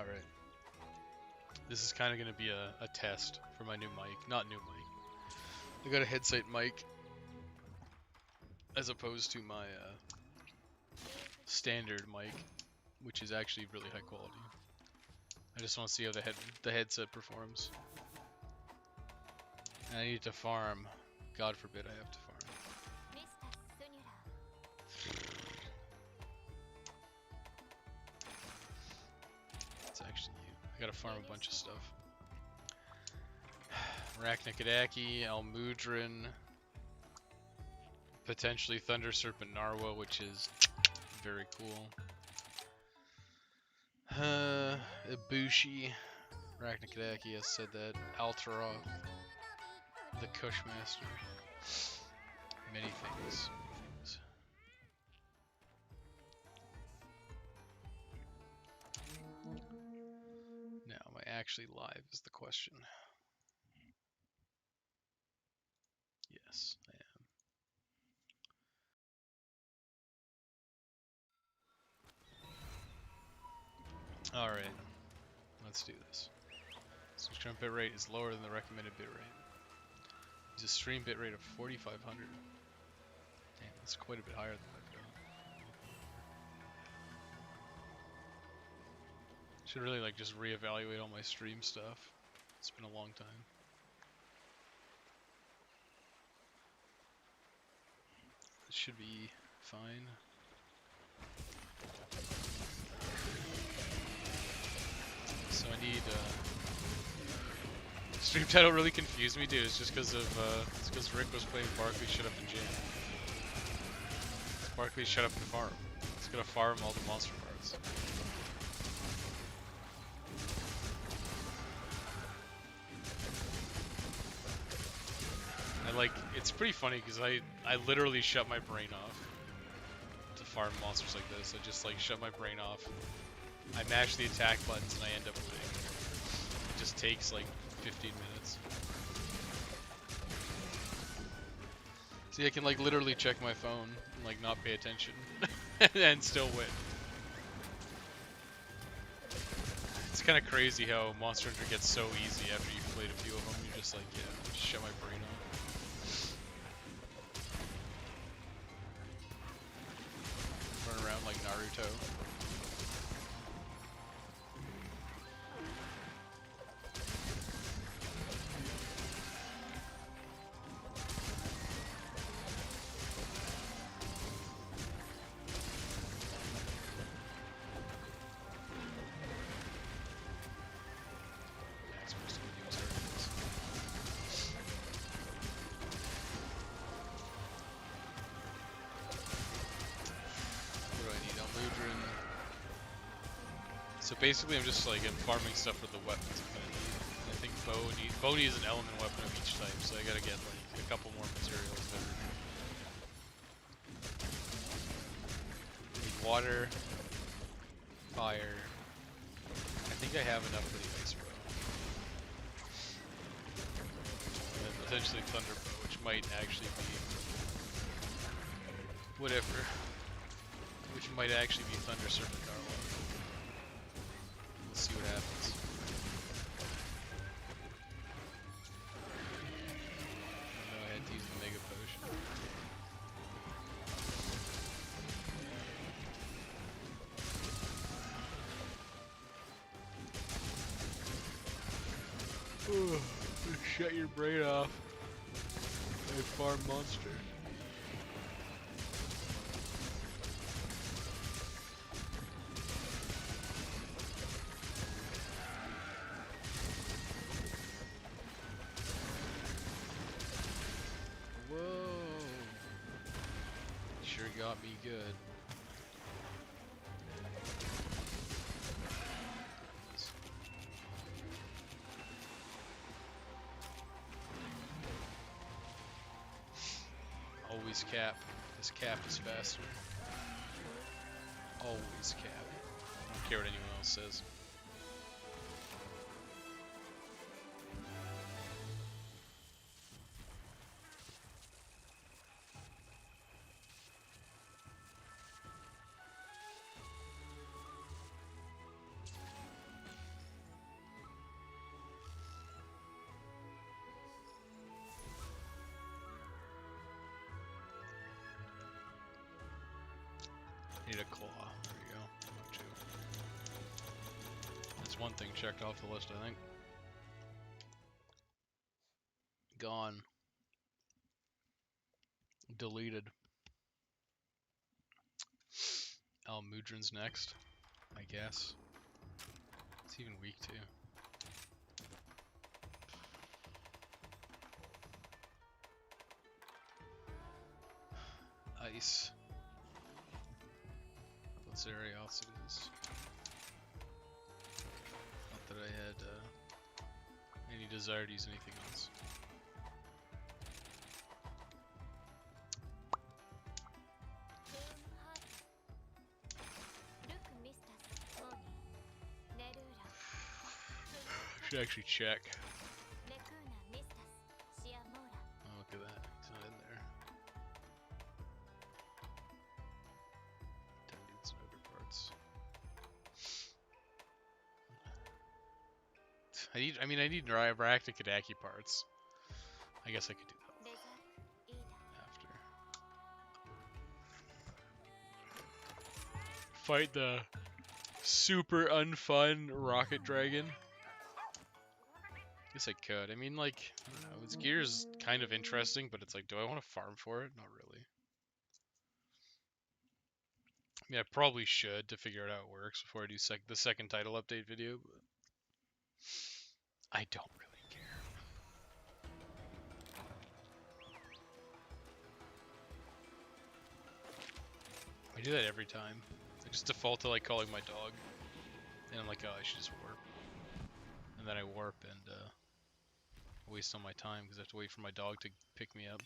Alright. This is kind of going to be a test for my new mic. Not new mic. I got a headset mic as opposed to my standard mic, which is actually really high quality. I just want to see how the headset performs. And I need to farm. God forbid I have to farm. It's actually you. I gotta farm a bunch of stuff. Arachnikadaki, Almudron, potentially Thunder Serpent Narwa, which is very cool. Ibushi, Arachnikadaki has said that. Altaroth, the Kushmaster. Many things. Now, am I actually live is the question. Yes, I am. Alright, let's do this. Switch current bitrate is lower than the recommended bitrate. Use a stream bitrate of 4500. Damn, that's quite a bit higher than that. Should really like just reevaluate all my stream stuff. It's been a long time. It should be fine. So I need stream title really confused me, dude. It's just because Rick was playing Barkley Shut Up and Jam. Barkley Shut Up and Farm. It's gonna farm all the monster parts. It's pretty funny because I literally shut my brain off to farm monsters like this. I just like shut my brain off. I mash the attack buttons and I end up winning. It just takes like 15 minutes. See, I can like literally check my phone and like not pay attention and still win. It's kind of crazy how Monster Hunter gets so easy after you've played a few of them. You're just like, yeah, just shut my brain off. Run around like Naruto. So basically, I'm just like farming stuff for the weapons I'm gonna need. And I think bow needs an element weapon of each type, so I gotta get like a couple more materials there. Need water, fire. I think I have enough for the ice bow. And then potentially thunder bow, which might actually be whatever. Which might actually be Thunder Serpent Narwa. Let's see what happens. I know I had to use the Mega Potion. Shut your brain off. A farm monster. Got me good. Always cap. This cap is faster. Always cap. I don't care what anyone else says. Need a claw. There you go. Not two. That's one thing checked off the list, I think. Gone. Deleted. Almudron's next, I guess. It's even weak too. Ice. Let's see where else it is. Not that I had any desire to use anything else. Should actually check. Oh, look at that. He's not in there. Don't need some other parts. I need Rakta Kadaki parts. I guess I could do that after. Fight the super unfun rocket dragon. Guess I could. I mean, like, I don't know. Its gear is kind of interesting, but it's like, do I want to farm for it? Not really. I mean, I probably should to figure out how it works before I do the second title update video, but I don't really care. I do that every time. I just default to, like, calling my dog, and I'm like, oh, I should just warp. And then I warp and, waste all my time because I have to wait for my dog to pick me up.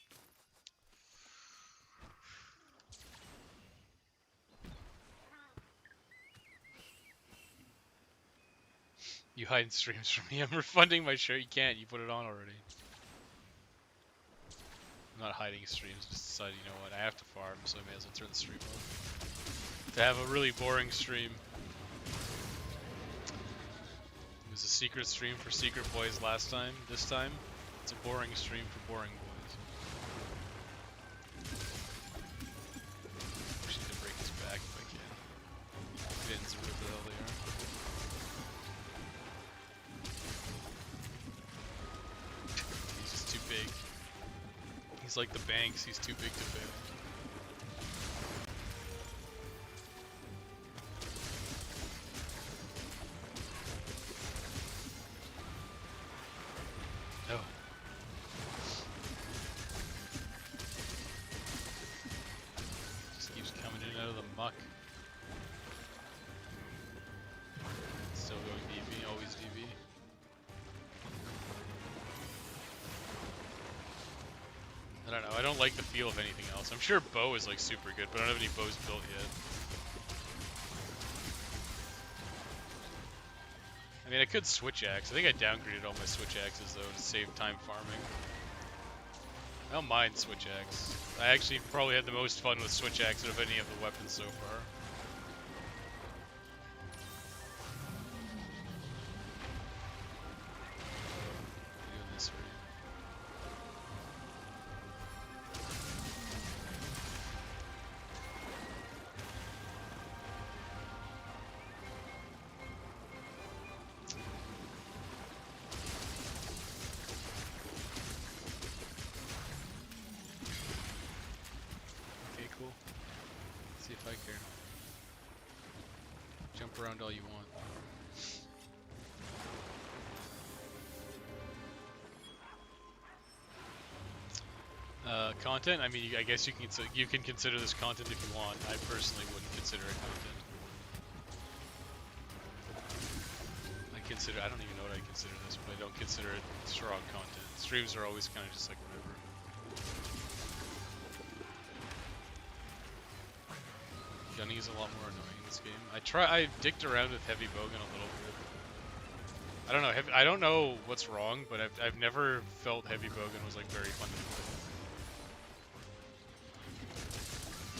You hide streams from me. I'm refunding my shirt. You can't. You put it on already. I'm not hiding streams. Just decided, you know what? I have to farm, so I may as well turn the stream off. To have a really boring stream. It was a secret stream for secret boys last time. This time, it's a boring stream for boring boys. I should break his back if I can. Fins or whatever the hell they are. He's just too big. He's like the Banks, he's too big to fail. No. Just keeps coming in out of the muck. Still going DB, always DB. I don't know, I don't like the feel of anything else. I'm sure bow is like super good, but I don't have any bows built yet. I mean, I could switch axe. I think I downgraded all my switch axes though to save time farming. I don't mind switch axe. I actually probably had the most fun with switch axe out of any of the weapons so far. Doing this right. Cool. Let's see if I care. Jump around all you want. Content? I mean, I guess you can consider this content if you want. I personally wouldn't consider it content. I don't even know what I consider this, but I don't consider it strong content. Streams are always kind of just like whatever. Gunning is a lot more annoying in this game. I dicked around with heavy bowgun a little bit. I don't know. I don't know what's wrong, but I've never felt heavy bowgun was like very fun to play.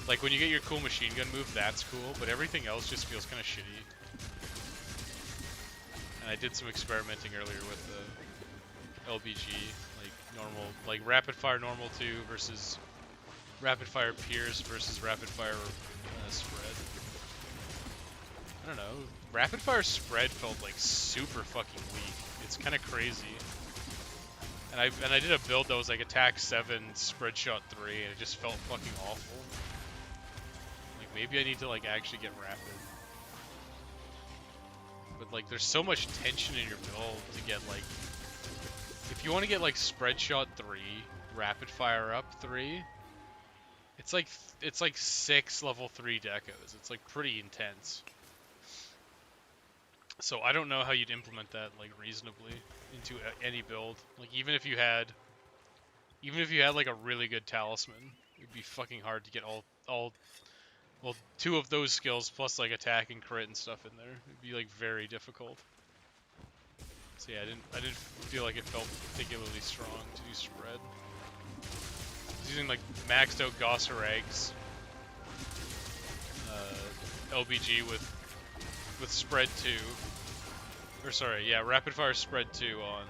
Like when you get your cool machine gun move, that's cool, but everything else just feels kind of shitty. And I did some experimenting earlier with the LBG, like normal, like rapid fire normal 2 versus rapid fire Pierce versus rapid fire spread. don't know. Rapid fire spread felt like super fucking weak. It's kind of crazy. And I did a build that was like attack 7, spread shot 3, and it just felt fucking awful. Like maybe I need to like actually get rapid. But like there's so much tension in your build to get like, if you want to get like spread shot 3, rapid fire up 3, it's like 6 level 3 decos. It's like pretty intense. So I don't know how you'd implement that like reasonably into any build. Like even if you had like a really good talisman, it'd be fucking hard to get all well 2 of those skills plus like attack and crit and stuff in there. It'd be like very difficult. So yeah, I didn't feel like it felt particularly strong to do spread. I was using like maxed out Gosser eggs, LBG with spread 2. Or sorry, yeah, rapid fire spread 2 on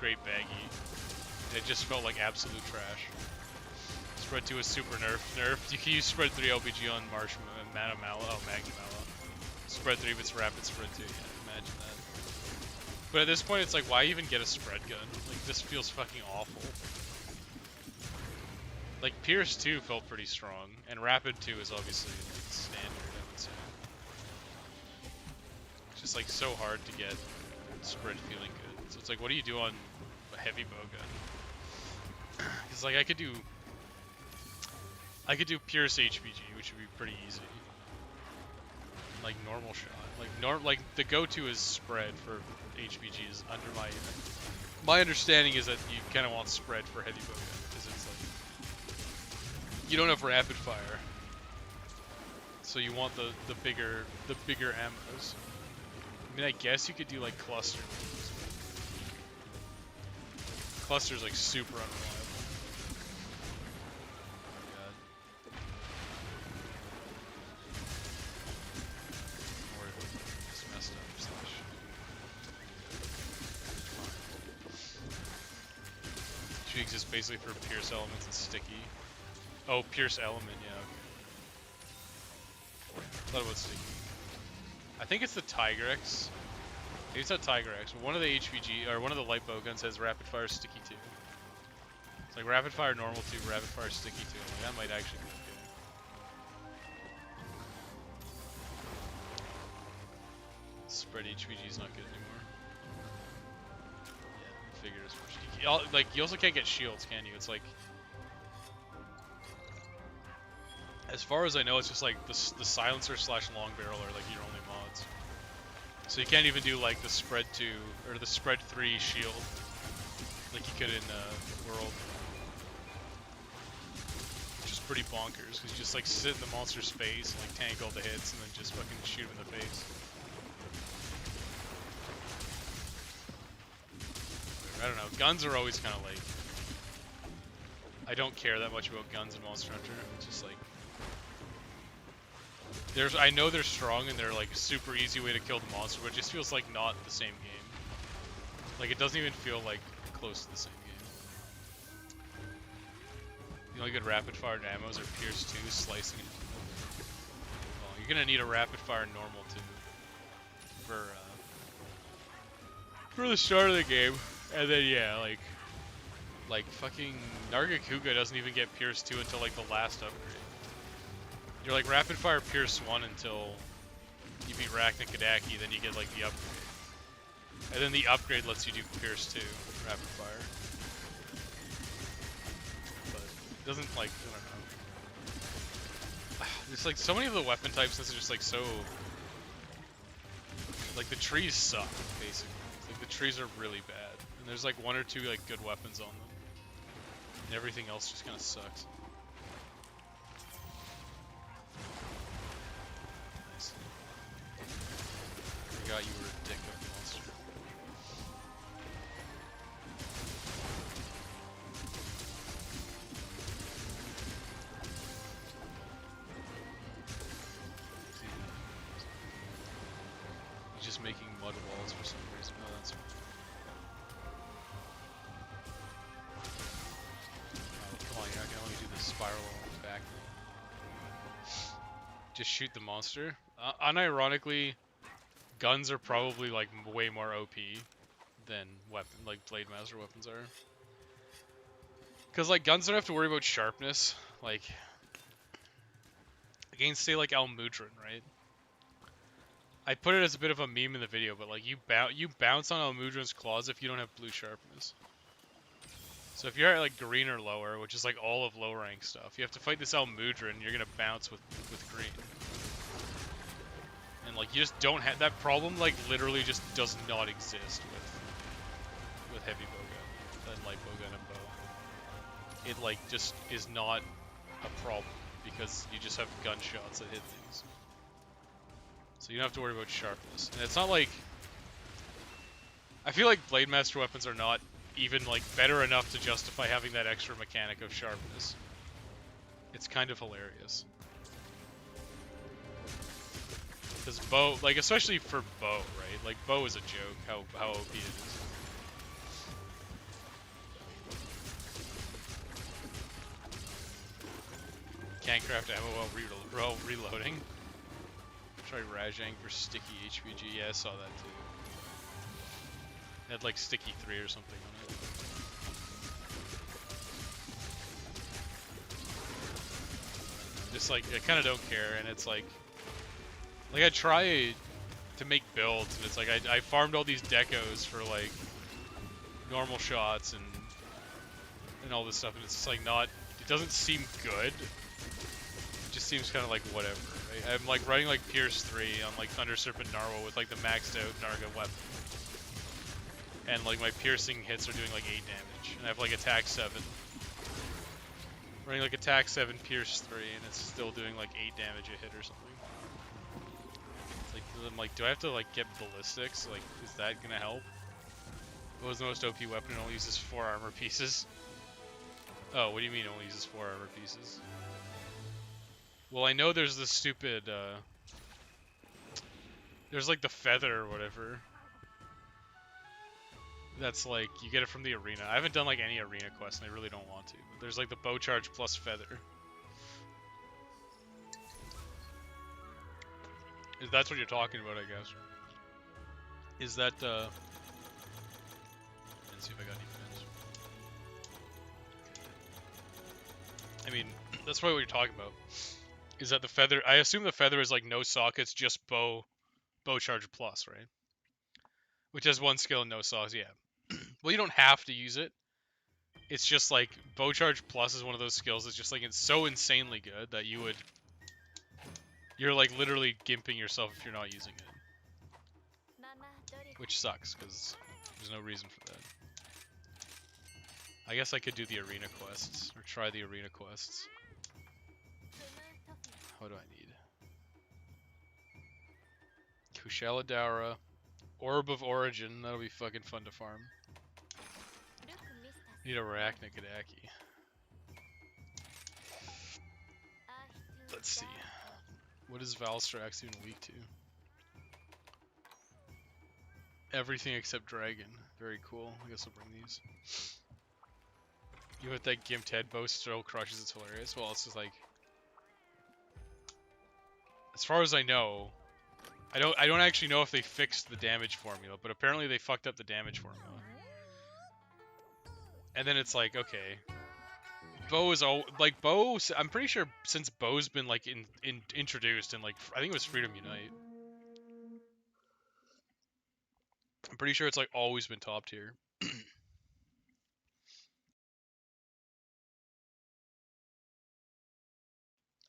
Great Baggy. And it just felt like absolute trash. Spread 2 is super nerfed. You can use spread 3 LBG on Magna Mallow. Spread 3 if it's rapid spread 2, yeah, imagine that. But at this point it's like, why even get a spread gun? Like this feels fucking awful. Like Pierce 2 felt pretty strong, and Rapid 2 is obviously like standard, I would say. It's just like so hard to get spread feeling good. So it's like, what do you do on a heavy bowgun? Because like I could do Pierce HPG, which would be pretty easy. Like normal shot, like the go-to is spread for HPGs under my understanding is that you kind of want spread for heavy bowgun because it's like you don't have rapid fire, so you want the bigger ammos. I mean, I guess you could do like cluster. Cluster's like super unreliable. Oh my god. It's messed up. Slash. She exists basically for Pierce elements and sticky. Oh, Pierce element, yeah. Okay. Thought about sticky. I think it's the Tigrex. Maybe it's not Tigrex, but one of the HVG, or one of the light bowguns has rapid fire sticky 2. It's like rapid fire normal 2, rapid fire sticky 2. Like, that might actually be okay. Spread HVG is not good anymore. Yeah, I figured as much. Like, you also can't get shields, can you? It's like, as far as I know, it's just like the silencer / long barrel are like your only mods. So you can't even do like the spread 2 or the spread 3 shield like you could in World. Which is pretty bonkers because you just like sit in the monster's face and like tank all the hits and then just fucking shoot him in the face. I don't know. Guns are always kind of like, I don't care that much about guns in Monster Hunter. It's just like, I know they're strong and they're like a super easy way to kill the monster, but it just feels like not the same game. Like it doesn't even feel like close to the same game. The only good rapid fire ammos are Pierce 2, slicing it. Well, you're gonna need a rapid fire normal too for the start of the game, and then yeah, like fucking Nargacuga doesn't even get Pierce 2 until like the last upgrade. You're like rapid fire Pierce 1 until you beat Raknikadaki, then you get like the upgrade. And then the upgrade lets you do Pierce 2, rapid fire. But it doesn't like, I don't know. There's like so many of the weapon types, this is just like so, like the trees suck, basically. Like the trees are really bad. And there's like 1 or 2 like good weapons on them. And everything else just kind of sucks. Forgot you were a dick of a monster. He's just making mud walls for some reason. Oh, that's fine. Oh, come on, you're not gonna let me do the spiral on the back. Just shoot the monster. Unironically, guns are probably like way more OP than like Blade Master weapons are. Because like guns don't have to worry about sharpness. Like against say like Almudron, right? I put it as a bit of a meme in the video, but like you bounce on Almudron's claws if you don't have blue sharpness. So if you're at like green or lower, which is like all of low rank stuff, you have to fight this Almudron, you're gonna bounce with green. And like you just don't have that problem. Like literally just does not exist with heavy bowgun and light bowgun and bow. It like just is not a problem because you just have gunshots that hit things. So you don't have to worry about sharpness. And it's not like I feel like Blade Master weapons are not even like better enough to justify having that extra mechanic of sharpness. It's kind of hilarious. Because bow, like especially for bow, right? Like bow is a joke how OP it is. Can't craft ammo while reloading. Try Rajang for sticky HPG. Yeah, I saw that too. It had like sticky 3 or something on it. Just like I kind of don't care, and it's like I try to make builds, and it's like I farmed all these decos for like normal shots and all this stuff, and it's just like not. It doesn't seem good. It just seems kind of like whatever. Right? I'm like running like Pierce 3 on like Thunder Serpent Narwhal with like the maxed out Narga weapon, and like my piercing hits are doing like 8 damage, and I have like attack 7. Running like attack 7, pierce 3, and it's still doing like 8 damage a hit or something. It's like, I'm like, do I have to like get ballistics? Like, is that gonna help? What was the most OP weapon? It only uses 4 armor pieces. Oh, what do you mean it only uses 4 armor pieces? Well, I know there's this stupid, there's like the feather or whatever. That's like, you get it from the arena. I haven't done like any arena quests, and I really don't want to. But there's like the bow charge plus feather. If that's what you're talking about, I guess. Is that, let's see if I got any friends. I mean, that's probably what you're talking about. Is that the feather? I assume the feather is like no sockets, just bow charge plus, right? Which has 1 skill and no sockets, yeah. Well, you don't have to use it. It's just like bow charge plus is one of those skills that's just like it's so insanely good that you're like literally gimping yourself if you're not using it. Which sucks because there's no reason for that. I guess I could do the arena quests or try the arena quests. What do I need? Kushala Daura, Orb of Origin, that'll be fucking fun to farm. Need a Arachna Gadaki. Let's see. What is Valstrax even weak to? Everything except Dragon. Very cool. I guess I'll bring these. You hit that gimped head bow still crushes, it's hilarious. Well, it's just like, as far as I know, I don't actually know if they fixed the damage formula, but apparently they fucked up the damage formula. And then it's like, okay, bow is all like bow. I'm pretty sure since bow's been like introduced in like I think it was Freedom Unite. I'm pretty sure it's like always been top tier.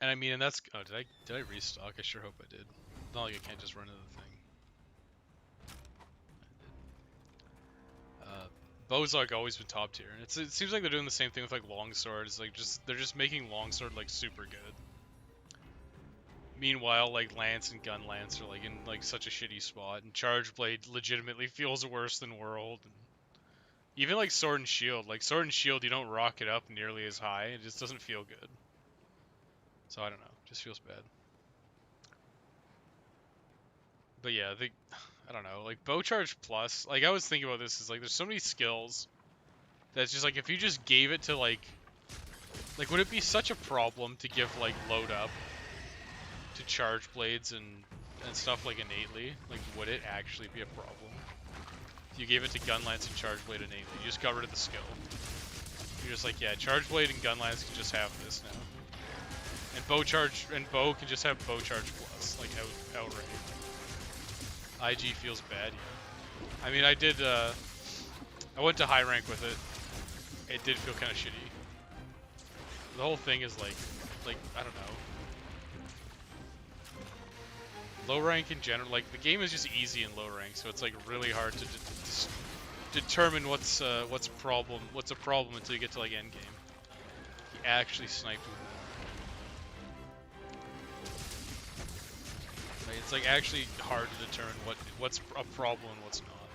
And I mean, and that's oh, did I restock? I sure hope I did. It's not like I can't just run into the thing. Bow's like always been top tier, and it seems like they're doing the same thing with like longsword. It's like they're just making longsword like super good. Meanwhile, like lance and gun lance are like in like such a shitty spot, and charge blade legitimately feels worse than world. And even like sword and shield, you don't rock it up nearly as high. It just doesn't feel good. So I don't know, it just feels bad. But yeah, I don't know, like bow charge plus, like I was thinking about this, is like there's so many skills that's just like if you just gave it to like would it be such a problem to give like load up to charge blades and stuff like innately, like would it actually be a problem? If you gave it to gun lance and charge blade innately, you just got rid of the skill. You're just like, yeah, charge blade and gun lance can just have this now. And bow can just have bow charge plus, like outright. IG feels bad, yeah. I mean, I went to high rank with it. It did feel kind of shitty. The whole thing is like, I don't know. Low rank in general, like the game is just easy in low rank, so it's like really hard to determine what's a problem until you get to like end game. He actually sniped with that. Like, it's like actually hard to determine what's a problem and what's not.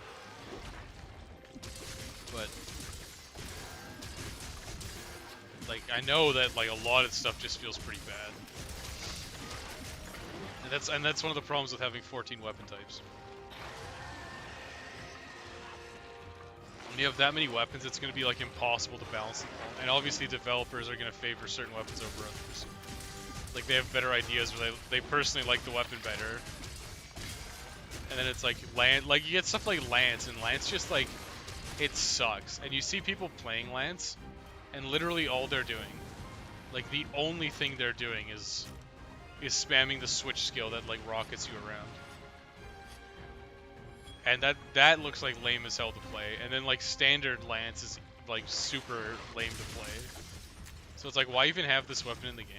But like I know that like a lot of stuff just feels pretty bad. And that's one of the problems with having 14 weapon types. When you have that many weapons, it's going to be like impossible to balance them all. And obviously developers are going to favor certain weapons over others. Like they have better ideas, or they personally like the weapon better. And then it's like like you get stuff like Lance, and Lance just like, it sucks. And you see people playing Lance, and literally all they're doing, like the only thing they're doing is spamming the switch skill that like rockets you around. And that looks like lame as hell to play. And then like standard Lance is like super lame to play. So it's like, why even have this weapon in the game?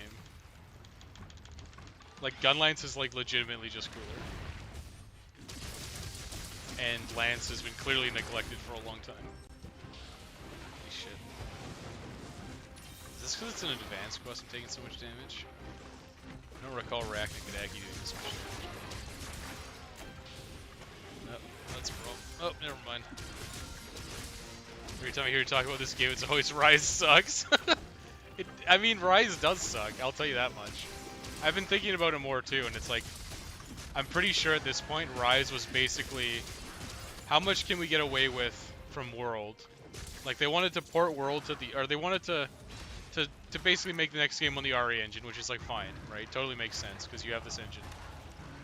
Like gun Lance is like legitimately just cooler. And Lance has been clearly neglected for a long time. Holy shit. Is this because it's an advanced quest and taking so much damage? I don't recall Raknikadaki doing this much damage. Oh, that's wrong. Oh, never mind. Every time I hear you talk about this game, it's always Rise sucks. I mean, Rise does suck, I'll tell you that much. I've been thinking about it more too, and it's like, I'm pretty sure at this point, Rise was basically, how much can we get away with from World? Like, they wanted to port World to they wanted to basically make the next game on the RE engine, which is like fine, right? Totally makes sense, because you have this engine.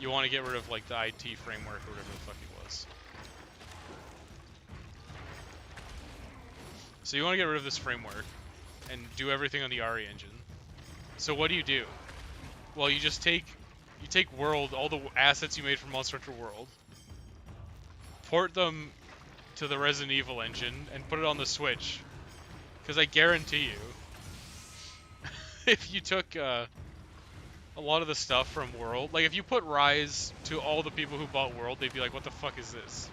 You want to get rid of like the IT framework or whatever the fuck it was. So you want to get rid of this framework and do everything on the RE engine. So what do? Well, you take World, all the assets you made from Monster Hunter World, port them to the Resident Evil engine, and put it on the Switch. Because I guarantee you, if you took a lot of the stuff from World, like if you put Rise to all the people who bought World, they'd be like, "What the fuck is this?"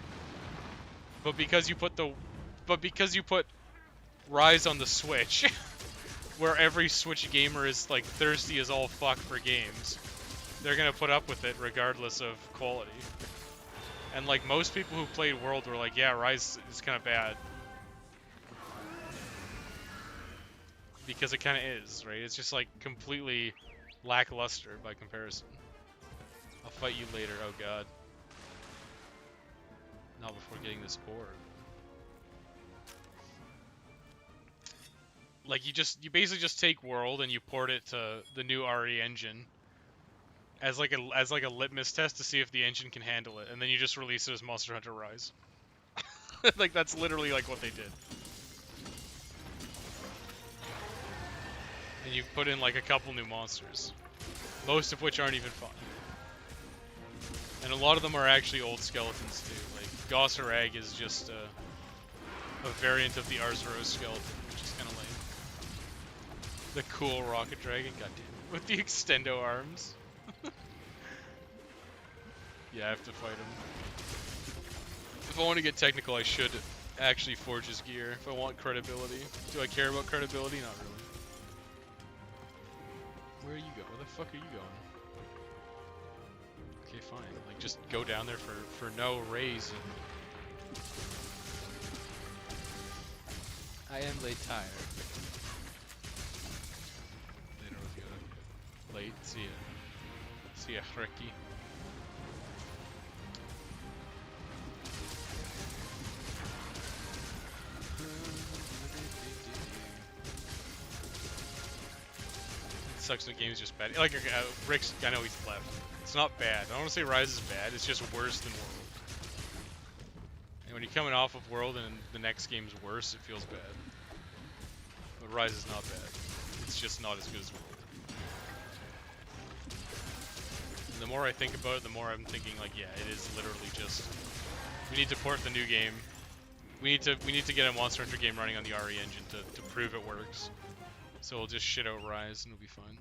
But because you put Rise on the Switch, where every Switch gamer is like thirsty as all fuck for games, they're gonna put up with it regardless of quality. And like most people who played World were like, "Yeah, Rise is kind of bad." Because it kind of is, right? It's just like completely lackluster by comparison. I'll fight you later, oh god. Not before getting this orb. Like you basically just take World and you port it to the new RE engine as like a litmus test to see if the engine can handle it, and then you just release it as Monster Hunter Rise. Like that's literally like what they did. And you've put in like a couple new monsters, most of which aren't even fun. And a lot of them are actually old skeletons too. Like Gosserag is just a variant of the Arzuros skeleton, which is kind of lame. The cool rocket dragon, goddamn, with the extendo arms. Yeah, I have to fight him. If I want to get technical, I should actually forge his gear. If I want credibility, do I care about credibility? Not really. Where are you going? Where the fuck are you going? Okay, fine. Like, just go down there for no reason. I am late tired. Later with you. Late. See ya. See ya, Ricky. sucks when the game's just bad. Like Rick's, I know he's left. It's not bad. I don't want to say Rise is bad. It's just worse than World. And when you're coming off of World and the next game's worse, it feels bad. But Rise is not bad. It's just not as good as World. And the more I think about it, the more I'm thinking like, yeah, it is literally just. We need to port the new game. We need to get a Monster Hunter game running on the RE engine to prove it works. So we'll just shit out Rise and it'll be fine.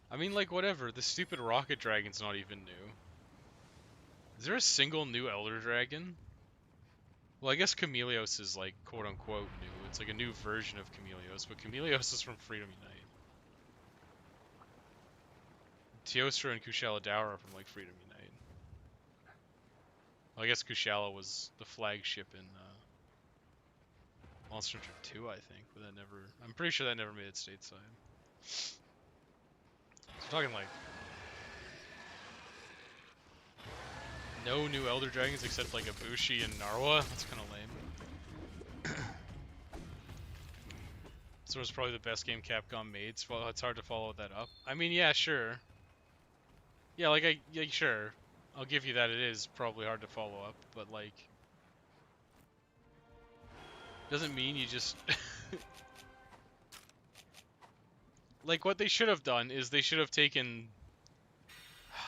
I mean, like, whatever. The stupid Rocket Dragon's not even new. Is there a single new Elder Dragon? Well, I guess Chameleos is, like, quote-unquote new. It's like a new version of Chameleos, but Chameleos is from Freedom Unite. Teostra and Kushala Dower are from, like, Freedom Unite. Well, I guess Kushala was the flagship in Monster Hunter 2, I think, but that never... I'm pretty sure that never made it stateside. So we're talking, like... no new Elder Dragons except, like, Ibushi and Narwa? That's kind of lame. So it was probably the best game Capcom made, so it's hard to follow that up. I mean, yeah, sure. Yeah, like, sure. I'll give you that it is probably hard to follow up, but, like... doesn't mean you just... like, what they should have done is they should have taken...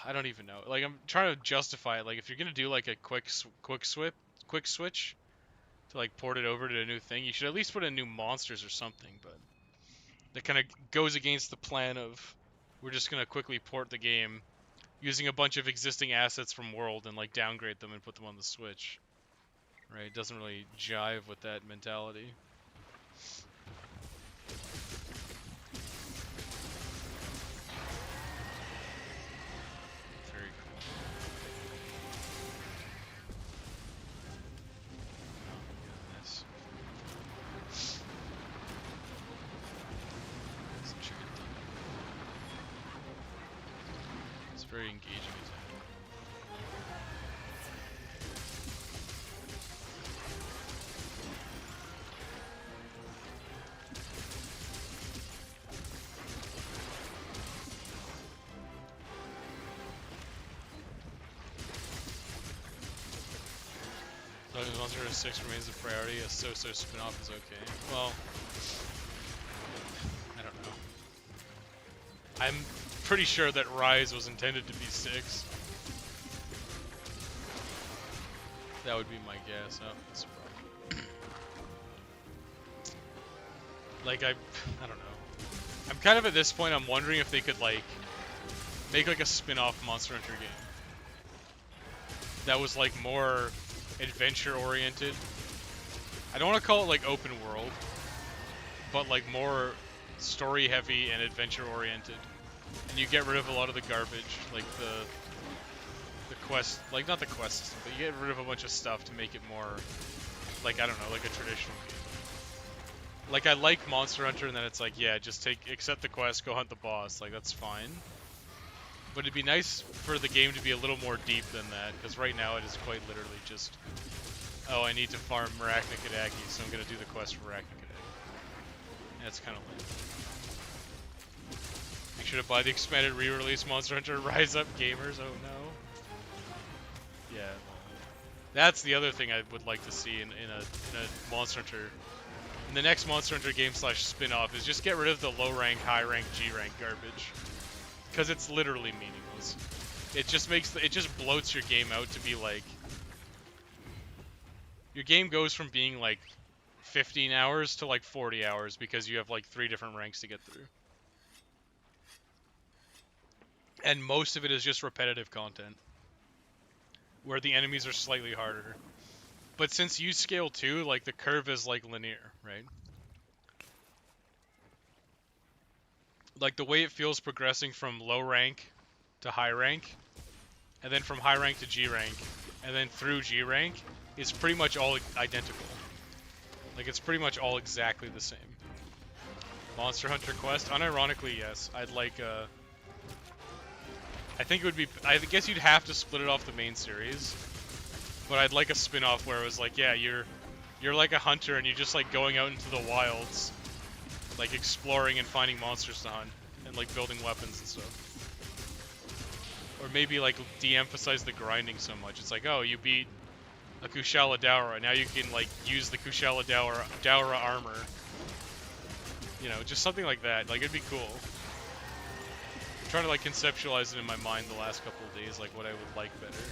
I don't even know. Like, I'm trying to justify it. Like, if you're gonna do, like, a quick switch to, like, port it over to a new thing, you should at least put in new monsters or something, but... that kind of goes against the plan of... we're just gonna quickly port the game using a bunch of existing assets from World and, like, downgrade them and put them on the Switch. Right? It doesn't really jive with that mentality. Very cool. Oh, goodness. Such a good thing. It's very engaging attack. Monster Hunter 6 remains a priority. A so-so spin-off is okay. Well, I don't know. I'm pretty sure that Rise was intended to be 6. That would be my guess. Oh, that's right. Like, I don't know. I'm kind of at this point, I'm wondering if they could, like, make, like, a spin-off Monster Hunter game. That was, like, more... adventure oriented. I don't want to call it like open world, but like more story heavy and adventure oriented. And you get rid of a lot of the garbage, like the quest, like not the quest system, but you get rid of a bunch of stuff to make it more like, I don't know, like a traditional game. Like I like Monster Hunter and then it's like, yeah, just accept the quest, go hunt the boss, like that's fine. But it'd be nice for the game to be a little more deep than that, because right now it is quite literally just, oh, I need to farm Arachnicadaki, so I'm going to do the quest for Arachnicadaki. That's kind of lame. Make sure to buy the expanded re-release Monster Hunter Rise Up Gamers, oh no. Yeah, that's the other thing I would like to see in a Monster Hunter. In the next Monster Hunter game / spin-off is just get rid of the low rank, high rank, G rank garbage. Because it's literally meaningless. It just makes it just bloats your game out to be like, your game goes from being like 15 hours to like 40 hours because you have like 3 different ranks to get through. And most of it is just repetitive content, where the enemies are slightly harder. But since you scale 2, like the curve is like linear, right? Like the way it feels progressing from low rank to high rank, and then from high rank to G rank, and then through G rank, is pretty much all identical. Like it's pretty much all exactly the same. Monster Hunter Quest, unironically, yes. I'd like I think it would be, I guess you'd have to split it off the main series, but I'd like a spin-off where it was like, yeah, You're like a hunter and you're just like going out into the wilds, like exploring and finding monsters to hunt and like building weapons and stuff. Or maybe like de-emphasize the grinding so much. It's like, oh, you beat a Kushala Daura, now you can like use the Kushala Daura armor. You know, just something like that. Like, it'd be cool. I'm trying to like conceptualize it in my mind the last couple of days, like what I would like better.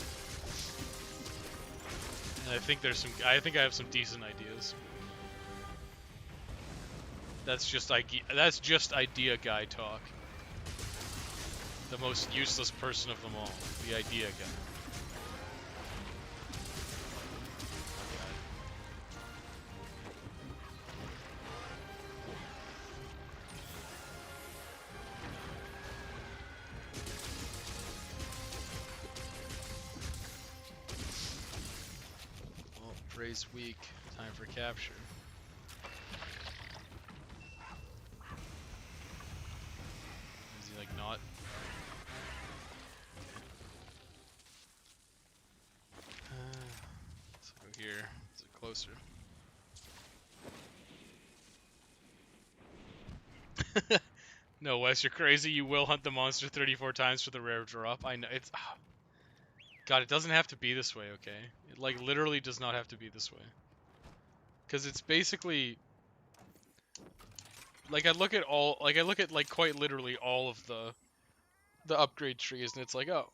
And I think I have some decent ideas. That's just idea guy talk. The most useless person of them all, the idea guy. Well, Prey's weak. Time for capture. Is he like not? Let's go here. Is it closer? No, Wes, you're crazy. You will hunt the monster 34 times for the rare drop. I know it's. God, it doesn't have to be this way, okay? It like literally does not have to be this way. Cause it's basically like I look at like quite literally all of the upgrade trees, and it's like, oh,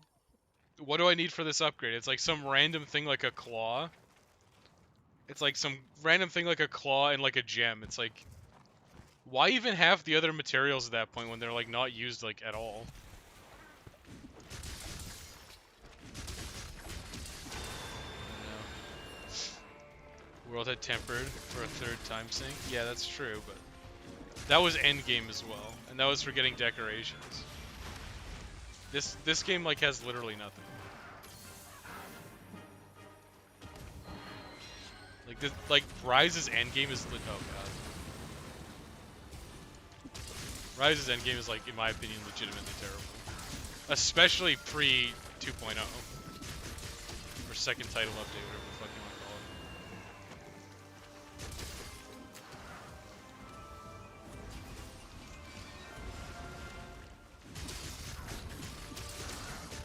what do I need for this upgrade? It's like some random thing like a claw. It's like some random thing like a claw and like a gem. It's like, why even have the other materials at that point when they're like not used like at all? World had tempered for a third time sync. Yeah, that's true, but that was endgame as well, and that was for getting decorations. This game like has literally nothing. Like this, like Rise's endgame is oh god. Rise's endgame is like, in my opinion, legitimately terrible, especially pre 2.0 or second title update, whatever the fuck you want to call it.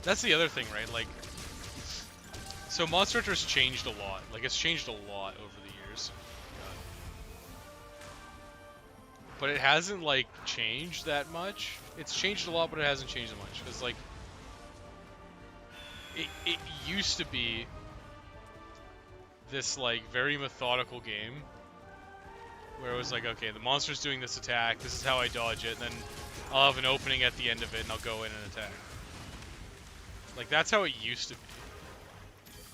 That's the other thing, right? Like, so Monster Hunter's changed a lot. Like, it's changed a lot over the years. But it hasn't, like, changed that much. It's changed a lot, but it hasn't changed that much. Because, like, it used to be this, like, very methodical game. Where it was like, okay, the monster's doing this attack, this is how I dodge it, and then I'll have an opening at the end of it, and I'll go in and attack. Like, that's how it used to be.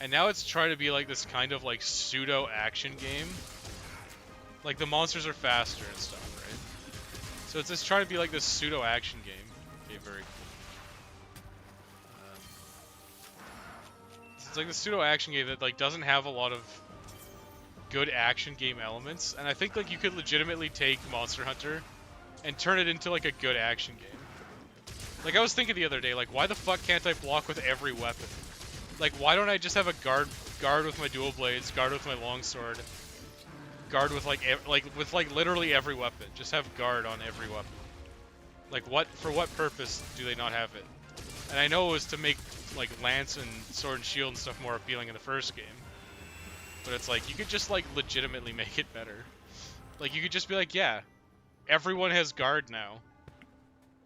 And now it's trying to be like this kind of like pseudo-action game. Like the monsters are faster and stuff, right? So it's just trying to be like this pseudo-action game. Okay, very cool. It's like the pseudo-action game that like doesn't have a lot of good action game elements. And I think like you could legitimately take Monster Hunter and turn it into like a good action game. Like I was thinking the other day, like why the fuck can't I block with every weapon? Like, why don't I just have a guard with my dual blades, guard with my longsword, guard with like literally every weapon. Just have guard on every weapon. Like, for what purpose do they not have it? And I know it was to make like lance and sword and shield and stuff more appealing in the first game. But it's like you could just like legitimately make it better. Like you could just be like, yeah, everyone has guard now.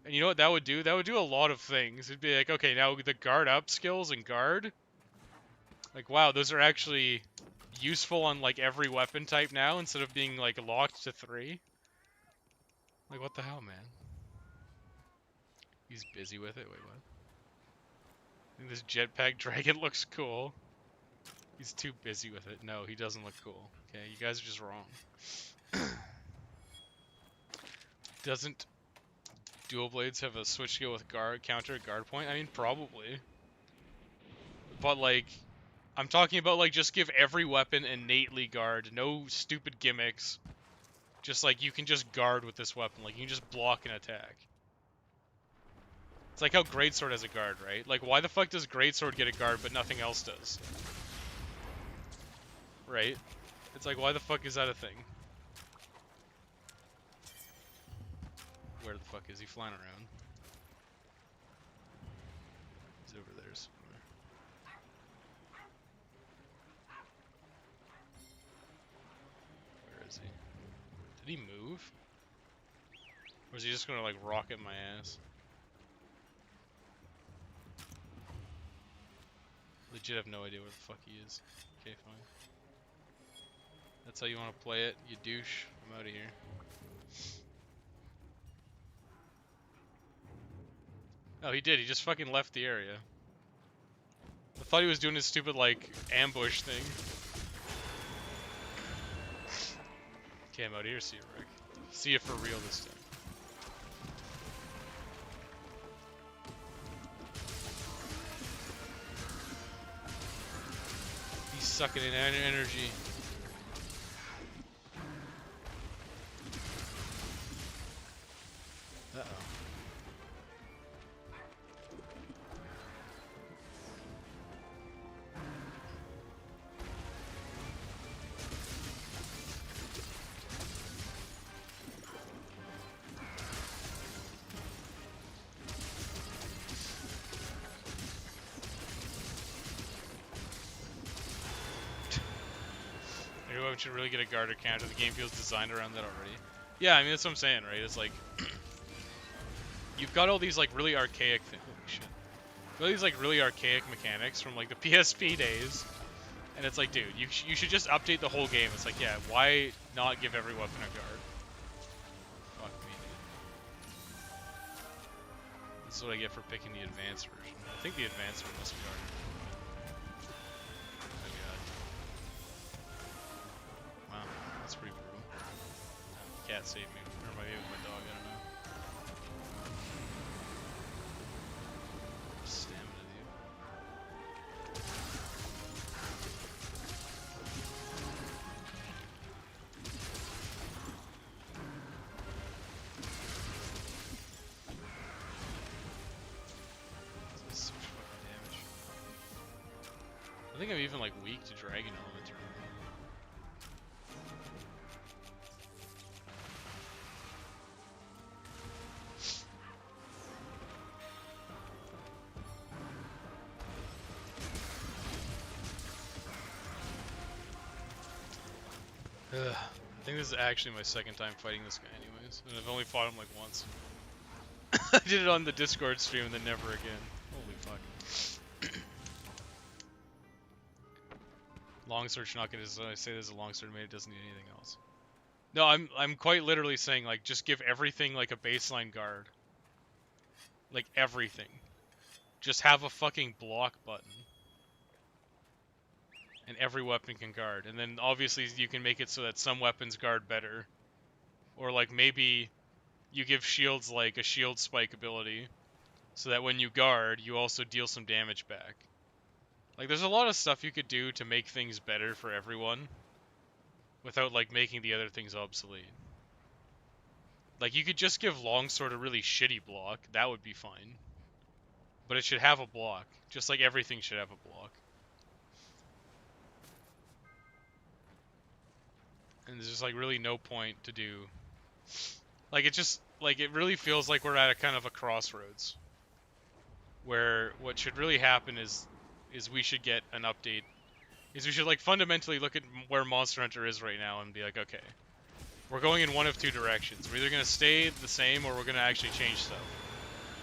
And you know what that would do? That would do a lot of things. It'd be like, okay, now the guard up skills and guard. Like, wow, those are actually useful on, like, every weapon type now instead of being, like, locked to 3. Like, what the hell, man? He's busy with it? Wait, what? I think this jetpack dragon looks cool. He's too busy with it. No, he doesn't look cool. Okay, you guys are just wrong. Doesn't Dual Blades have a switch skill with counter guard point? I mean, probably. But, like, I'm talking about, like, just give every weapon innately guard. No stupid gimmicks. Just, like, you can just guard with this weapon. Like, you can just block an attack. It's like how Greatsword has a guard, right? Like, why the fuck does Greatsword get a guard but nothing else does? Right? It's like, why the fuck is that a thing? Where the fuck is he flying around? He's over there somewhere. Where is he? Did he move? Or is he just gonna like rocket my ass? Legit have no idea where the fuck he is. Okay, fine. That's how you want to play it, you douche. I'm out of here. Oh, he did. He just fucking left the area. I thought he was doing his stupid, like, ambush thing. Okay, I'm out of here. See you, Rick. See you for real this time. He's sucking in energy. Uh-oh. Everyone should really get a guard or counter. The game feels designed around that already. Yeah, I mean, that's what I'm saying, right? It's like, you've got all these, like, really archaic things. Holy shit. All these, like, really archaic mechanics from, like, the PSP days. And it's like, dude, you should just update the whole game. It's like, yeah, why not give every weapon a guard? Fuck me, dude. This is what I get for picking the advanced version. I think the advanced one must be guarded. Oh god. Wow, that's pretty brutal. Cat saved me. Or maybe it was my dog, I don't know. Stamina, dude. This is so much fucking damage. I think I'm even like weak to dragon elements or anything. Ugh. I think this is actually my second time fighting this guy anyways, and I've only fought him like once. I did it on the Discord stream and then never again. Holy fuck. Longsword not gonna I say there's a longsword made, it doesn't need anything else. No, I'm quite literally saying like just give everything like a baseline guard. Like everything. Just have a fucking block button. And every weapon can guard. And then obviously you can make it so that some weapons guard better. Or like maybe you give shields like a shield spike ability. So that when you guard, you also deal some damage back. Like there's a lot of stuff you could do to make things better for everyone. Without like making the other things obsolete. Like you could just give longsword a really shitty block. That would be fine. But it should have a block. Just like everything should have a block. And there's just like really no point to do. Like it just like it really feels like we're at a kind of a crossroads. Where what should really happen is we should get an update. Is we should like fundamentally look at where Monster Hunter is right now and be like, okay, we're going in one of two directions. We're either gonna stay the same or we're gonna actually change stuff.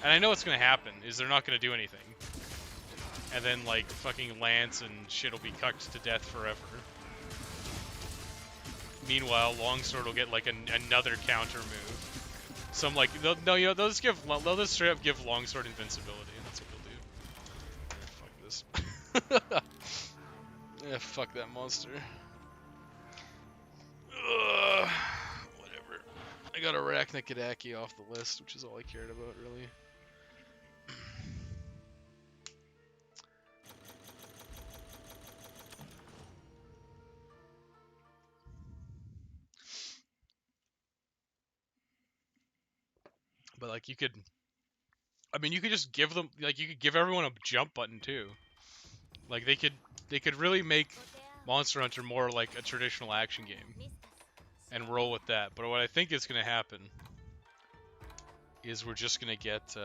And I know what's gonna happen is they're not gonna do anything. And then like fucking Lance and shit will be cucked to death forever. Meanwhile, Longsword will get like another counter move. Some like they'll just straight up give Longsword invincibility, and that's what they'll do. Fuck this. Yeah, fuck that monster. Ugh, whatever. I got Arachnakadaki off the list, which is all I cared about, really. But like you could, I mean, you could just give them like you could give everyone a jump button too. Like they could really make Monster Hunter more like a traditional action game and roll with that. But what I think is going to happen is we're just going to get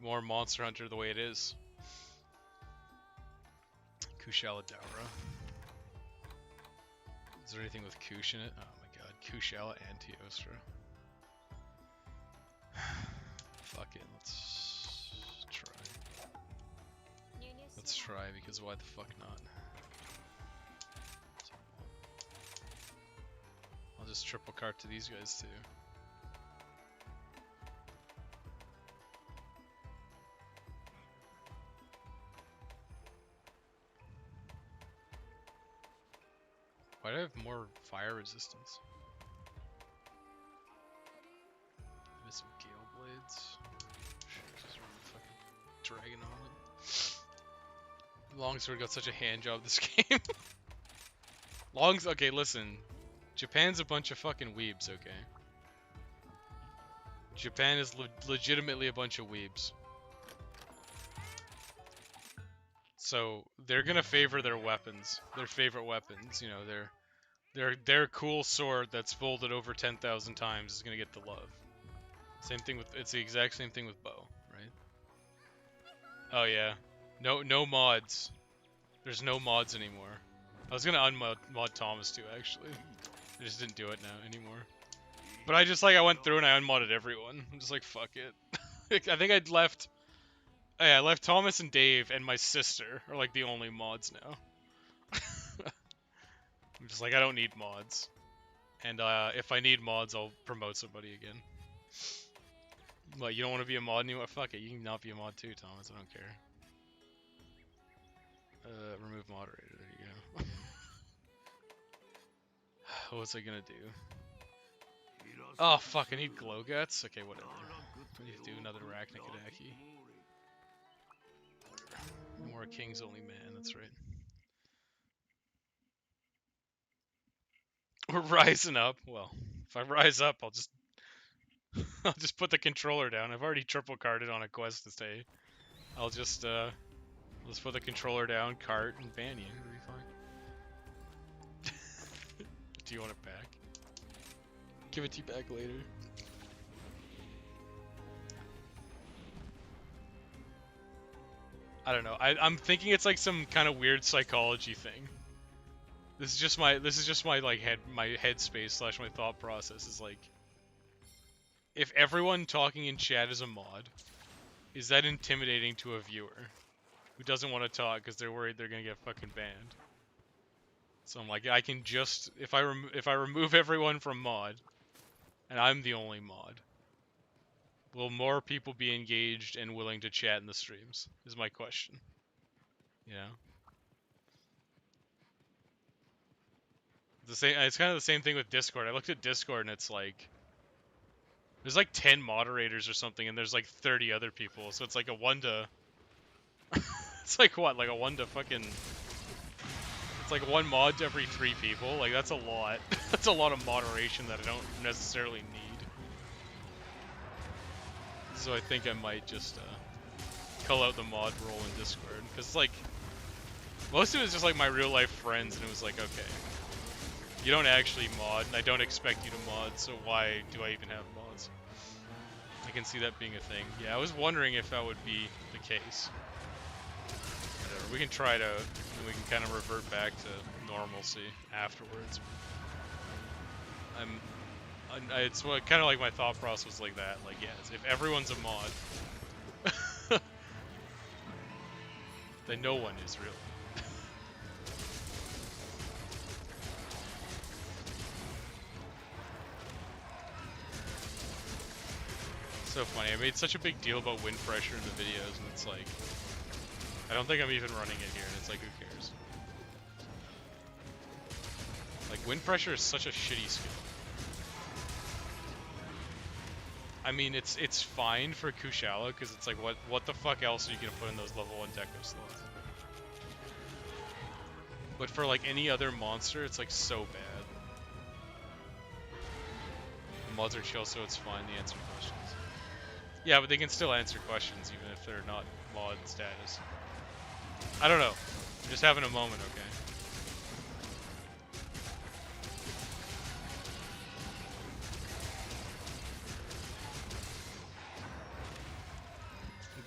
more Monster Hunter the way it is. Kushala Daura. Is there anything with Kush in it? Oh my god, Kushala and Teostra. Fuck it, let's try. Let's try, because why the fuck not? I'll just triple cart to these guys too. Why do I have more fire resistance? Maybe some Gale Blades. Just run the fucking dragon on it. Longsword got such a hand job this game. Okay, listen. Japan's a bunch of fucking weebs, okay? Japan is legitimately a bunch of weebs. So they're gonna favor their weapons, their favorite weapons. You know, their cool sword that's folded over 10,000 times is gonna get the love. Same thing with it's the exact same thing with bow, right? Oh yeah, no mods. There's no mods anymore. I was gonna unmod Thomas too, actually. I just didn't do it now anymore. But I went through and I unmodded everyone. I'm just like, fuck it. I think I'd left. Oh, yeah, I left Thomas and Dave and my sister are like the only mods now. I'm just like, I don't need mods. And if I need mods, I'll promote somebody again. What, you don't want to be a mod anymore? Fuck it, you can not be a mod too, Thomas. I don't care. Remove moderator. There you go. What was I gonna do? Oh fuck, I need glow guts? Okay, whatever. I need to do another Arachnikadaki. More King's Only Man, that's right. We're rising up. Well, if I rise up, I'll just put the controller down. I've already triple carded on a quest to stay. I'll just let's put the controller down, cart, and ban you. It'll be fine. Do you want it back? Give it to you back later. I don't know. I'm thinking it's like some kind of weird psychology thing. This is just my like head space / my thought process is like, if everyone talking in chat is a mod, is that intimidating to a viewer who doesn't want to talk because they're worried they're gonna get fucking banned? So I'm like, I can just if I remove everyone from mod, and I'm the only mod, will more people be engaged and willing to chat in the streams? Is my question. You know? It's kind of the same thing with Discord. I looked at Discord and it's like there's like 10 moderators or something, and there's like 30 other people. So it's like a 1 to it's like what? Like a 1 to fucking it's like 1 mod to every 3 people. Like that's a lot. That's a lot of moderation that I don't necessarily need. So I think I might just cull out the mod role in Discord, because like most of it is just like my real life friends, and it was like, okay, you don't actually mod, and I don't expect you to mod, so why do I even have mods? I can see that being a thing. Yeah, I was wondering if that would be the case. Whatever, we can try it out, and we can kind of revert back to normalcy afterwards. It's kind of like my thought process was like that. Like, yes, if everyone's a mod, then no one is really. So funny. I made such a big deal about wind pressure in the videos, and it's like, I don't think I'm even running it here, and it's like, who cares? Like, wind pressure is such a shitty skill. I mean, it's fine for Kushala, because it's like, what the fuck else are you gonna put in those level 1 deco slots? But for like any other monster, it's like so bad. The mods are chill, so it's fine. They answer questions. Yeah, but they can still answer questions even if they're not mod status. I don't know. I'm just having a moment, okay?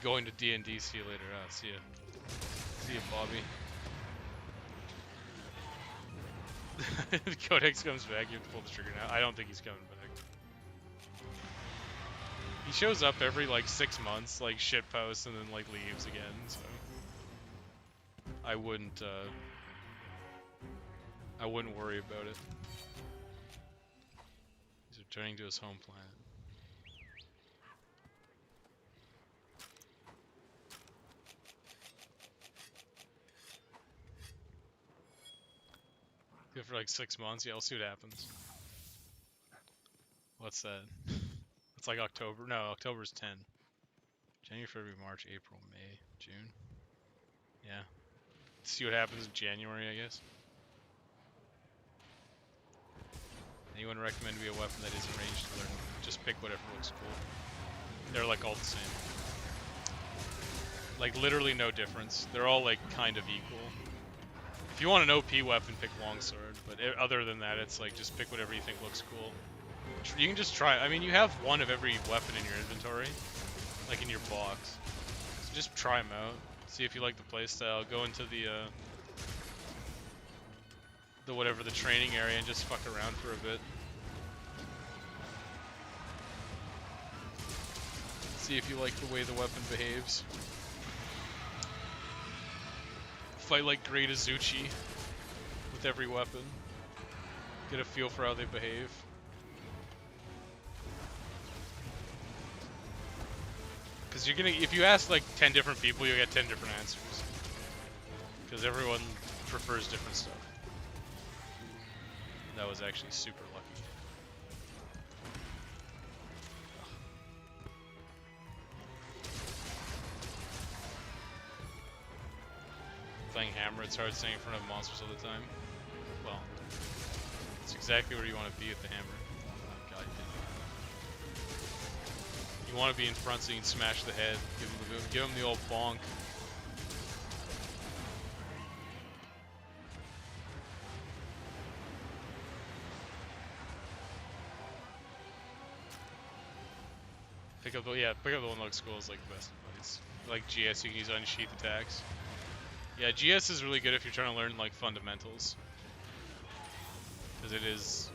Going to D&D. See you later. See ya. See ya, Bobby. Codex comes back. You have to pull the trigger now. I don't think he's coming back. He shows up every like 6 months, like shit posts, and then like leaves again. So I wouldn't worry about it. He's returning to his home planet. Good for like 6 months. Yeah, we'll see what happens. What's that? It's like October. No, October's 10. January, February, March, April, May, June. Yeah. See what happens in January, I guess. Anyone recommend me a weapon that isn't ranged to learn? Just pick whatever looks cool. They're like all the same. Like literally no difference. They're all like kind of equal. If you want an OP weapon, pick longsword. But other than that, it's like just pick whatever you think looks cool. You can just try. I mean, you have one of every weapon in your inventory, like in your box. So just try them out. See if you like the playstyle. Go into the whatever, the training area, and just fuck around for a bit. See if you like the way the weapon behaves. Fight like Great Azuchi with every weapon. Get a feel for how they behave. Because you're gonna, if you ask like 10 different people, you'll get 10 different answers. Because everyone prefers different stuff. That was actually super lucky. Playing hammer, it's hard staying in front of monsters all the time. Well, it's exactly where you want to be with the hammer. Oh god, you want to be in front so you can smash the head, give him the old bonk. Pick up the one that looks cool is like the best advice. Like GS, you can use unsheath attacks. Yeah, GS is really good if you're trying to learn like fundamentals. Because it's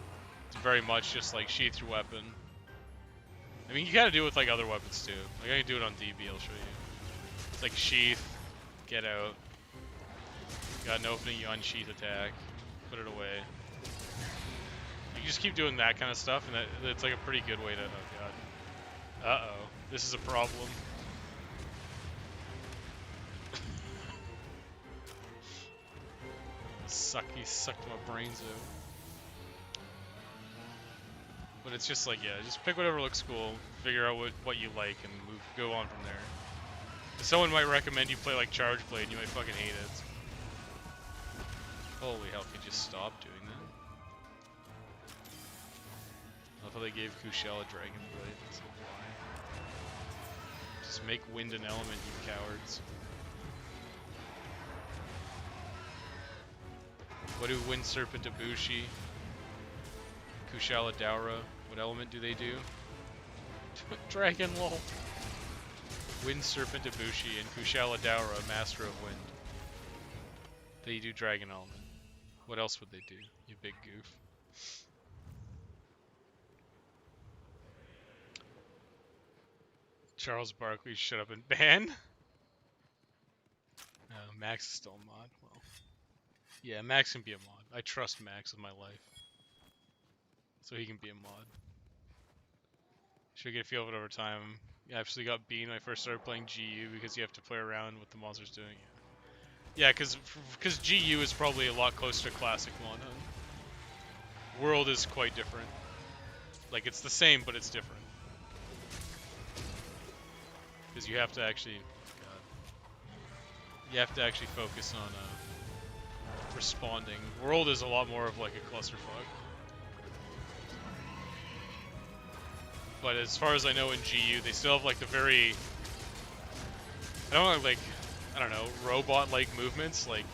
very much just like sheath your weapon. I mean, you gotta do it with like other weapons too. Like I can do it on DB, I'll show you. It's like sheath, get out. Got an opening, you unsheath attack, put it away. You just keep doing that kind of stuff, and it's like a pretty good way to. Oh god. Uh-oh, this is a problem. He sucked my brains out. But it's just like, yeah, just pick whatever looks cool, figure out what you like, and go on from there. Someone might recommend you play like Charge Blade, and you might fucking hate it. Holy hell, could you just stop doing that? I thought they gave Kushel a Dragon Blade. That's a lie. Just make wind an element, you cowards. What do Wind Serpent Ibushi, Kushala Daura, what element do they do? Dragon lol. Wind Serpent Ibushi and Kushala Daura, Master of Wind. They do Dragon element. What else would they do, you big goof? Charles Barkley, shut up and ban? Max is still a mod. Well, yeah, Max can be a mod. I trust Max with my life. So he can be a mod. Should get a feel of it over time. I actually got beaten when I first started playing GU because you have to play around with the monsters doing it. Yeah, because GU is probably a lot closer to classic mod. World is quite different. Like, it's the same, but it's different. Because you have to actually... God. You have to actually focus on responding. World is a lot more of like a clusterfuck. But as far as I know in GU, they still have like the very... I don't know, like... I don't know, robot-like movements. Like,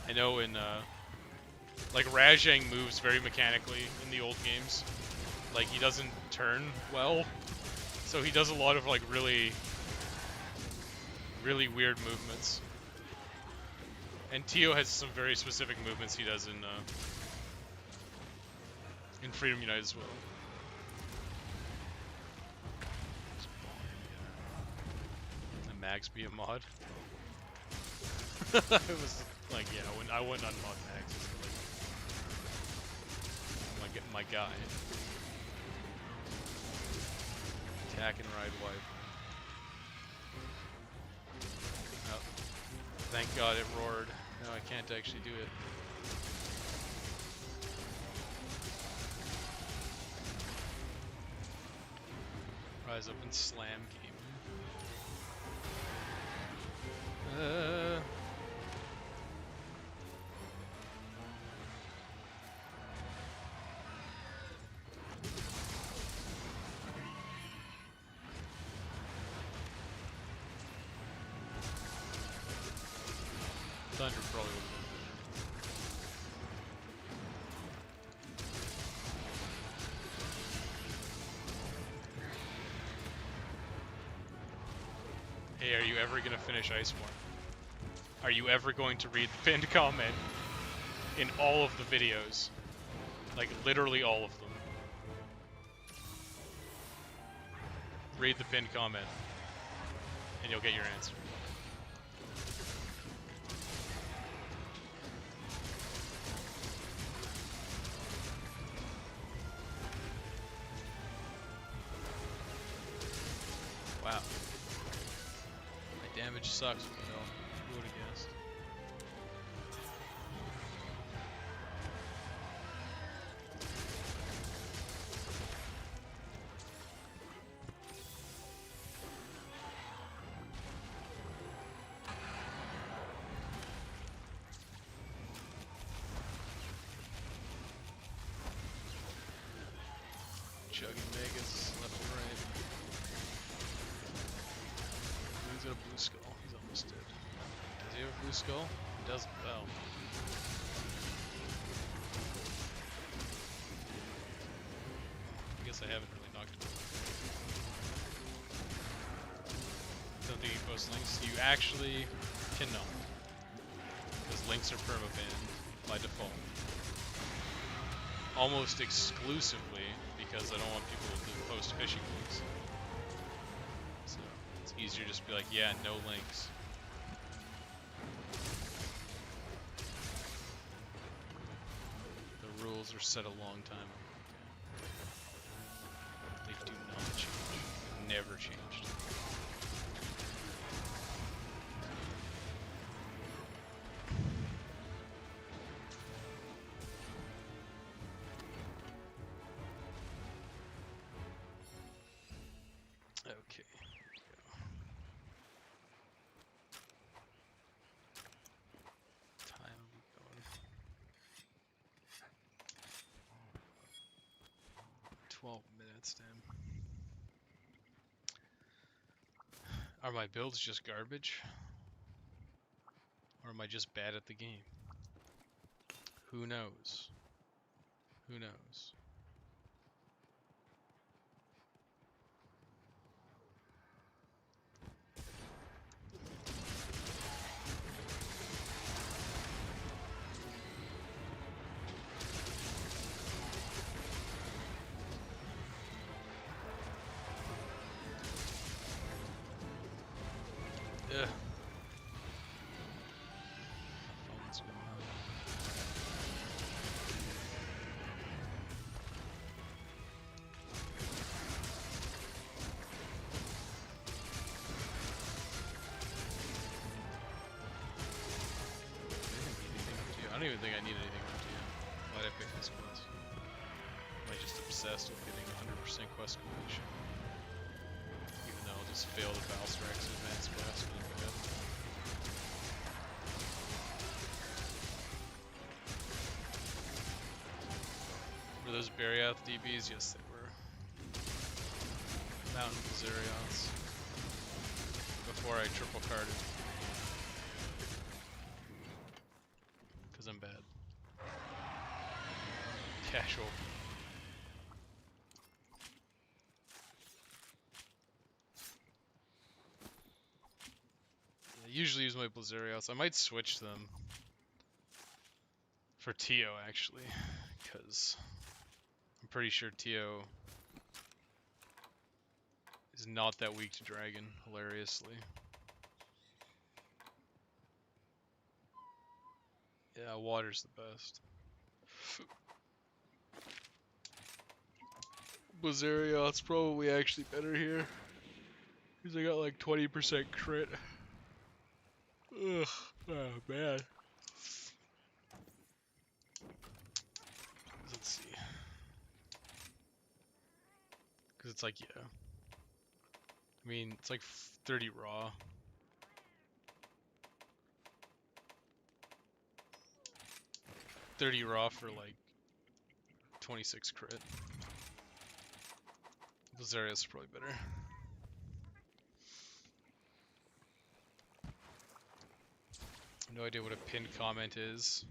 I know in... like, Rajang moves very mechanically in the old games. Like, he doesn't turn well. So he does a lot of like really really weird movements. And Tio has some very specific movements he does in Freedom Unite as well. And Mags be a mod. It was like, yeah, I wouldn't unmod Mags. Like, my guy. Attack and ride wipe. Oh, thank God it roared. No, I can't actually do it. Rise up and slam game. Thunder probably would have been better. Hey, are you ever gonna finish Iceborne? Are you ever going to read the pinned comment in all of the videos? Like, literally all of them. Read the pinned comment, and you'll get your answer. Wow. My damage sucks, but no. Who would have guessed? Chugging Vegas left and right. He's got a blue skull. He's almost dead. Does he have a blue skull? He doesn't. Well. I guess I haven't really knocked him out. Don't think he posts links. You actually cannot. Because links are permabanned by default. Almost exclusively because I don't want people to post phishing links. So it's easier just to be like, yeah, no links. The rules are set a long time ago. They do not change. Never changed. Okay, here we go. Time we going. 12 minutes, damn. Are my builds just garbage? Or am I just bad at the game? Who knows? Who knows? Ugh. Phone's going on. I don't even think I need anything from you. Why'd I pick this quest? Am I just obsessed with getting 100% quest completion? Even though I'll just fail the Valstrax advanced quest when I go. Were those Barioth DBs? Yes, they were. Mountain Bizarioths. Before I triple carded. Because I'm bad. Casual. usually use my Blazarios. I might switch them for Tio, actually, because I'm pretty sure Tio is not that weak to Dragon, hilariously. Yeah, water's the best. Blazarios probably actually better here, because I got like 20% crit. Ugh, oh man. Let's see. Because it's like, yeah. I mean, it's like 30 raw. 30 raw for like 26 crit. Blazarios is probably better. No idea what a pinned comment is.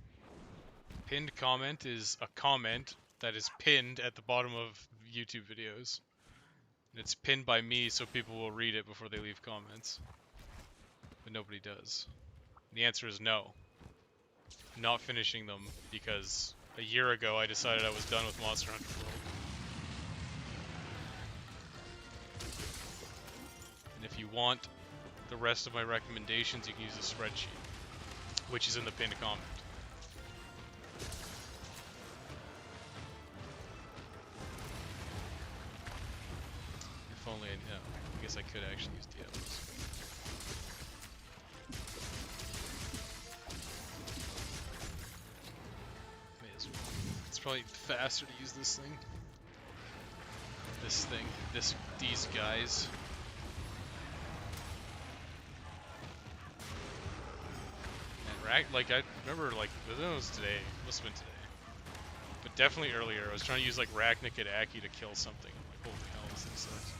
Pinned comment is a comment that is pinned at the bottom of YouTube videos. And it's pinned by me so people will read it before they leave comments. But nobody does. And the answer is no. I'm not finishing them because a year ago I decided I was done with Monster Hunter World. And if you want the rest of my recommendations, you can use the spreadsheet, which is in the pinned comment. If only I know. I guess I could actually use Diablos. May as well. It's probably faster to use this thing. These guys. And like, I remember, like, I don't know if it was today. It must have been today. But definitely earlier, I was trying to use, like, Rachnik and Aki to kill something. I'm like, holy hell, this thing sucks.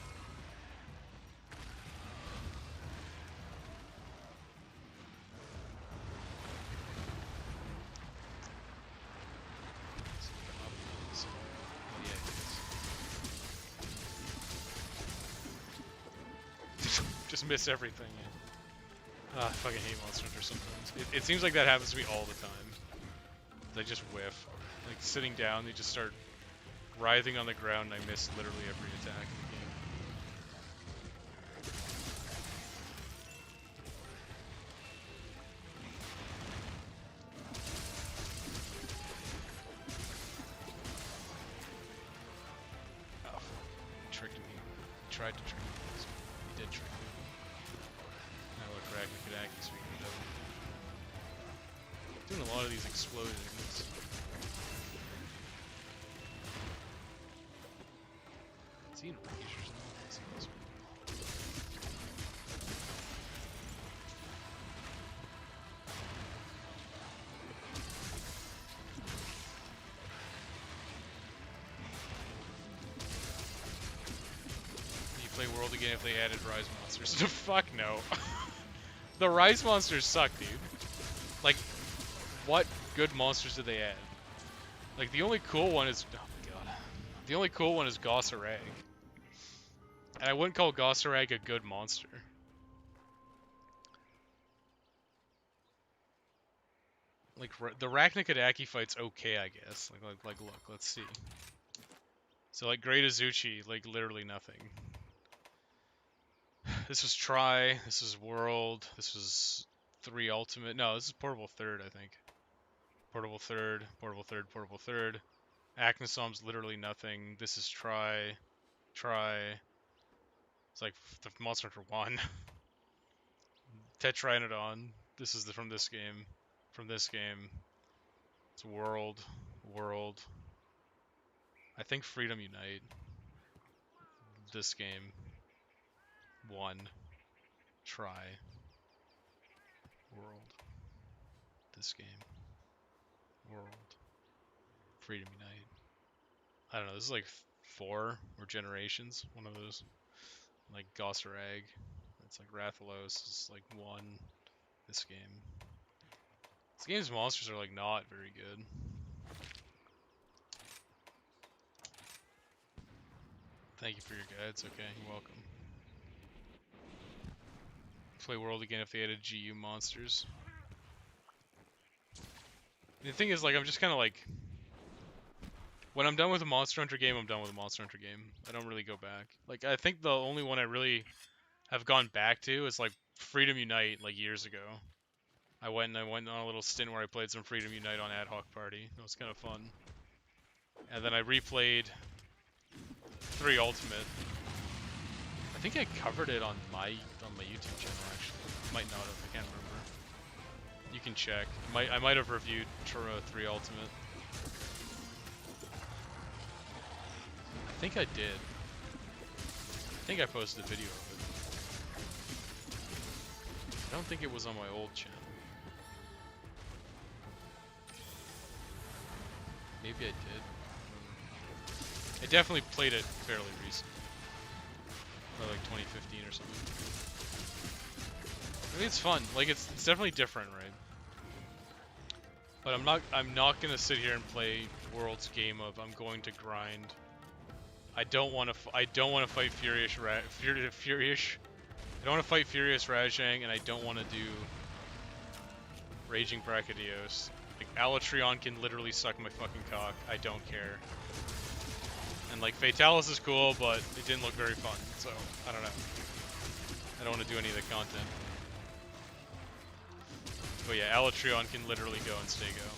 Just miss everything. Yeah. I fucking hate Monster Hunter sometimes. It seems like that happens to me all the time. I just whiff. Like sitting down, they just start writhing on the ground, and I miss literally every attack in the game. Oh, he tricked me. He tried to trick me. He did trick me. Now look, Ragnakadaki speaking of devil. Doing a lot of these explosions. Is he in rage or something? Let's see this one. You play World again if they added Rise monsters? Fuck no. The Rise monsters suck, dude. Like, what good monsters did they add? Like, the only cool one is... Oh my god. The only cool one is Gossarag. And I wouldn't call Gossarag a good monster. Like, the Rachnikadaki fight's okay, I guess. Like, look, let's see. So, like, Great Azuchi, like, literally nothing. This was Try, this was World, this was 3 Ultimate. No, this is Portable Third, I think. Portable Third, Portable Third, Portable Third. Acnosom's literally nothing. This is Try. It's like the Monster Hunter 1. Tetrynodon. This is from this game. From this game. It's World. I think Freedom Unite. This game. 1. Try. World. This game. World. Freedom Unite. I don't know, this is like 4 or Generations. One of those. Like Gossarag. It's like Rathalos is like 1. This game. This game's monsters are like not very good. Thank you for your guide. It's okay. You're welcome. play World again if they added GU monsters. The thing is, like, I'm just kind of like, when I'm done with a Monster Hunter game, I'm done with a Monster Hunter game. I don't really go back. Like, I think the only one I really have gone back to is like Freedom Unite, like years ago. I went on a little stint where I played some Freedom Unite on Ad Hoc Party. It was kind of fun. And then I replayed 3 Ultimate. I think I covered it on my YouTube channel actually. Might not have. I can't remember. You can check. I might have reviewed 3 Ultimate. I think I did. I think I posted a video of it. I don't think it was on my old channel. Maybe I did. I definitely played it fairly recently. Or like 2015 or something. I mean, it's fun. Like, it's definitely different, right? But I'm not gonna sit here and play World's game of I'm going to grind. I don't want to fight Furious. I don't want to fight Furious Rajang, and I don't want to do Raging Brachydios. Like, Alatreon can literally suck my fucking cock. I don't care. And like, Fatalis is cool, but it didn't look very fun, so I don't know. I don't want to do any of the content. But yeah, Alatreon can literally go and stay go.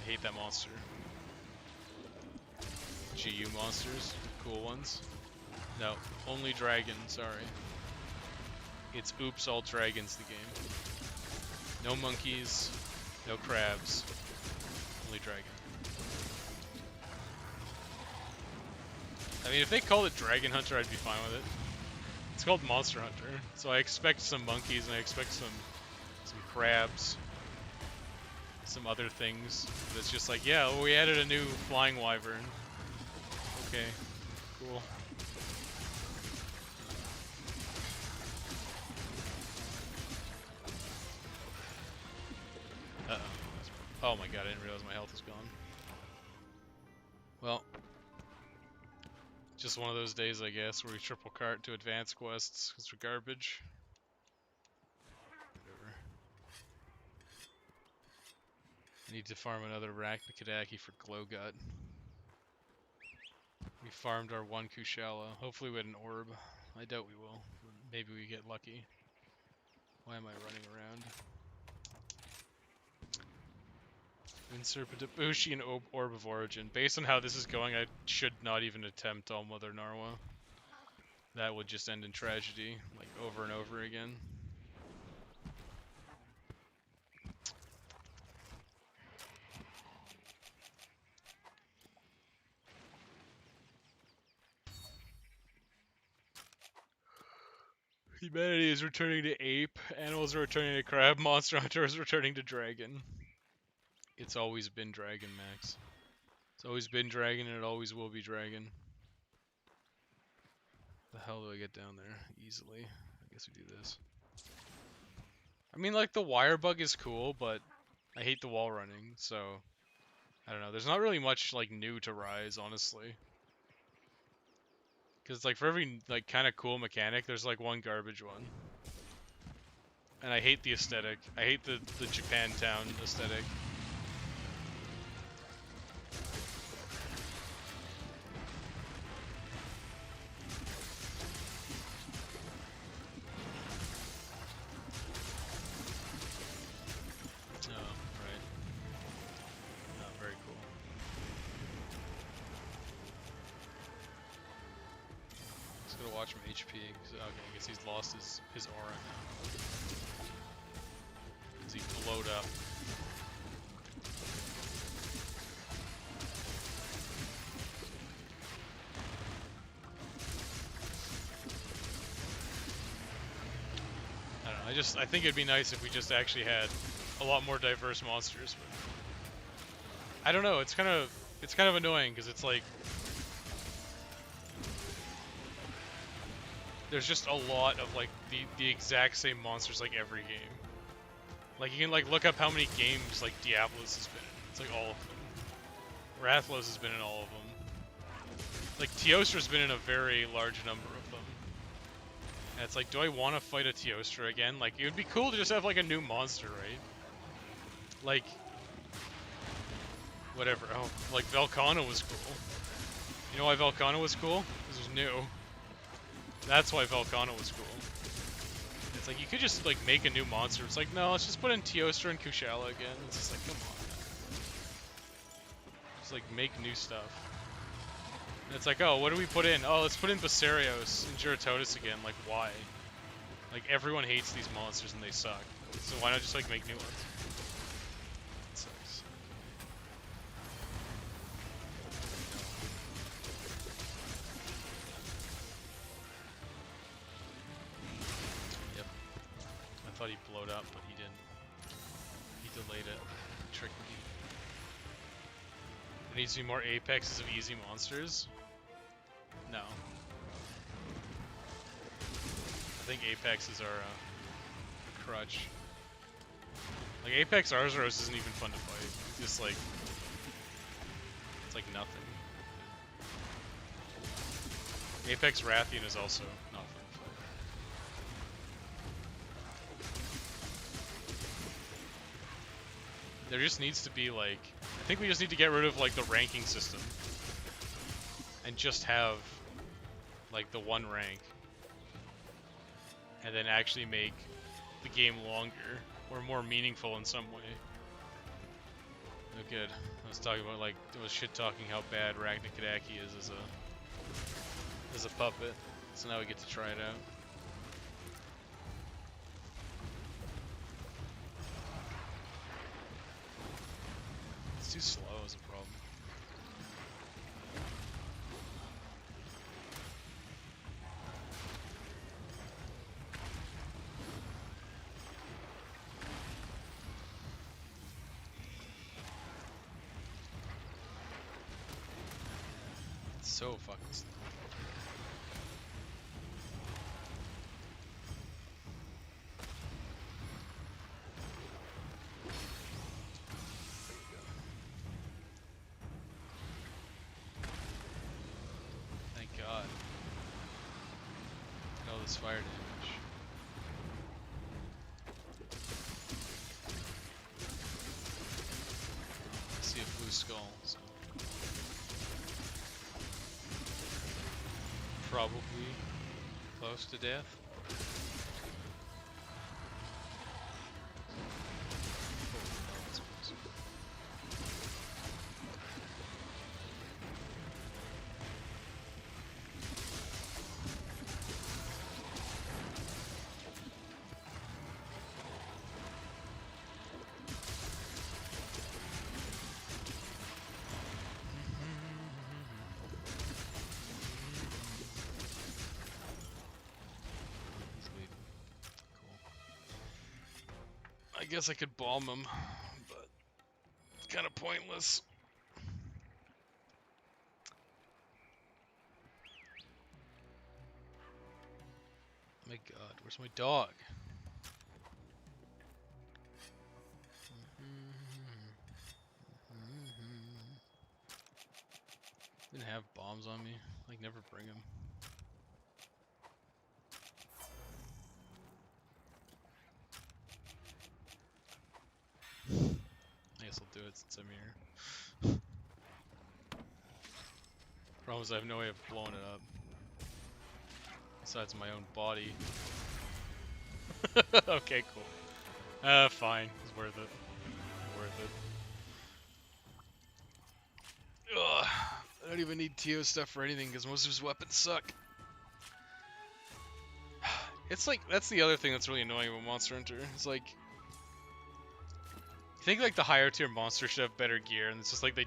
I hate that monster. GU monsters, cool ones. No, only dragon, sorry. It's oops, all dragons the game. No monkeys, no crabs, only dragon. I mean, if they called it Dragon Hunter, I'd be fine with it. It's called Monster Hunter, so I expect some monkeys and I expect some crabs, some other things. But it's just like, yeah, well, we added a new flying wyvern. Okay, cool. Uh-oh. Oh my god, I didn't realize my health was gone. Well, just one of those days, I guess, where we triple cart to advance quests because we're garbage. Whatever. I need to farm another Arachnakadaki for Glowgut. We farmed our 1 Kushala. Hopefully we had an orb. I doubt we will. Maybe we get lucky. Why am I running around? Insert Dabushi and Orb of Origin. Based on how this is going, I should not even attempt All Mother Narwa. That would just end in tragedy, like over and over again. Humanity is returning to ape, animals are returning to crab, Monster Hunter is returning to dragon. It's always been dragon, Max. It's always been dragon and it always will be dragon. The hell do I get down there? Easily. I guess we do this. I mean, like, the wire bug is cool, but I hate the wall running, so I don't know. There's not really much, like, new to Rise, honestly. Because, like, for every, like, kind of cool mechanic, there's, like, one garbage one. And I hate the aesthetic. I hate the Japantown aesthetic. Watch from HP. Okay, I guess he's lost his aura now. Because he blowed up. I don't know, I think it'd be nice if we just actually had a lot more diverse monsters. But I don't know, it's kind of annoying because it's like there's just a lot of like the exact same monsters like every game. Like you can like look up how many games like Diablos has been in. It's like all of them. Rathlos has been in all of them. Like Teostra's been in a very large number of them. And it's like, do I want to fight a Teostra again? Like, it would be cool to just have like a new monster, right? Like, whatever. Oh, like Velkhana was cool. You know why Velkhana was cool? Because it was new. That's why Velkhana was cool. It's like, you could just like make a new monster. It's like, no, let's just put in Teostra and Kushala again. It's just like, come on, man. Just like make new stuff. And it's like, oh, what do we put in? Oh, let's put in Basarios and Giratotus again. Like, why? Like, everyone hates these monsters and they suck. So why not just like make new ones? It sucks. Yep. I thought he blowed up, but he didn't. He delayed it. He tricked me. There needs to be more apexes of easy monsters. No. I think apexes are a crutch. Like, Apex Arzuros isn't even fun to fight. It's just like, it's like nothing. Apex Rathian is also not fun to fight. There just needs to be like, I think we just need to get rid of like the ranking system. And just have like the one rank. And then actually make the game longer. Or more meaningful in some way. Oh, good. I was talking about, like, I was shit-talking how bad Ragnikadaki is as a puppet. So now we get to try it out. It's too slow is a problem. So fucking slow. Thank God. Look at all this fire damage. I see a blue skull, so probably close to death. I guess I could bomb him, but it's kind of pointless. My God, where's my dog? Didn't have bombs on me. Like, never bring them. I guess I'll do it since I'm here. Problem is I have no way of blowing it up. Besides my own body. Okay, cool. Fine. It's worth it. Worth it. Ugh. I don't even need Teo stuff for anything because most of his weapons suck. It's like, that's the other thing that's really annoying about Monster Hunter. It's like, I think like the higher tier monsters should have better gear, and it's just like they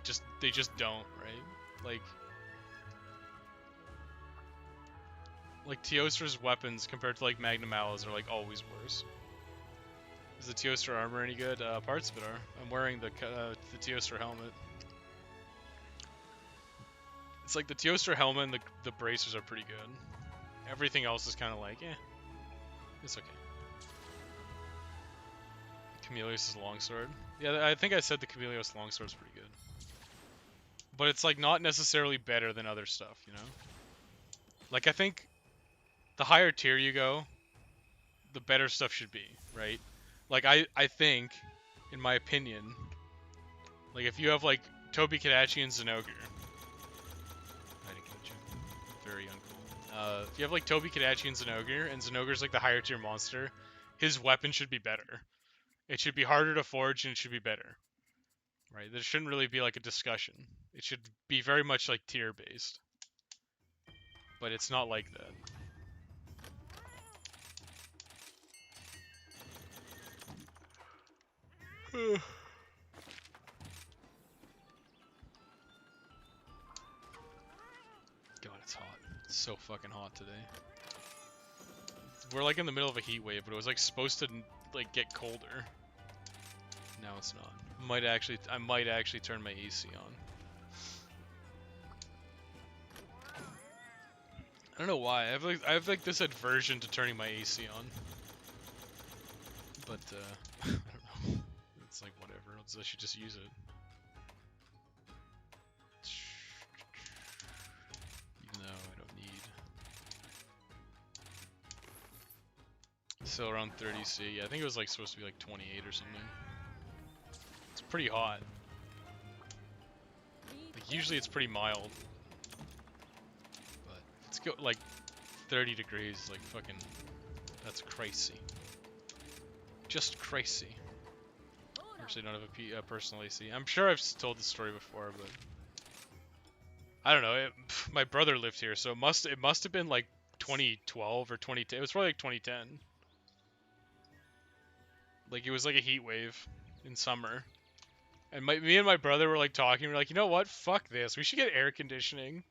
just don't, right? Like Teostra's weapons compared to like Magnum Alas are like always worse. Is the Teostra armor any good? Parts of it are. I'm wearing the Teostra helmet. It's like the Teostra helmet and the bracers are pretty good. Everything else is kind of like, eh, it's okay. Camellios' longsword. Yeah, I think I said the Camellios longsword is pretty good. But it's like not necessarily better than other stuff, you know? Like I think the higher tier you go, the better stuff should be, right? Like I think, in my opinion, like if you have like Tobi Kadachi and Zenogre, I didn't get you. Very uncool. If you have like Tobi Kadachi and Zenogre's like the higher tier monster, his weapon should be better. It should be harder to forge and it should be better, right? There shouldn't really be like a discussion. It should be very much like tier based, but it's not like that. God, it's hot. It's so fucking hot today. We're like in the middle of a heat wave, but it was like supposed to like get colder. Now it's not. I might actually turn my AC on. I don't know why. I have like this aversion to turning my AC on. But I don't know. It's like whatever. I should just use it. Even though I don't need. Still around 30 C. Yeah, I think it was like supposed to be like 28 or something. It's pretty hot. Like usually it's pretty mild. But let's go like 30 degrees, like fucking, that's crazy. Just crazy. Actually don't have a personal AC. I'm sure I've told this story before, but I don't know. My brother lived here, so it must have been like 2012 or 2010. It was probably like 2010. Like it was like a heat wave in summer, and me and my brother were like talking. We're like, you know what? Fuck this. We should get air conditioning.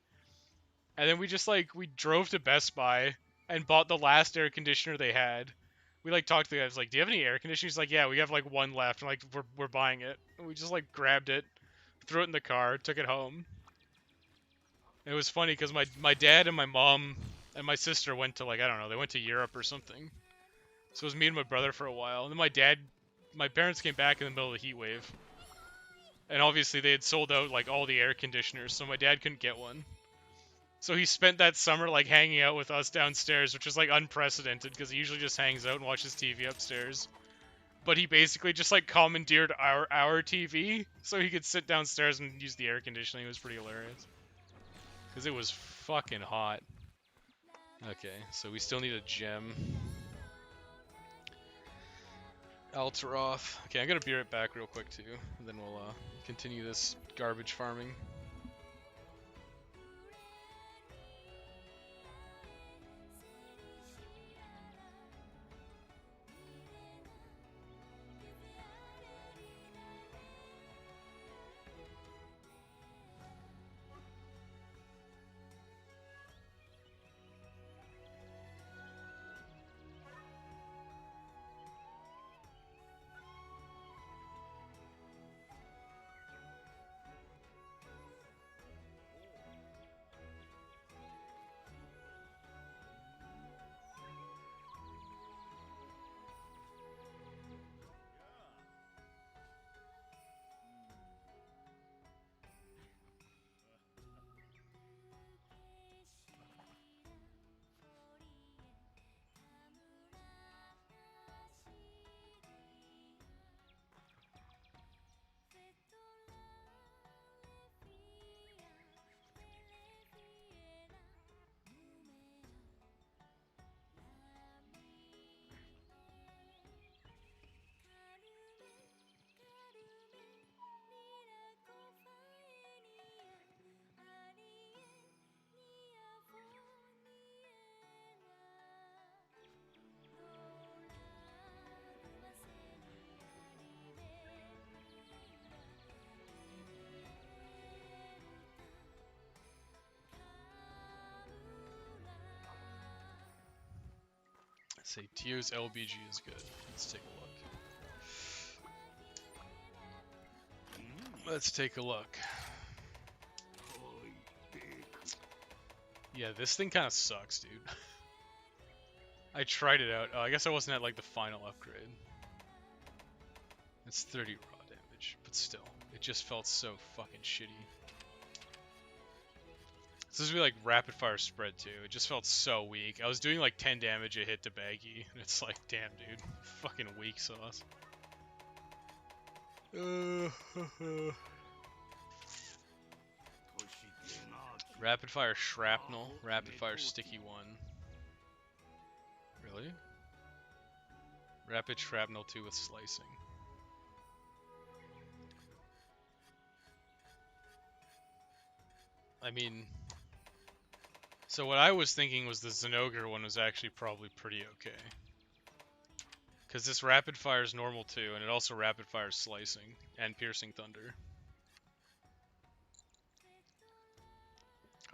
And then we just like we drove to Best Buy and bought the last air conditioner they had. We like talked to the guys like, do you have any air conditioning? He's like, yeah, we have like one left. And like we're buying it. And we just like grabbed it, threw it in the car, took it home. And it was funny because my dad and my mom and my sister went to like, I don't know, they went to Europe or something. So it was me and my brother for a while. And then my parents came back in the middle of the heat wave. And obviously they had sold out like all the air conditioners, so my dad couldn't get one. So he spent that summer like hanging out with us downstairs, which was like unprecedented because he usually just hangs out and watches TV upstairs. But he basically just like commandeered our TV so he could sit downstairs and use the air conditioning. It was pretty hilarious. Because it was fucking hot. Okay, so we still need a gem. Alteroth. Okay, I'm gonna be right back real quick too, and then we'll continue this garbage farming. Say Tio's LBG is good. Let's take a look. Let's take a look. Yeah, this thing kind of sucks, dude. I tried it out. I guess I wasn't at like the final upgrade. It's 30 raw damage, but still, it just felt so fucking shitty. This is like rapid fire spread too. It just felt so weak. I was doing like 10 damage a hit to Baggy, and it's like, damn, dude, fucking weak sauce. Rapid fire shrapnel, rapid fire sticky one. Really? Rapid shrapnel 2 with slicing. I mean, so what I was thinking was the Zinogre one was actually probably pretty okay. Because this rapid fire is normal too, and it also rapid fires slicing and piercing thunder.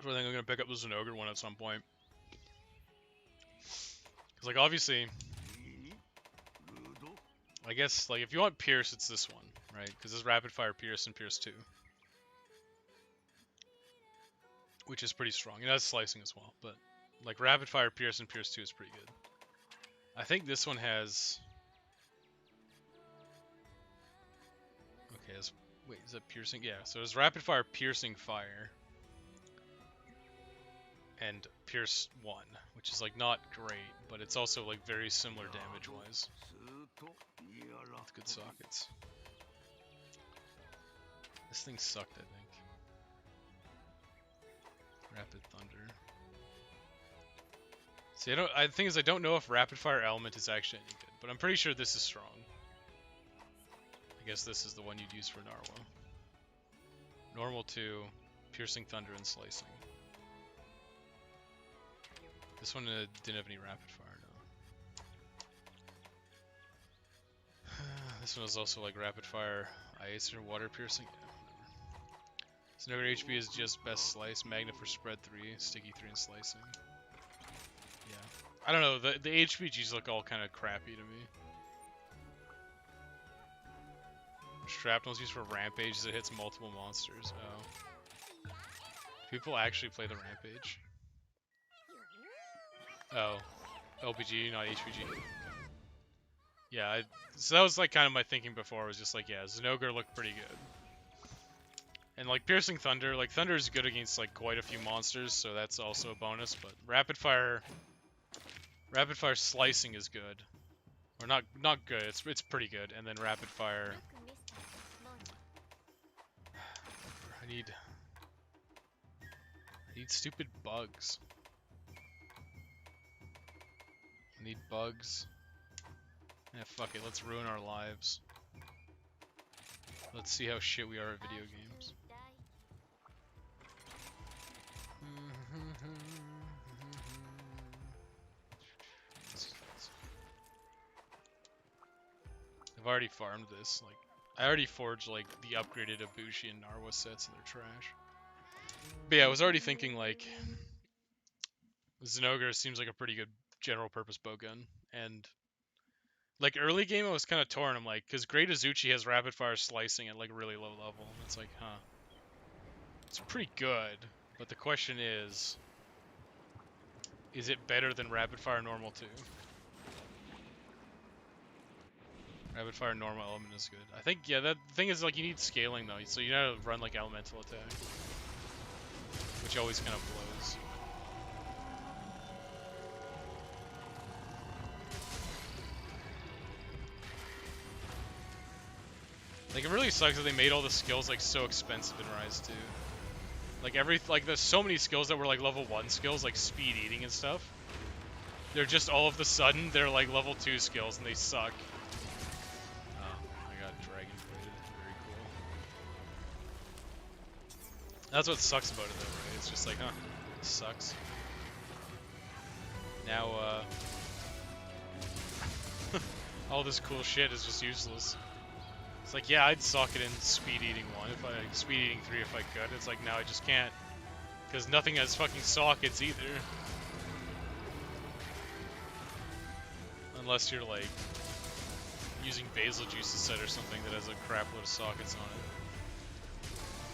So I think I'm gonna pick up the Zinogre one at some point. Because like obviously, I guess like if you want pierce, it's this one, right? Because this rapid fire pierce and pierce 2, which is pretty strong. It has slicing as well, but like rapid fire pierce and pierce 2 is pretty good. I think this one has. Okay, wait, is that piercing? Yeah, so there's rapid fire piercing fire and pierce 1, which is like not great, but it's also like very similar damage wise. With good sockets. This thing sucked, I think. Rapid thunder. See, I think is I don't know if rapid fire element is actually any good, but I'm pretty sure this is strong. I guess this is the one you'd use for Narwa. Normal 2, piercing thunder and slicing. This one didn't have any rapid fire, no. This one was also like rapid fire ice or water piercing. Yeah, whatever. Zinogre HP is just best slice, Magna for spread 3, sticky 3 and slicing. Yeah. I don't know, the HPGs look all kind of crappy to me. Shrapnel's used for rampage that hits multiple monsters. Oh. People actually play the rampage. Oh. LPG, not HPG. Okay. Yeah, so that was like kind of my thinking before, was just like, yeah, Zinogre looked pretty good. And like piercing thunder, like thunder is good against like quite a few monsters, so that's also a bonus, but rapid fire slicing is good. Or not good, it's pretty good. And then rapid fire, I need stupid bugs. I need bugs. Yeah, fuck it, let's ruin our lives. Let's see how shit we are at video games. I've already farmed this, like, I already forged, like, the upgraded Ibushi and Narwa sets and they're trash. But yeah, I was already thinking, like, Zinogre seems like a pretty good general purpose bowgun, and like early game I was kind of torn. I'm like, because Great Azuchi has rapid fire slicing at like really low level, and it's like, huh, it's pretty good, but the question is it better than rapid fire normal 2? Rapid fire normal element is good. I think, yeah, that thing is like you need scaling though, so you gotta run like elemental attack, which always kind of blows. Like, it really sucks that they made all the skills, like, so expensive in Rise 2. Like, there's so many skills that were, like, level 1 skills, like speed eating and stuff. They're just, all of the sudden, they're, like, level 2 skills, and they suck. Oh, I got dragon plated. Very cool. That's what sucks about it, though, right? It's just like, huh, this sucks. Now, all this cool shit is just useless. It's like, yeah, I'd sock it in speed eating 1 if speed eating 3 if I could. It's like, now I just can't, because nothing has fucking sockets either. Unless you're like using basil juice set or something that has a crap load of sockets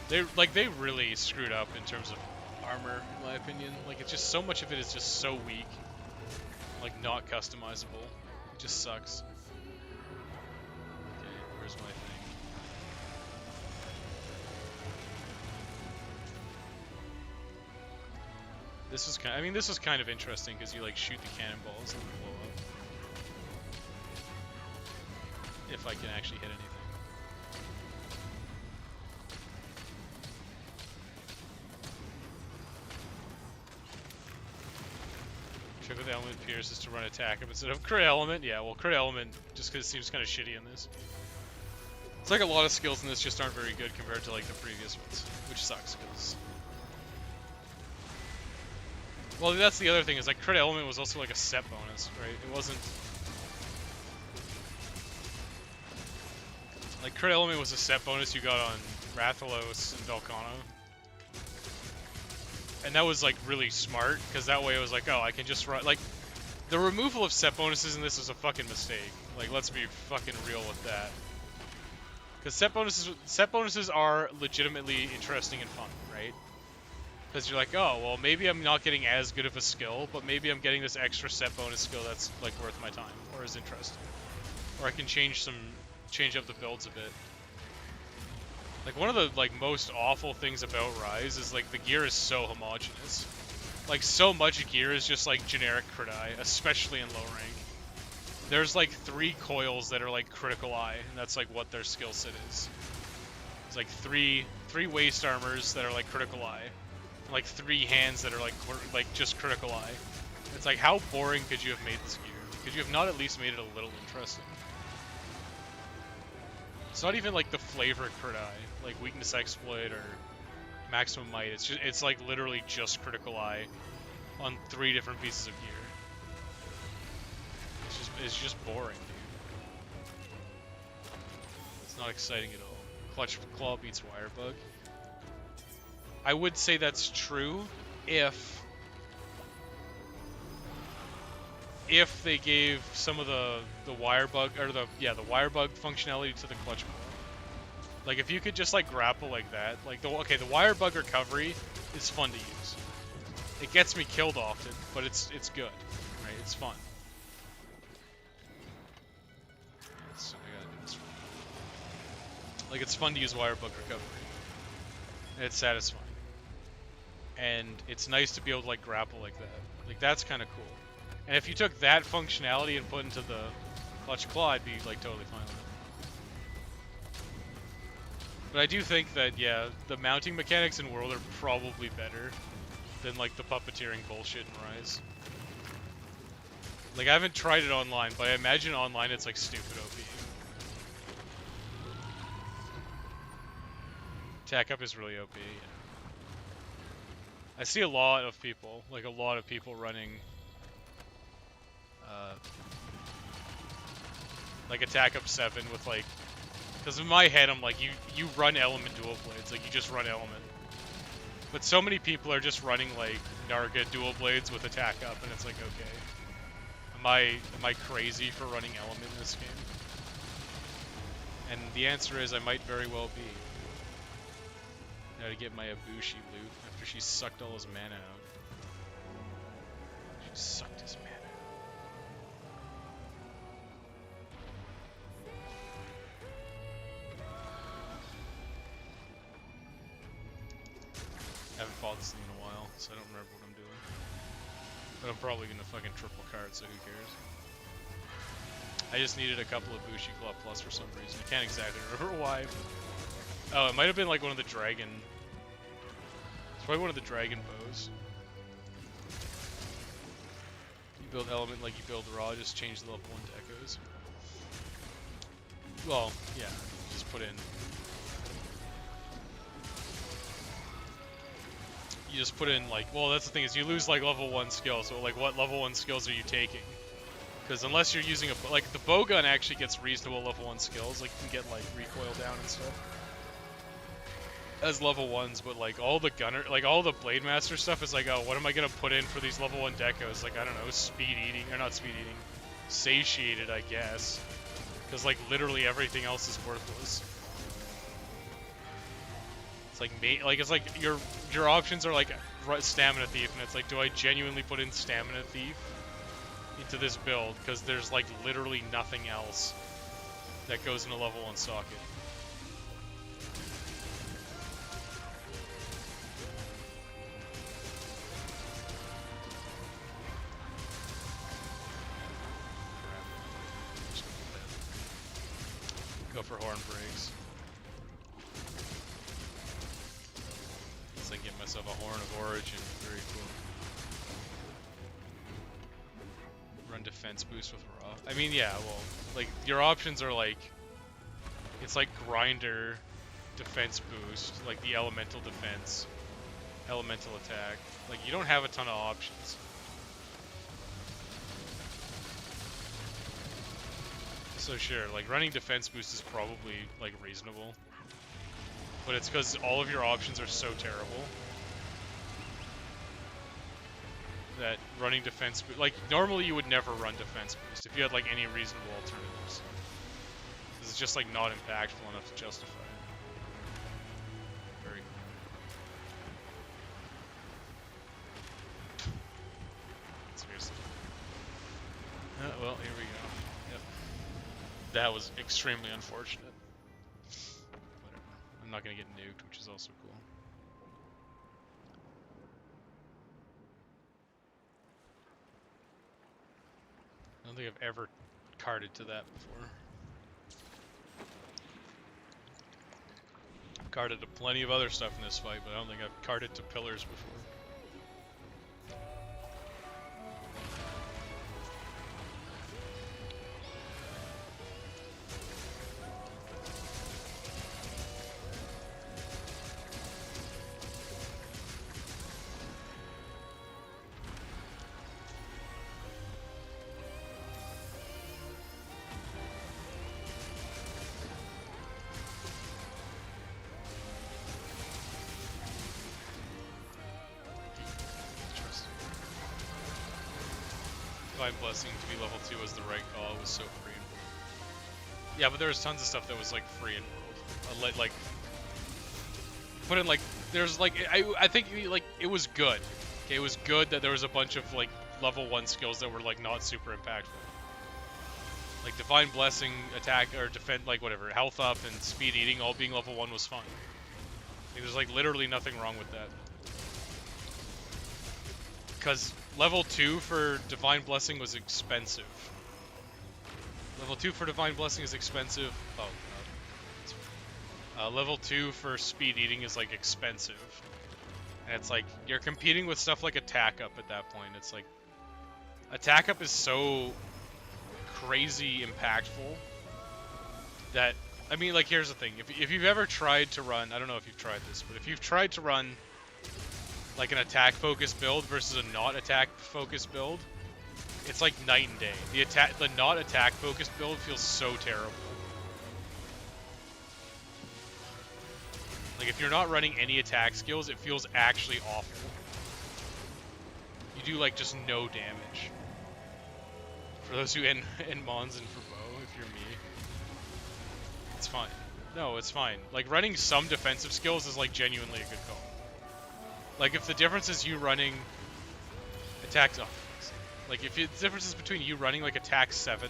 on it. They really screwed up in terms of armor, in my opinion. Like, it's just so much of it is just so weak, like not customizable. It just sucks. Where's my thing? This was kind. I mean, this was kind of interesting because you like shoot the cannonballs and they blow up. If I can actually hit anything. Trick with element Pierce is to run attack him instead of crit element. Yeah, well, crit element just because it seems kind of shitty in this. It's like a lot of skills in this just aren't very good compared to like the previous ones, which sucks because. Well, that's the other thing is like crit element was also like a set bonus, right? It wasn't. Like crit element was a set bonus you got on Rathalos and Velcano. And that was like really smart, because that way it was like, oh, I can just run, like, the removal of set bonuses in this was a fucking mistake. Like, let's be fucking real with that. Because set bonuses are legitimately interesting and fun, right? Because you're like, oh, well, maybe I'm not getting as good of a skill, but maybe I'm getting this extra set bonus skill that's, like, worth my time, or is interesting. Or I can change up the builds a bit. Like, one of the, like, most awful things about Rise is, like, the gear is so homogenous. Like, so much gear is just, like, generic crit eye, especially in low rank. There's, like, 3 coils that are, like, critical eye, and that's, like, what their skill set is. It's, like, three waist armors that are, like, critical eye. And, like, 3 hands that are, like, just critical eye. It's like, how boring could you have made this gear? Could you have not at least made it a little interesting? It's not even like the flavor crit eye, like weakness exploit or maximum might. It's like literally just critical eye on 3 different pieces of gear. It's just boring, dude. It's not exciting at all. Clutch Claw beats Wirebug. I would say that's true if they gave some of the Wirebug, or the Wirebug functionality to the Clutch Claw. Like, if you could just, like, grapple like that, like, the Wirebug recovery is fun to use. It gets me killed often, but it's good, right? It's fun. So I gotta do this one. Like, it's fun to use Wirebug recovery. And it's satisfying. And it's nice to be able to, like, grapple like that. Like, that's kind of cool. And if you took that functionality and put into the Clutch Claw, I'd be, like, totally fine with it. But I do think that, yeah, the mounting mechanics in World are probably better than, like, the puppeteering bullshit in Rise. Like, I haven't tried it online, but I imagine online it's, like, stupid OP. Attack up is really OP, yeah. I see a lot of people running like attack up 7 with like, because in my head I'm like, you run element dual blades, like you just run element. But so many people are just running like Narga dual blades with attack up, and it's like, okay, am I crazy for running element in this game? And the answer is I might very well be. Now to get my Ibushi loot after she sucked all his mana out. She sucked his mana. I haven't fought this thing in a while, so I don't remember what I'm doing. But I'm probably gonna fucking triple card, so who cares? I just needed a couple of Bushi Claw Plus for some reason. I can't exactly remember why. But... oh, it might have been like one of the dragon... it's probably one of the dragon bows. You build element like you build raw, just change the level 1 to echoes. Well, yeah, just put in... you just put in, like, well, that's the thing, is you lose, like, level 1 skills, so, like, what level 1 skills are you taking? Because unless you're using a, like, the bow gun actually gets reasonable level 1 skills, like, you can get, like, recoil down and stuff. As level 1s, but, like, all the gunner, like, all the Blade Master stuff is like, oh, what am I gonna put in for these level 1 decos? Like, I don't know, speed eating, or not speed eating, satiated, I guess. Because, like, literally everything else is worthless. It's like your options are like Stamina Thief, and it's like, do I genuinely put in Stamina Thief into this build? Because there's like literally nothing else that goes in a level 1 socket. go for horn breaks. It's like get myself a Horn of Origin. Very cool. Run defense boost with raw. I mean, yeah, well, like your options are like, it's like grinder, defense boost, like the elemental defense, elemental attack. Like you don't have a ton of options. So sure, like running defense boost is probably like reasonable, but it's because all of your options are so terrible that running defense boost, like normally you would never run defense boost if you had like any reasonable alternatives. This is just like not impactful enough to justify it. Very cool. Seriously. Well, here we go. Yep. That was extremely unfortunate. Whatever. I'm not gonna get nuked, which is also cool. I don't think I've ever carded to that before. I've carded to plenty of other stuff in this fight, but I don't think I've carded to pillars before. Divine Blessing to be level 2 was the right call. It was so free in World. Yeah, but there was tons of stuff that was like free in World. Like put in like there's like I think like it was good. Okay, it was good that there was a bunch of like level 1 skills that were like not super impactful. Like Divine Blessing, attack or defend, like whatever, health up and speed eating all being level 1 was fine. Like, there's like literally nothing wrong with that. Because level 2 for Divine Blessing was expensive. Level 2 for Divine Blessing is expensive. Oh, God. Level 2 for Speed Eating is, like, expensive. And it's like, you're competing with stuff like Attack Up at that point. It's like, Attack Up is so crazy impactful that, I mean, like, here's the thing. If you've ever tried to run, I don't know if you've tried this, but if you've tried to run like an attack-focused build versus a not attack-focused build, it's like night and day. The not attack-focused build feels so terrible. Like if you're not running any attack skills, it feels actually awful. You do like just no damage. For those who end Mons and for bow, if you're me, it's fine. No, it's fine. Like running some defensive skills is like genuinely a good call. Like, if the difference is you running attacks, like, if the difference is between you running, like, attack 7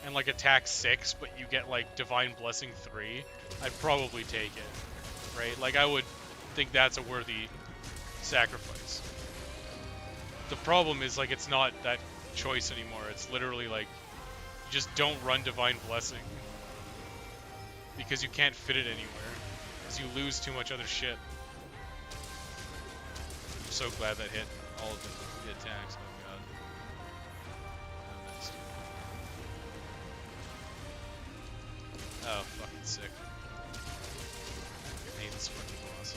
and, like, attack 6, but you get, like, Divine Blessing 3, I'd probably take it, right? Like, I would think that's a worthy sacrifice. The problem is, like, it's not that choice anymore. It's literally, like, you just don't run Divine Blessing because you can't fit it anywhere, because you lose too much other shit. I'm so glad that hit all of the attacks. Oh god. Oh, nice. Oh, fucking sick. I hate this fucking boss.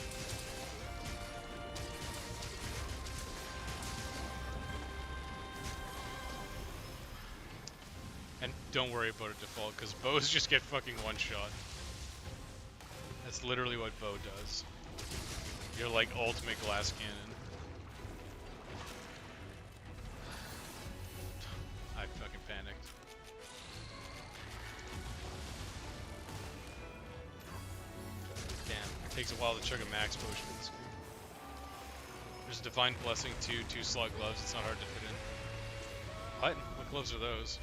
And don't worry about a default, because bows just get fucking one-shot. That's literally what bow does. You're like ultimate glass cannon. I fucking panicked. Damn, it takes a while to chug a max potion in this game. There's Divine Blessing 2 slot gloves, it's not hard to fit in. What? What gloves are those?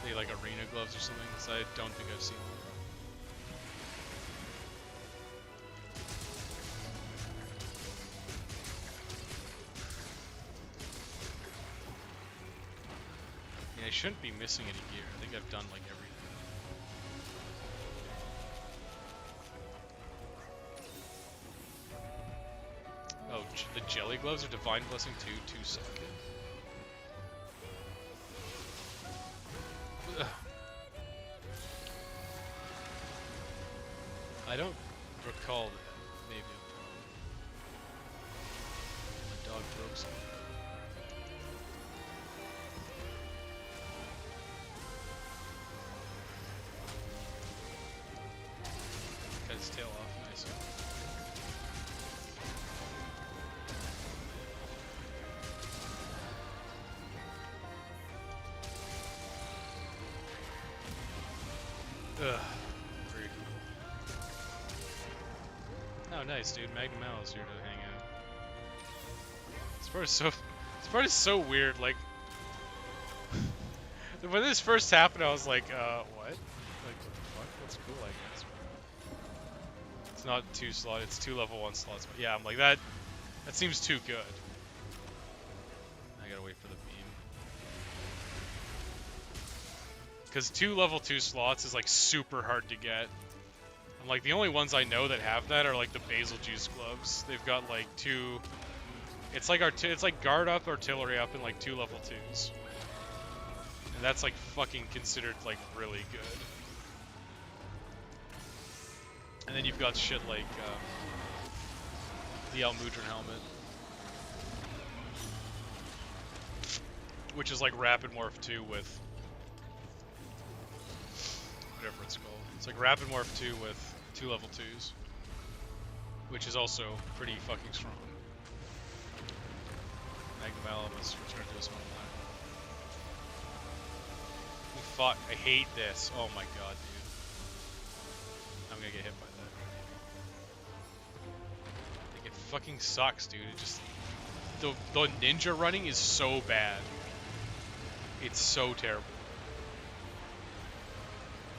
They like arena gloves or something? Because I don't think I've seen them. shouldn't be missing any gear. I think I've done like everything. Oh, the jelly gloves are Divine Blessing 2, 2 second. I don't recall that. Maybe I'm wrong. My dog broke something. Cut his tail off, nice. Ugh. Very cool. Oh, nice, dude. Magnum Al is here to hang out. This part is so weird. Like, when this first happened, I was like, what? Like, what? That's cool, I guess. It's not 2 slot. It's 2 level 1 slots. But yeah, I'm like that. That seems too good. I gotta wait for the beam. Because 2 level 2 slots is like super hard to get. And like the only ones I know that have that are like the Basil Juice gloves. They've got like 2. It's like guard up, artillery up, and like 2 level 2s. And that's like fucking considered like really good. And then you've got shit like the Almudron helmet, which is like Rapid Morph 2 with whatever it's called. It's like Rapid Morph 2 with 2 level 2s, which is also pretty fucking strong. Magnum Al must return to us one time. We fought. I hate this. Oh my god, dude. I'm gonna get hit by that. Like, it fucking sucks, dude. It just... The ninja running is so bad. It's so terrible.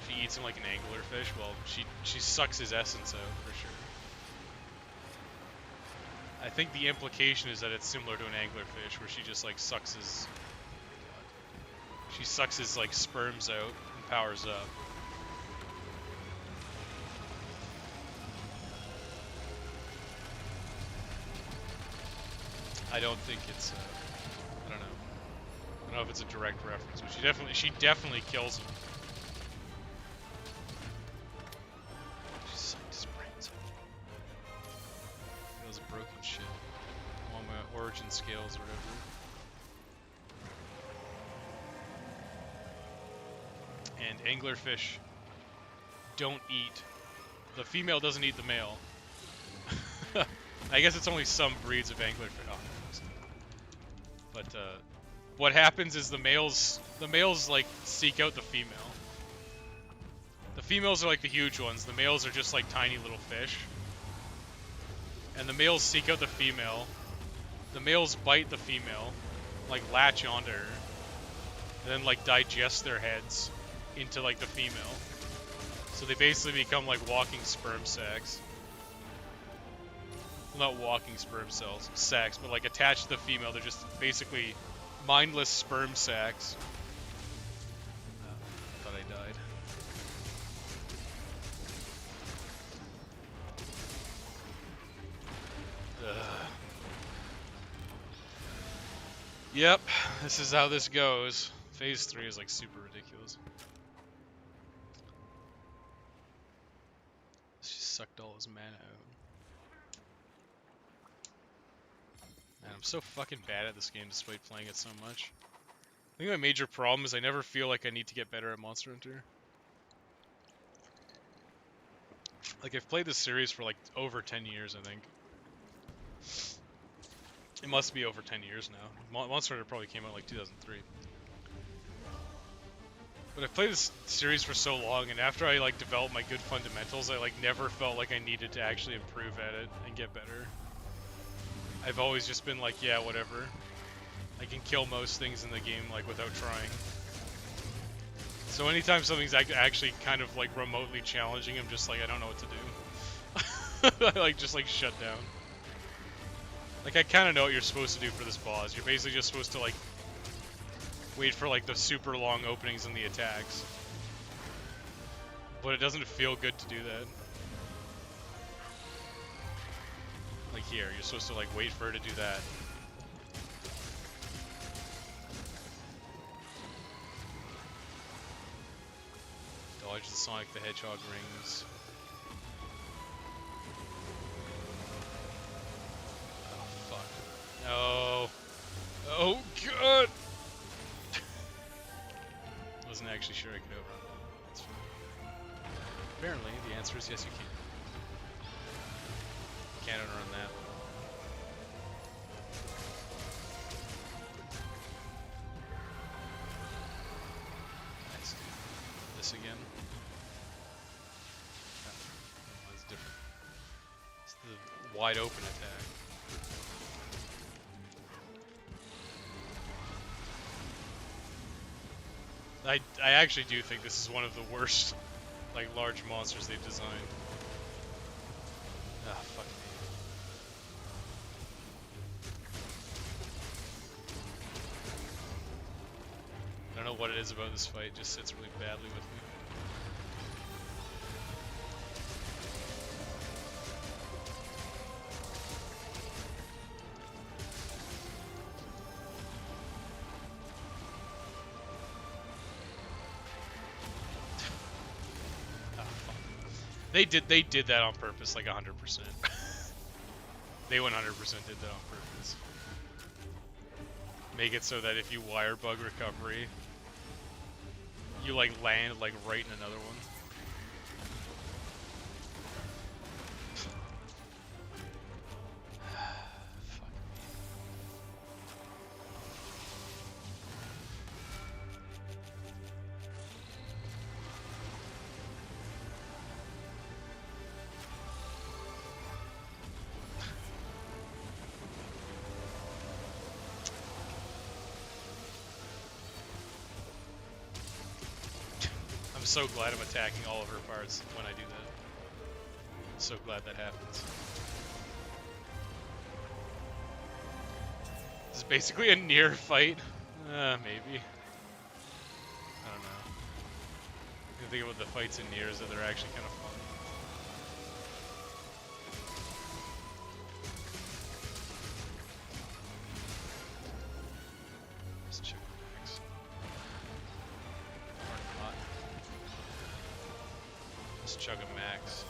She eats him like an anglerfish. Well, she sucks his essence out, for sure. I think the implication is that it's similar to an anglerfish, where she just, like, sucks his... She sucks his, like, sperms out and powers up. I don't think it's, I don't know. I don't know if it's a direct reference, but she definitely kills him. She sucked his brains out. That was a broken shit. On my origin scales or whatever. And anglerfish don't eat. The female doesn't eat the male. I guess it's only some breeds of anglerfish. Oh, but what happens is the males like seek out the female. The females are like the huge ones. The males are just like tiny little fish. And the males seek out the female. The males bite the female, like latch onto her, and then like digest their heads into like the female. So they basically become like walking sperm sacs. Well, not walking sperm cells, sacs, but like attached to the female. They're just basically mindless sperm sacs. Thought I died. Yep, this is how this goes. Phase 3 is like super ridiculous. She sucked all his mana out. Man, I'm so fucking bad at this game despite playing it so much. I think my major problem is I never feel like I need to get better at Monster Hunter. Like, I've played this series for like over 10 years, I think. It must be over 10 years now. Monster Hunter probably came out like 2003. But I've played this series for so long, and after I like developed my good fundamentals, I like never felt like I needed to actually improve at it and get better. I've always just been like, yeah, whatever. I can kill most things in the game like without trying. So anytime something's actually kind of like remotely challenging, I'm just like, I don't know what to do. I like just like shut down. Like, I kind of know what you're supposed to do for this boss. You're basically just supposed to, like, wait for like the super long openings in the attacks. But it doesn't feel good to do that. Like here, you're supposed to like wait for her to do that. Dodge the Sonic the Hedgehog rings. Oh fuck. No. Oh god! Wasn't actually sure I could outrun that. That's fine. Apparently, the answer is yes, you can. You can't outrun that. Nice. This again. Oh, that's different. It's the wide open attack. I actually do think this is one of the worst, like, large monsters they've designed. Ah, fuck me. I don't know what it is about this fight, it just sits really badly with me. They did that on purpose, like 100%. They 100% did that on purpose. Make it so that if you wire bug recovery, you like land like right in another one. I'm so glad I'm attacking all of her parts when I do that. I'm so glad that happens. This is basically a near fight. Maybe. I don't know. The thing about the fights in Nier is that they're actually kind of fun. Let's check the max. Or not. Let's chug a max.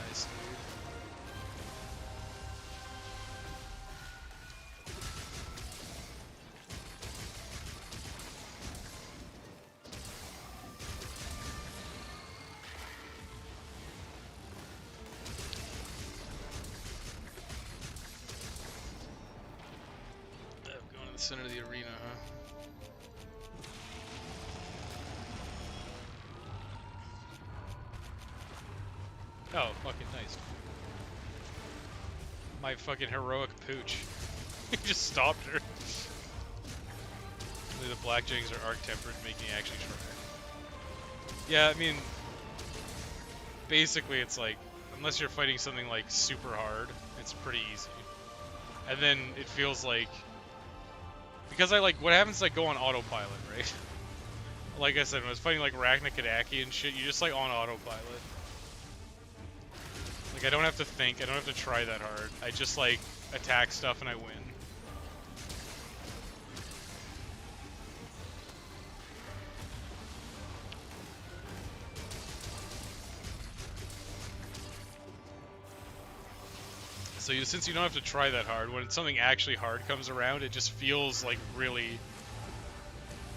Nice, dude. Going to the center of the arena, huh? Oh, fucking nice. My fucking heroic pooch. He just stopped her. The blackjacks are arc-tempered, making it actually try. Yeah, I mean, basically it's like, unless you're fighting something like super hard, it's pretty easy. And then it feels like, because I like, what happens is I go on autopilot, right? Like I said, when I was fighting like Rachnikadaki and shit, you just like on autopilot. Like I don't have to think, I don't have to try that hard. I just like attack stuff and I win. So since you don't have to try that hard, when something actually hard comes around, it just feels like really,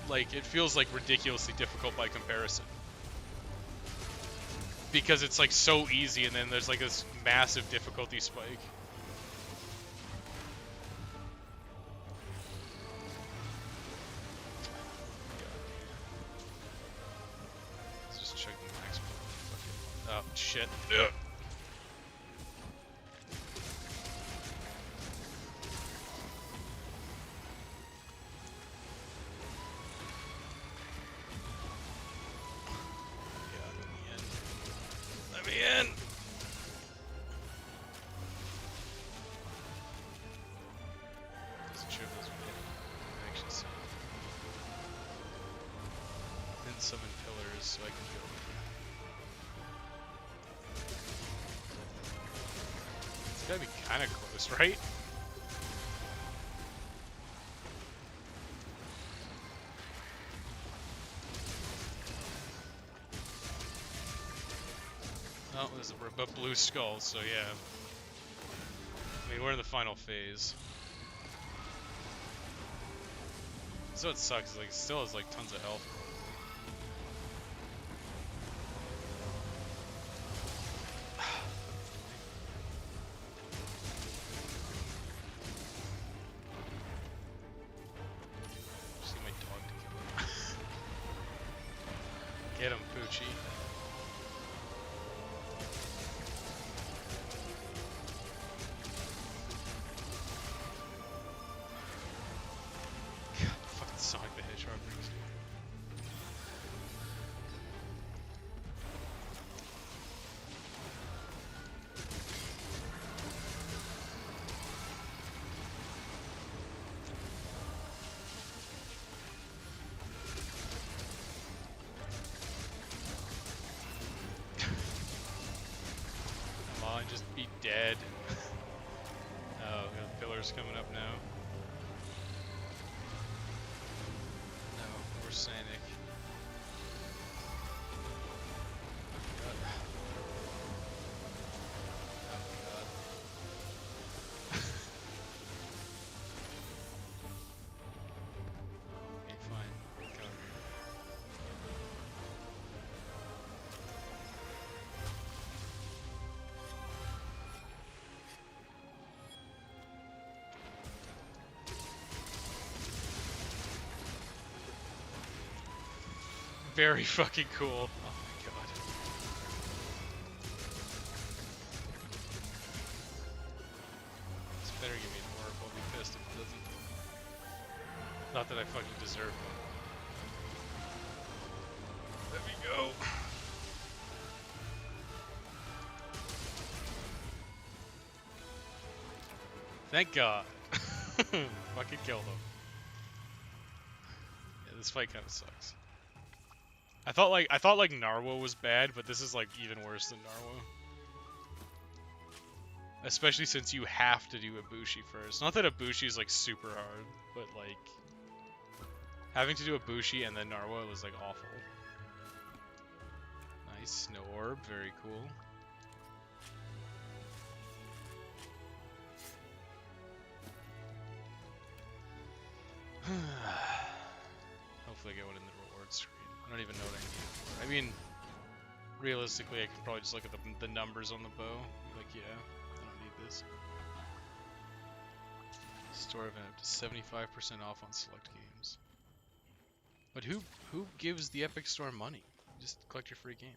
like, it feels like ridiculously difficult by comparison. Because it's like so easy and then there's like this massive difficulty spike. Let's just check the max. Oh, shit. Ugh. summon pillars so I can go. It's gotta be kind of close, right? Oh, there's a blue skull, so yeah. I mean, we're in the final phase. So it sucks, like, it still has like tons of health. See my dog to kill him. Get him, Poochie. Fucking Sonic the Hedgehog brings me. Come on, just be dead. Oh, the pillar's coming up now. No, more Sonic. Oh god. Oh god. Okay, fine. Come over here. Very fucking cool. Oh my god. This better give me an orb. I'll be pissed if it doesn't. Not that I fucking deserve it. Let me go. Thank god. Fucking killed him. Yeah, this fight kind of sucks. I thought like Narwa was bad, but this is like even worse than Narwa. Especially since you have to do Ibushi first. Not that Ibushi is like super hard, but like having to do Ibushi and then Narwa was like awful. Nice, no orb, very cool. Hopefully I get one in the reward screen. I don't even know what I need it for. I mean, realistically, I could probably just look at the numbers on the bow. Be like, yeah, I don't need this. Store event up to 75% off on select games. But who gives the Epic Store money? Just collect your free game.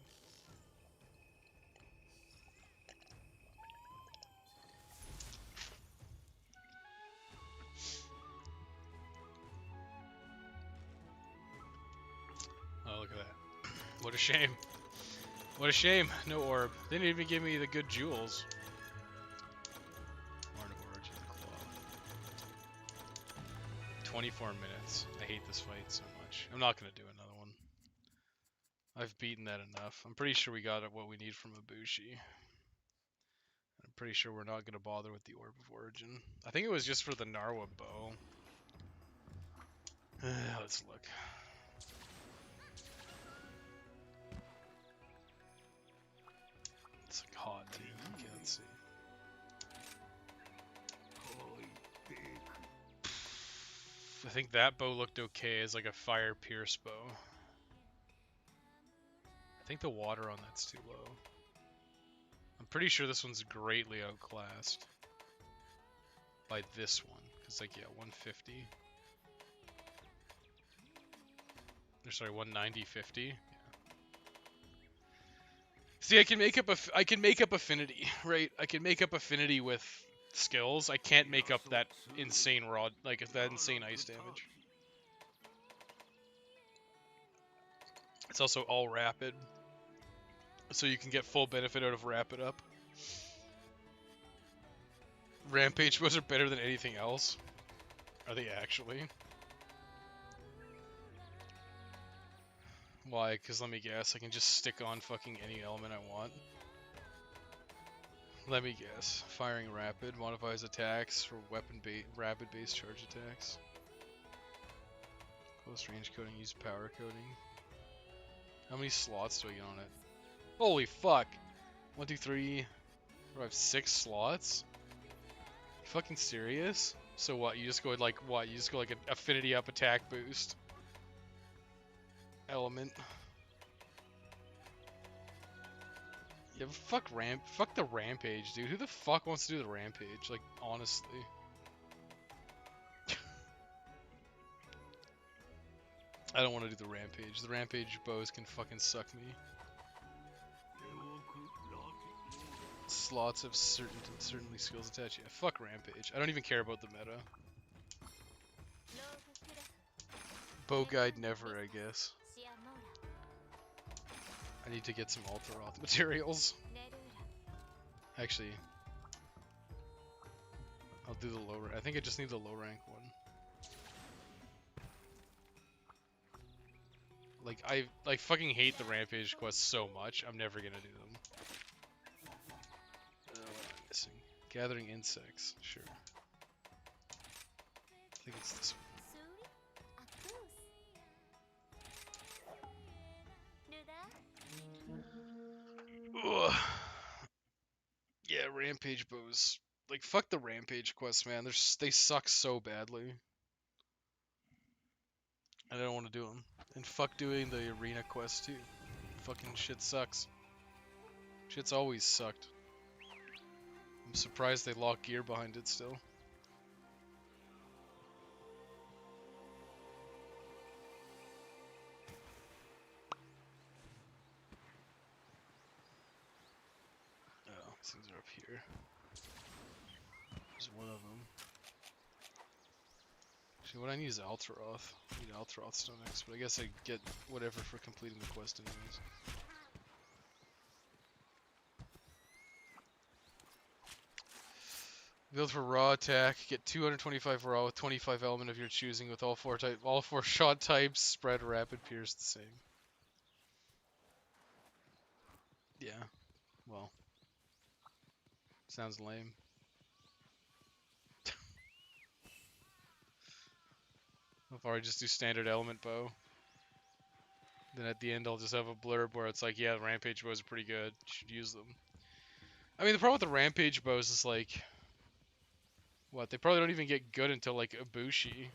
Oh, look at that. What a shame. What a shame. No orb. They didn't even give me the good jewels. Art of Origin Claw. 24 minutes. I hate this fight so much. I'm not going to do another one. I've beaten that enough. I'm pretty sure we got what we need from Ibushi. I'm pretty sure we're not going to bother with the Orb of Origin. I think it was just for the Narwa bow. Let's look. It's like hot too. Okay, let's see. I think that bow looked okay as like a fire pierce bow. I think the water on that's too low. I'm pretty sure this one's greatly outclassed by this one. Cause like, yeah, 150. Or sorry, 190, 50. Yeah. See, I can make up affinity, right? I can make up affinity with skills. I can't make up that insane rod, like that insane ice damage. It's also all rapid, so you can get full benefit out of rapid up. Rampage bows are better than anything else. Are they actually? Why? Because let me guess, I can just stick on fucking any element I want. Let me guess. Firing rapid modifies attacks for rapid-based charge attacks. Close range coding, use power coding. How many slots do I get on it? Holy fuck! 1, 2, 3. Do I have 6 slots? You fucking serious? So what? You just go with like what? You just go like an affinity up attack boost element. Yeah, fuck the rampage, dude. Who the fuck wants to do the rampage? Like, honestly. I don't want to do the rampage. The rampage bows can fucking suck me. Slots have certainly skills attached. Yeah, fuck rampage. I don't even care about the meta. Bow guide never, I guess. I need to get some Ultraroth materials. Actually, I'll do the lower. I think I just need the low rank one. Like I fucking hate the rampage quests so much. I'm never gonna do them. What am I missing? Gathering insects. Sure. I think it's this one. Ugh. Yeah, rampage bows. Like, fuck the rampage quests, man. They suck so badly. I don't want to do them. And fuck doing the arena quest too. Fucking shit sucks. Shit's always sucked. I'm surprised they lock gear behind it still. Oh, these things are up here. There's one of them. Actually, what I need is Altaroth. I need Altaroth stomachs, but I guess I get whatever for completing the quest anyways. Build for raw attack. Get 225 raw with 25 element of your choosing with all four shot types. Spread rapid pierce the same. Yeah. Well. Sounds lame. I'll probably just do standard element bow. Then at the end I'll just have a blurb where it's like, yeah, the rampage bows are pretty good. You should use them. I mean, the problem with the rampage bows is like, what? They probably don't even get good until like Ibushi.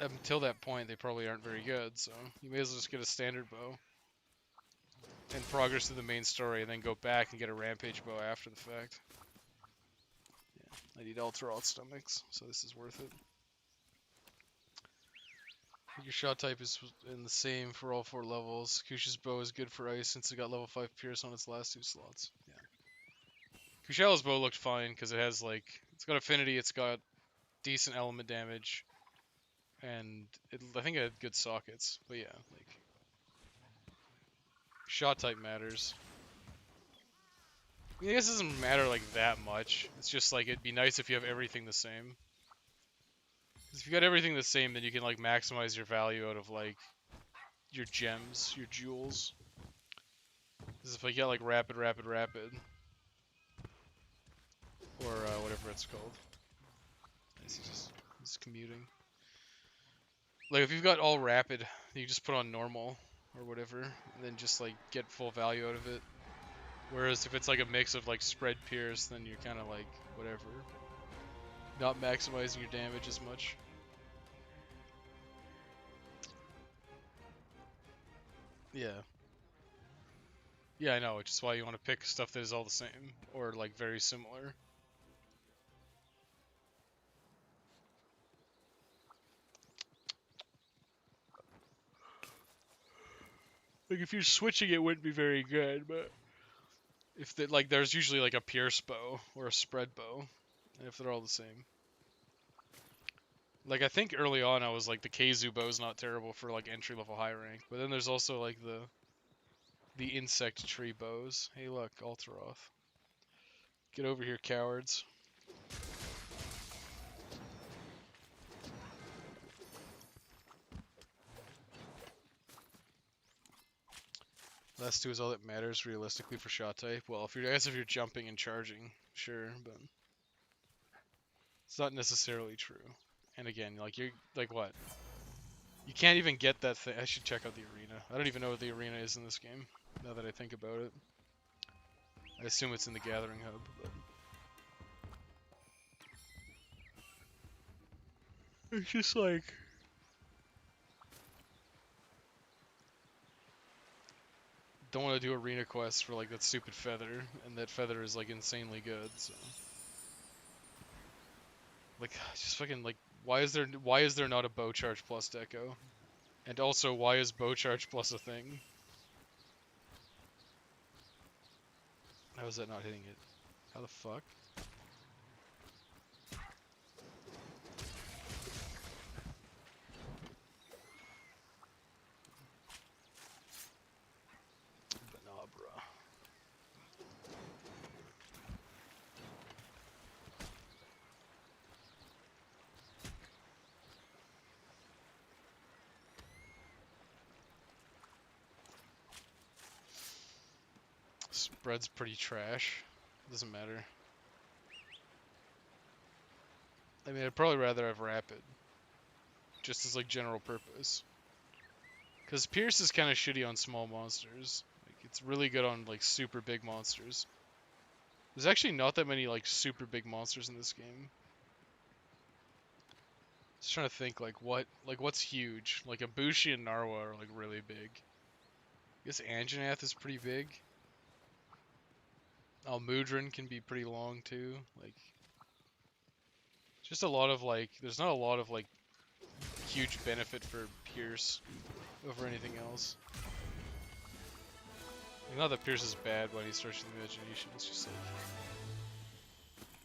Until that point, they probably aren't very good, so you may as well just get a standard bow. And progress to the main story, and then go back and get a rampage bow after the fact. Yeah, I need Ultraroth stomachs, so this is worth it. Your shot type is in the same for all 4 levels. Kusha's bow is good for ice since it got level 5 pierce on its last 2 slots. Yeah. Kusha's bow looked fine because it has like, it's got affinity, it's got decent element damage, and I think it had good sockets. But yeah, like, shot type matters. I guess it doesn't matter like that much. It's just like, it'd be nice if you have everything the same. If you got everything the same, then you can like maximize your value out of like your gems, your jewels. Because if I get like rapid, or whatever it's called. He's commuting. Like if you've got all rapid, you just put on normal or whatever, and then just like get full value out of it. Whereas if it's like a mix of like spread pierce, then you're kind of like whatever, not maximizing your damage as much. Yeah. Yeah, I know, which is why you want to pick stuff that is all the same, or like very similar. Like if you're switching, it wouldn't be very good, but if like there's usually like a pierce bow or a spread bow, and if they're all the same. Like I think early on I was like the Keizu bow's not terrible for like entry level high rank, but then there's also like the insect tree bows. Hey look, Ultraroth. Get over here, cowards. Less 2 is all that matters realistically for shot type. Well, if you're, I guess if you're jumping and charging, sure, but it's not necessarily true. And again, like you're like what? You can't even get that thing. I should check out the arena. I don't even know what the arena is in this game. Now that I think about it, I assume it's in the Gathering Hub. But it's just like don't want to do arena quests for like that stupid feather, and that feather is like insanely good. So like just fucking like why is there not a bow charge plus deco? And also why is bow charge plus a thing? How is that not hitting it? How the fuck? But nah, bruh. Spread's pretty trash. Doesn't matter. I mean, I'd probably rather have Rapid. Just as like general purpose. Because Pierce is kind of shitty on small monsters. Like, it's really good on like super big monsters. There's actually not that many like super big monsters in this game. Just trying to think what's huge. Like Ibushi and Narwa are like really big. I guess Anjanath is pretty big. Almudron can be pretty long too. Like just a lot of like there's not a lot of like huge benefit for Pierce over anything else. Like, not that Pierce is bad when he starts with the imagination, it's just like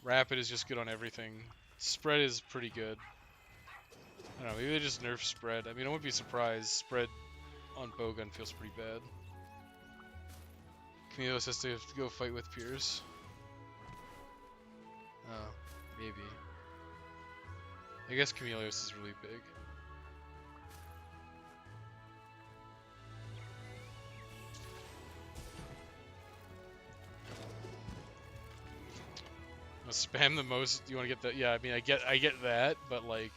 Rapid is just good on everything. Spread is pretty good. I don't know, maybe they just nerf Spread. I mean, I wouldn't be surprised. Spread on Bowgun feels pretty bad. Camillus has to go fight with Pierce. Oh, maybe. I guess Camillus is really big. Spam the most. You want to get that? Yeah, I mean, I get that, but like,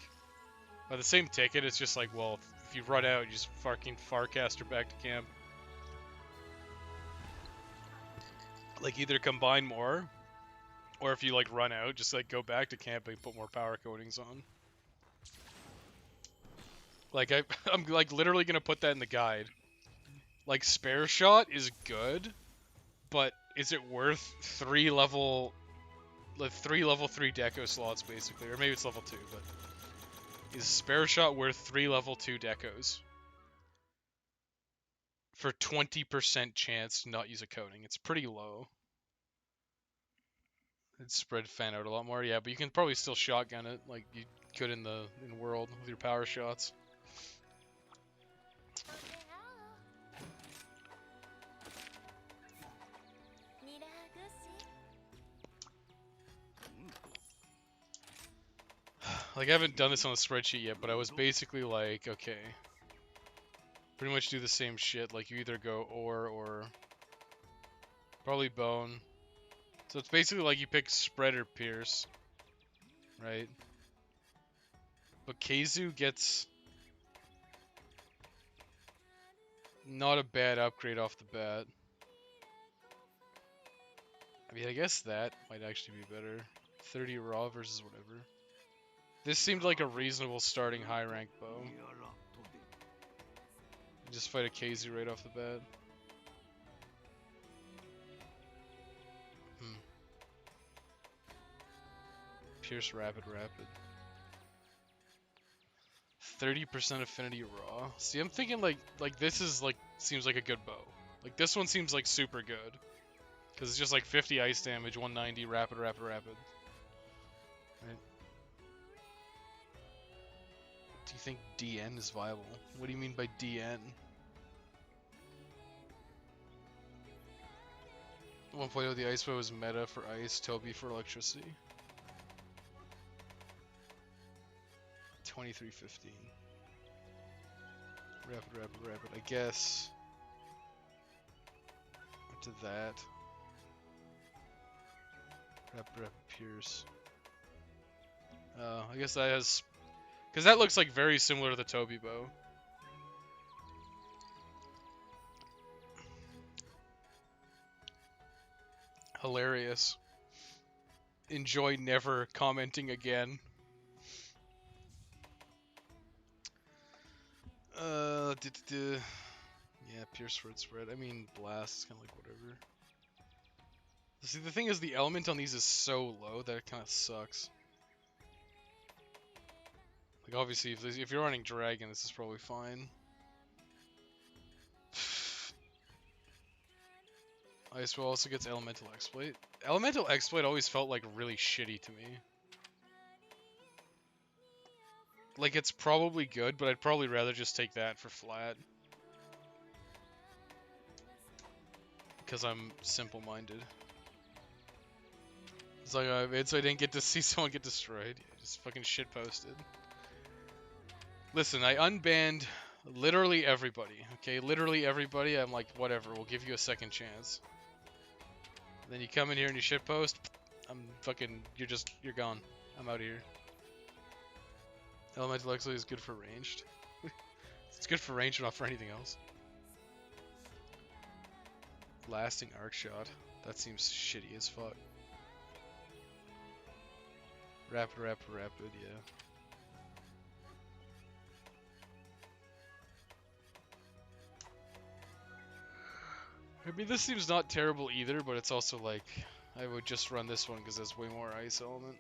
by the same ticket, it's just like, well, if you run out, you just fucking Farcaster back to camp. Like, either combine more, or if you like run out, just like go back to camp and put more power coatings on. Like, I'm like literally gonna put that in the guide. Like, spare shot is good, but is it worth 3 level 3 deco slots basically, or maybe it's level 2, but is spare shot worth 3 level 2 decos for 20% chance to not use a coating? It's pretty low. It'd spread fan out a lot more, yeah, but you can probably still shotgun it like you could in world with your power shots. Like, I haven't done this on a spreadsheet yet, but I was basically like, okay, pretty much do the same shit. Like, you either go ore or probably bone. So it's basically like you pick spread or pierce, right? But Keizu gets not a bad upgrade off the bat. I mean, I guess that might actually be better. 30 raw versus whatever. This seemed like a reasonable starting high rank bow. Just fight a Keizu right off the bat. Pierce rapid. 30% affinity raw. See, I'm thinking like this is like seems like a good bow. Like this one seems like super good. Cause it's just like 50 ice damage, 190 rapid. Right? Do you think DN is viable? What do you mean by DN? 1.0 the ice bow is meta for ice, Toby for electricity. 2315. Rapid. I guess. to that. Rep, Pierce. I guess that has... Because that looks like very similar to the Toby bow. Hilarious. Enjoy never commenting again. Yeah, Pierce Sword Spread. I mean, Blast is kind of like whatever. See, the thing is, the element on these is so low that it kind of sucks. Like, obviously, if you're running Dragon, this is probably fine. Ice Wall also gets Elemental Exploit. Elemental Exploit always felt like really shitty to me. Like, it's probably good, but I'd probably rather just take that for flat. Because I'm simple-minded. It's like I didn't get to see someone get destroyed. Yeah, just fucking shitposted. Listen, I unbanned literally everybody, okay? Literally everybody. I'm like, whatever, we'll give you a second chance. Then you come in here and you shitpost. I'm fucking, you're gone. I'm out of here. Elemental Exploit is good for ranged. It's good for ranged, not for anything else. Lasting Arc Shot. That seems shitty as fuck. Rapid, yeah. I mean, this seems not terrible either, but it's also like, I would just run this one because there's way more ice element.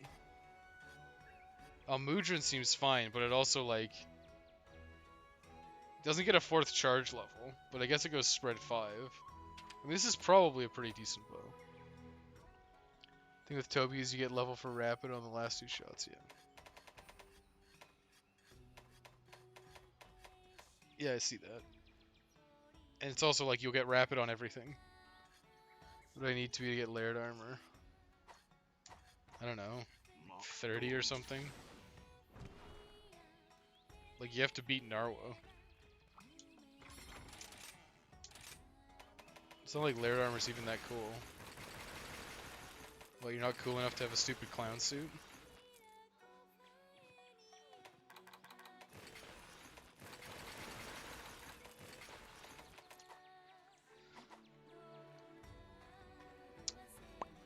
Almudron seems fine, but it also, like, doesn't get a 4th charge level, but I guess it goes spread 5. I mean, this is probably a pretty decent bow. I think with Toby's you get level for rapid on the last 2 shots, yeah. Yeah, I see that. And it's also like you'll get rapid on everything. What do I need to be to get layered armor? I don't know. 30 or something? Like, you have to beat Narwa. It's not like layered armor's even that cool. Well, you're not cool enough to have a stupid clown suit?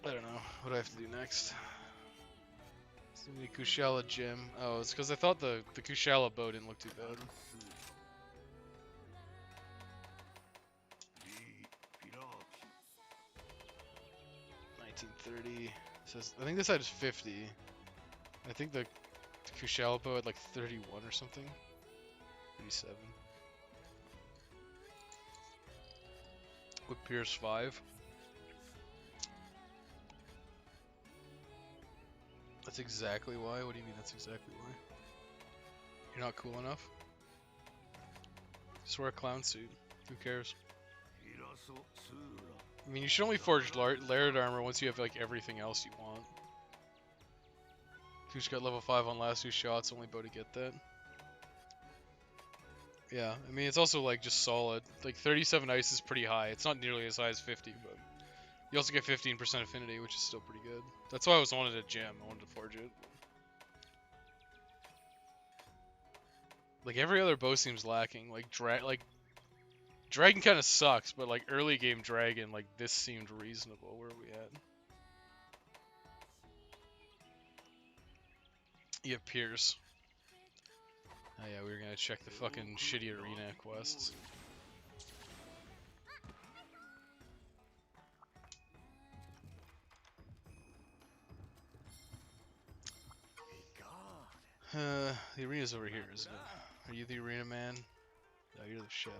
I don't know. What do I have to do next? The Kushala gem. Oh, it's because I thought the Kushala bow didn't look too bad. $19.30. Says I think this side is 50. I think the Kushala bow had like 31 or something. 37. With Pierce 5. That's exactly why? What do you mean that's exactly why? You're not cool enough? Just wear a clown suit. Who cares? I mean, you should only forge layered armor once you have like everything else you want. Kush got level 5 on last 2 shots, only bow to get that. Yeah, I mean, it's also like just solid. Like 37 ice is pretty high. It's not nearly as high as 50, but you also get 15% affinity, which is still pretty good. That's why I wanted a gem. I wanted to forge it. Like every other bow seems lacking. Like Dragon kind of sucks, but like early game Dragon, like this seemed reasonable. Where are we at? Yeah, Pierce. Oh yeah, we were gonna check the fucking shitty arena quests. The arena's over here, isn't it? Are you the arena man? No, you're the chef.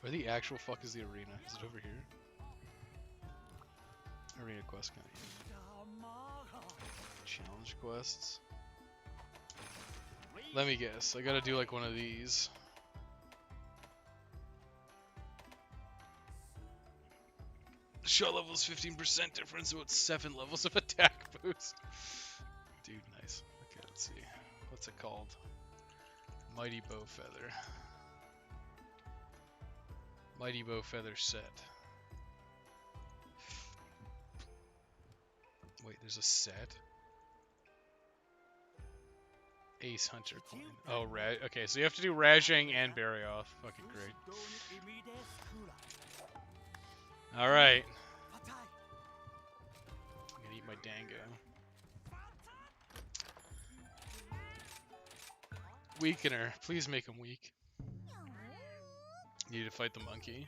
Where the actual fuck is the arena? Is it over here? Arena quest kind of. Challenge quests. Let me guess. I gotta do like one of these. Shot level is 15% difference, so it's 7 levels of attack boost. Dude, nice. Okay, let's see. What's it called? Mighty Bow Feather. Mighty Bow Feather set. Wait, there's a set? Ace Hunter coin. Oh, okay, so you have to do Rajang and Barrioth. Fucking great. Alright. I'm gonna eat my dango. Weakener. Please make him weak. Need to fight the monkey.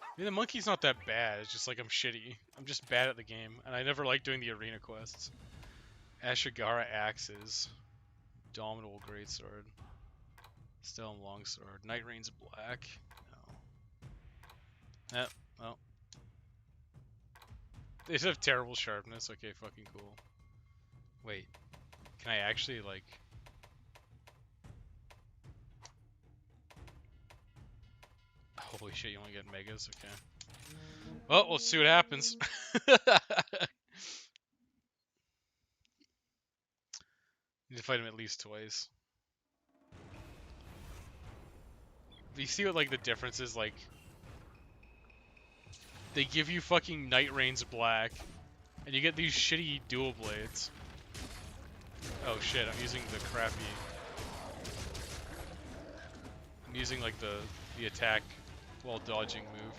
I mean, the monkey's not that bad. It's just like I'm shitty. I'm just bad at the game, and I never like doing the arena quests. Ashigara axes. Dominable greatsword. Stone longsword. Night Rain's black. No. Yep. Well. They just have terrible sharpness. Okay, fucking cool. Wait. Can I actually, like... Holy shit, you only get megas? Okay. Well, let's see what happens. Need to fight him at least twice. Do you see what, like, the difference is? Like, they give you fucking Night Rain's black, and you get these shitty dual blades. Oh shit, I'm using the crappy... I'm using, like, the attack while dodging move.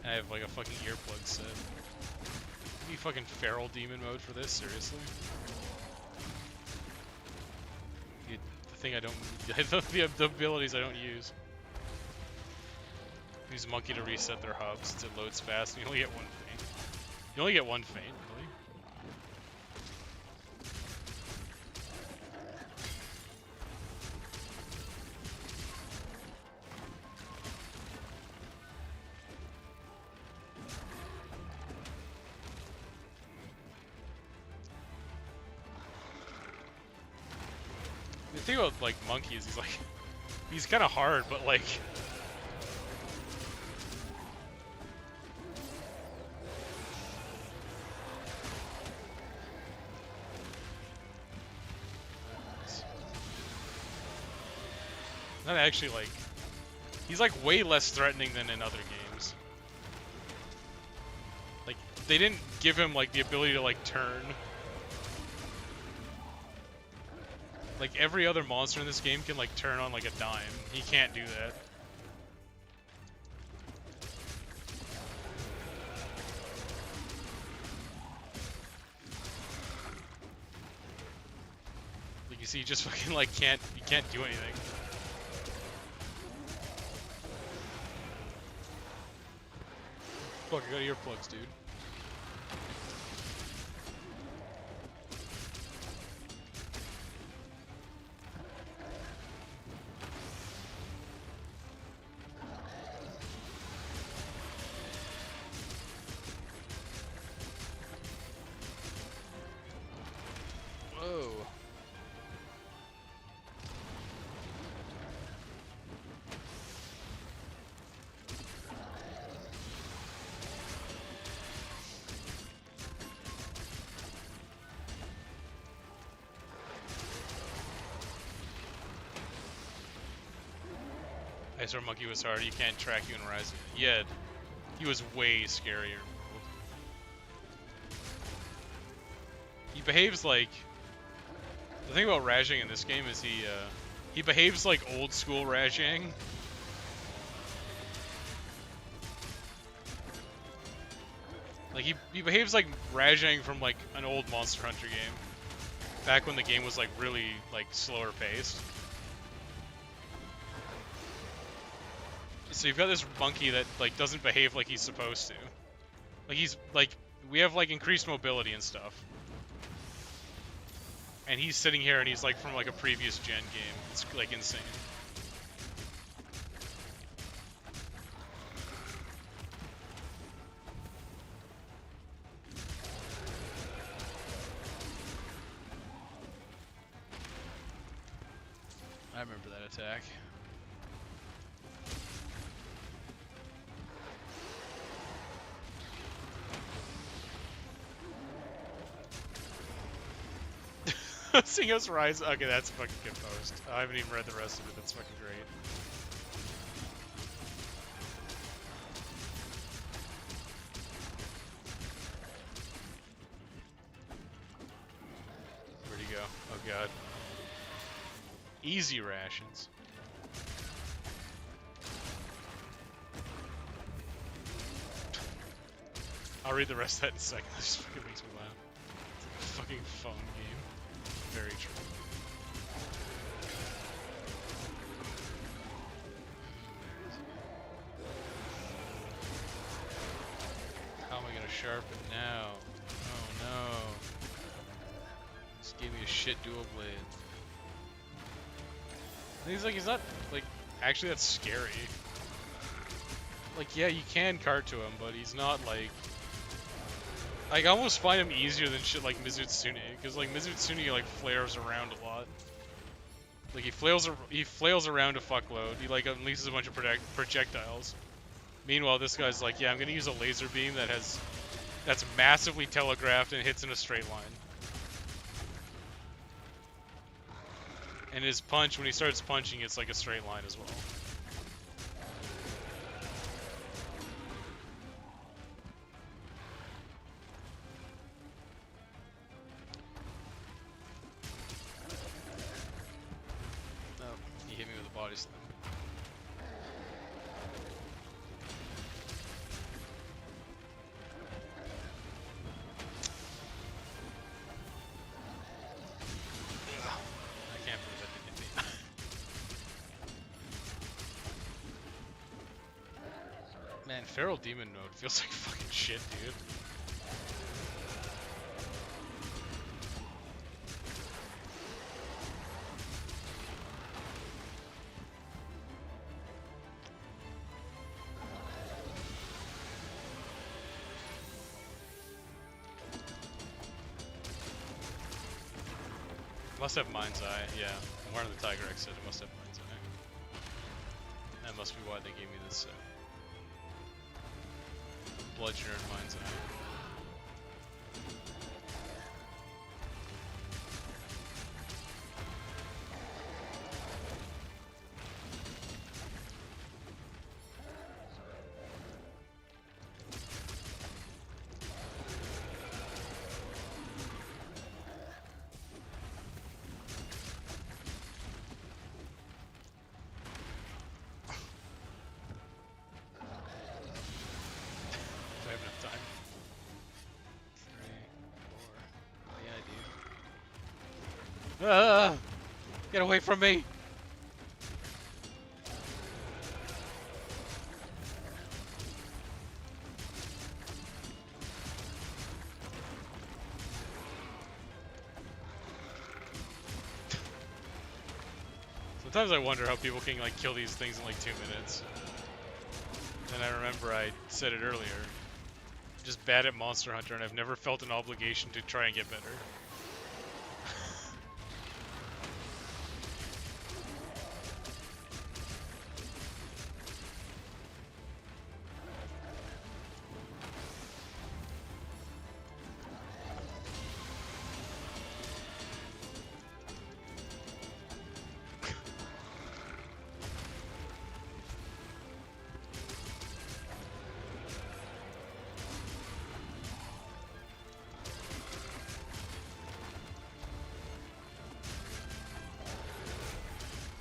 I have, like, a fucking earplug set. You fucking feral demon mode for this? Seriously? The thing I don't... the abilities I don't use. Use monkey to reset their hubs. It loads fast, and you only get one feint. You only get one feint, really? The thing about, like, monkey is he's kind of hard, but, like... Not actually, like... He's, like, way less threatening than in other games. Like, they didn't give him, like, the ability to, like, turn. Like, every other monster in this game can, like, turn on, like, a dime. He can't do that. Like, you see, he just fucking, like, he can't do anything. Fuck, I got earplugs, dude. Whoa. Ice Monkey was hard. He can't track you in Rise. Yeah, he was way scarier. He behaves like... The thing about Rajang in this game is he behaves like old school Rajang. Like, he behaves like Rajang from, like, an old Monster Hunter game. Back when the game was, like, really, like, slower paced. So you've got this monkey that, like, doesn't behave like he's supposed to. Like, he's, like, we have, like, increased mobility and stuff. And he's sitting here and he's, like, from, like, a previous gen game. It's, like, insane. I remember that attack. Seeing us rise. Okay, that's a fucking good post. I haven't even read the rest of it. That's fucking great. go. Oh god. Easy rations. I'll read the rest of that in a second. This fucking makes me laugh. It's like a fucking phone game. Very true. How am I gonna sharpen now? Oh no. Just gave me a shit dual blade. And he's not, like, actually that's scary. Like, yeah, you can cart to him, but he's not, like... I almost find him easier than shit like Mizutsune, because, like, Mizutsune, like, flares around a lot. Like, he flails around a fuckload. He, like, unleashes a bunch of projectiles. Meanwhile, this guy's like, yeah, I'm gonna use a laser beam that's massively telegraphed and hits in a straight line. And his punch, when he starts punching, it's like a straight line as well. Oh, he hit me with a body slam. I can't believe that didn't hit me. Man, Feral Demon mode feels like fucking shit, dude. Must have Mind's Eye, yeah. One of the Tiger X said it must have Mind's Eye. That must be why they gave me this Bludgeoner and Mind's Eye. I have enough time. 3, 4. Oh yeah, I do. Get away from me! Sometimes I wonder how people can like kill these things in like 2 minutes. And I remember I said it earlier. I'm just bad at Monster Hunter, and I've never felt an obligation to try and get better.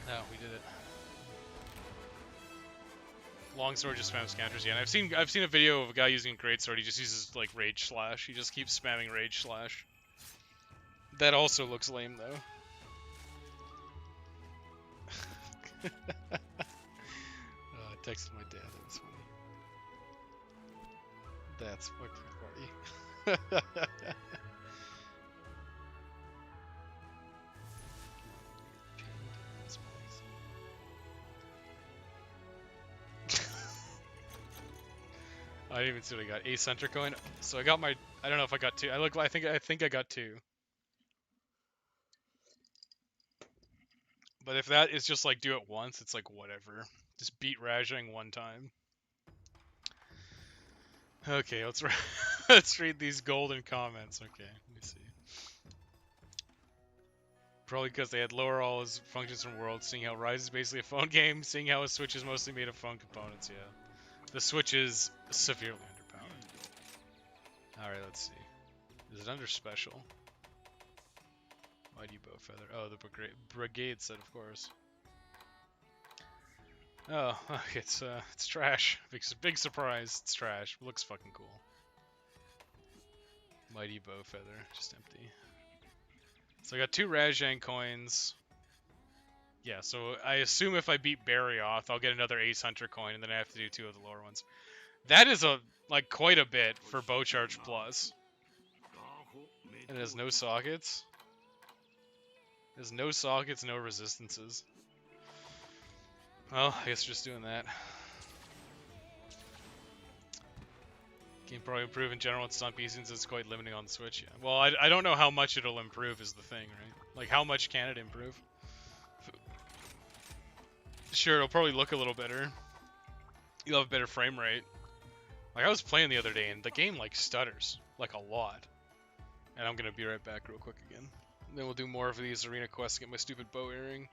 No, we did it. Longsword just spams counters, yeah. And I've seen a video of a guy using a greatsword. He just uses like Rage Slash. He just keeps spamming Rage Slash. That also looks lame though. I texted my dad. That was funny. That's fucking funny. I didn't even see what I got. Ace Center coin. So I got my. I don't know if I got 2. I think I got 2. But if that is just like do it once, it's like whatever. Just beat Rajang one time. Okay, let's read these golden comments. Okay, let me see. Probably because they had lower all his functions from World, seeing how Rise is basically a phone game, seeing how his Switch is mostly made of phone components, yeah. The Switch is severely underpowered. Alright, let's see. Is it under special? Mighty bow feather. Oh, the brigade set, of course. Oh, it's trash. Big surprise. It's trash. It looks fucking cool. Mighty bow feather, just empty. So I got 2 Rajang coins. Yeah, so I assume if I beat Barryoth, I'll get another Ace Hunter coin, and then I have to do 2 of the lower ones. That is quite a bit for Bow Charge Plus. And it has no sockets. There's no sockets, no resistances. Well, I guess just doing that. Game probably improve in general. It's not easy since it's quite limiting on the Switch. Yeah. Well, I don't know how much it'll improve is the thing, right? Like, how much can it improve? Sure, it'll probably look a little better. You'll have a better frame rate. Like, I was playing the other day, and the game, like, stutters. Like, a lot. And I'm gonna be right back real quick again. And then we'll do more of these arena quests to get my stupid bow earring.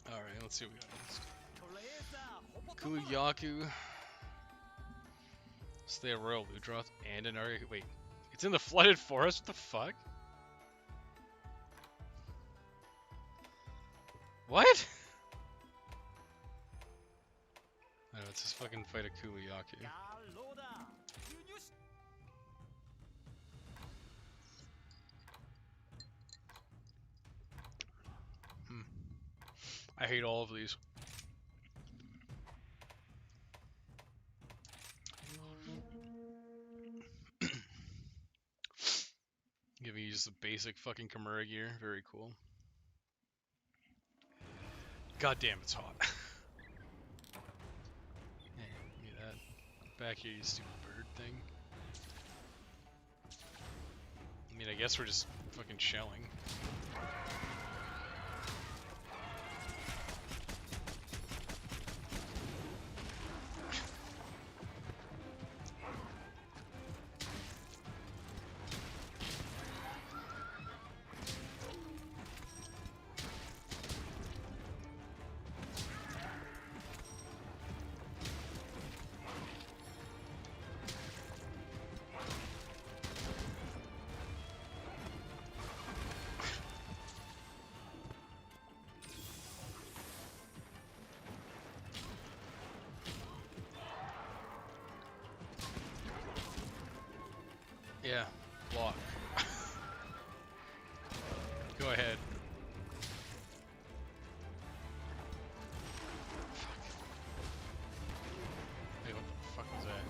Alright, let's see what we got next. Kuyaku. Stay a Royal Ludroth and an Arya. Wait, it's in the Flooded Forest? What the fuck? What? I know, it's just fucking fight a Kuyaku. I hate all of these. Giving you just a basic fucking Kimura gear. Very cool. God damn, it's hot. Yeah, give me that. Back here, you stupid bird thing. I mean, I guess we're just fucking shelling. Yeah, block. Go ahead. Fuck. Hey, what the fuck was that?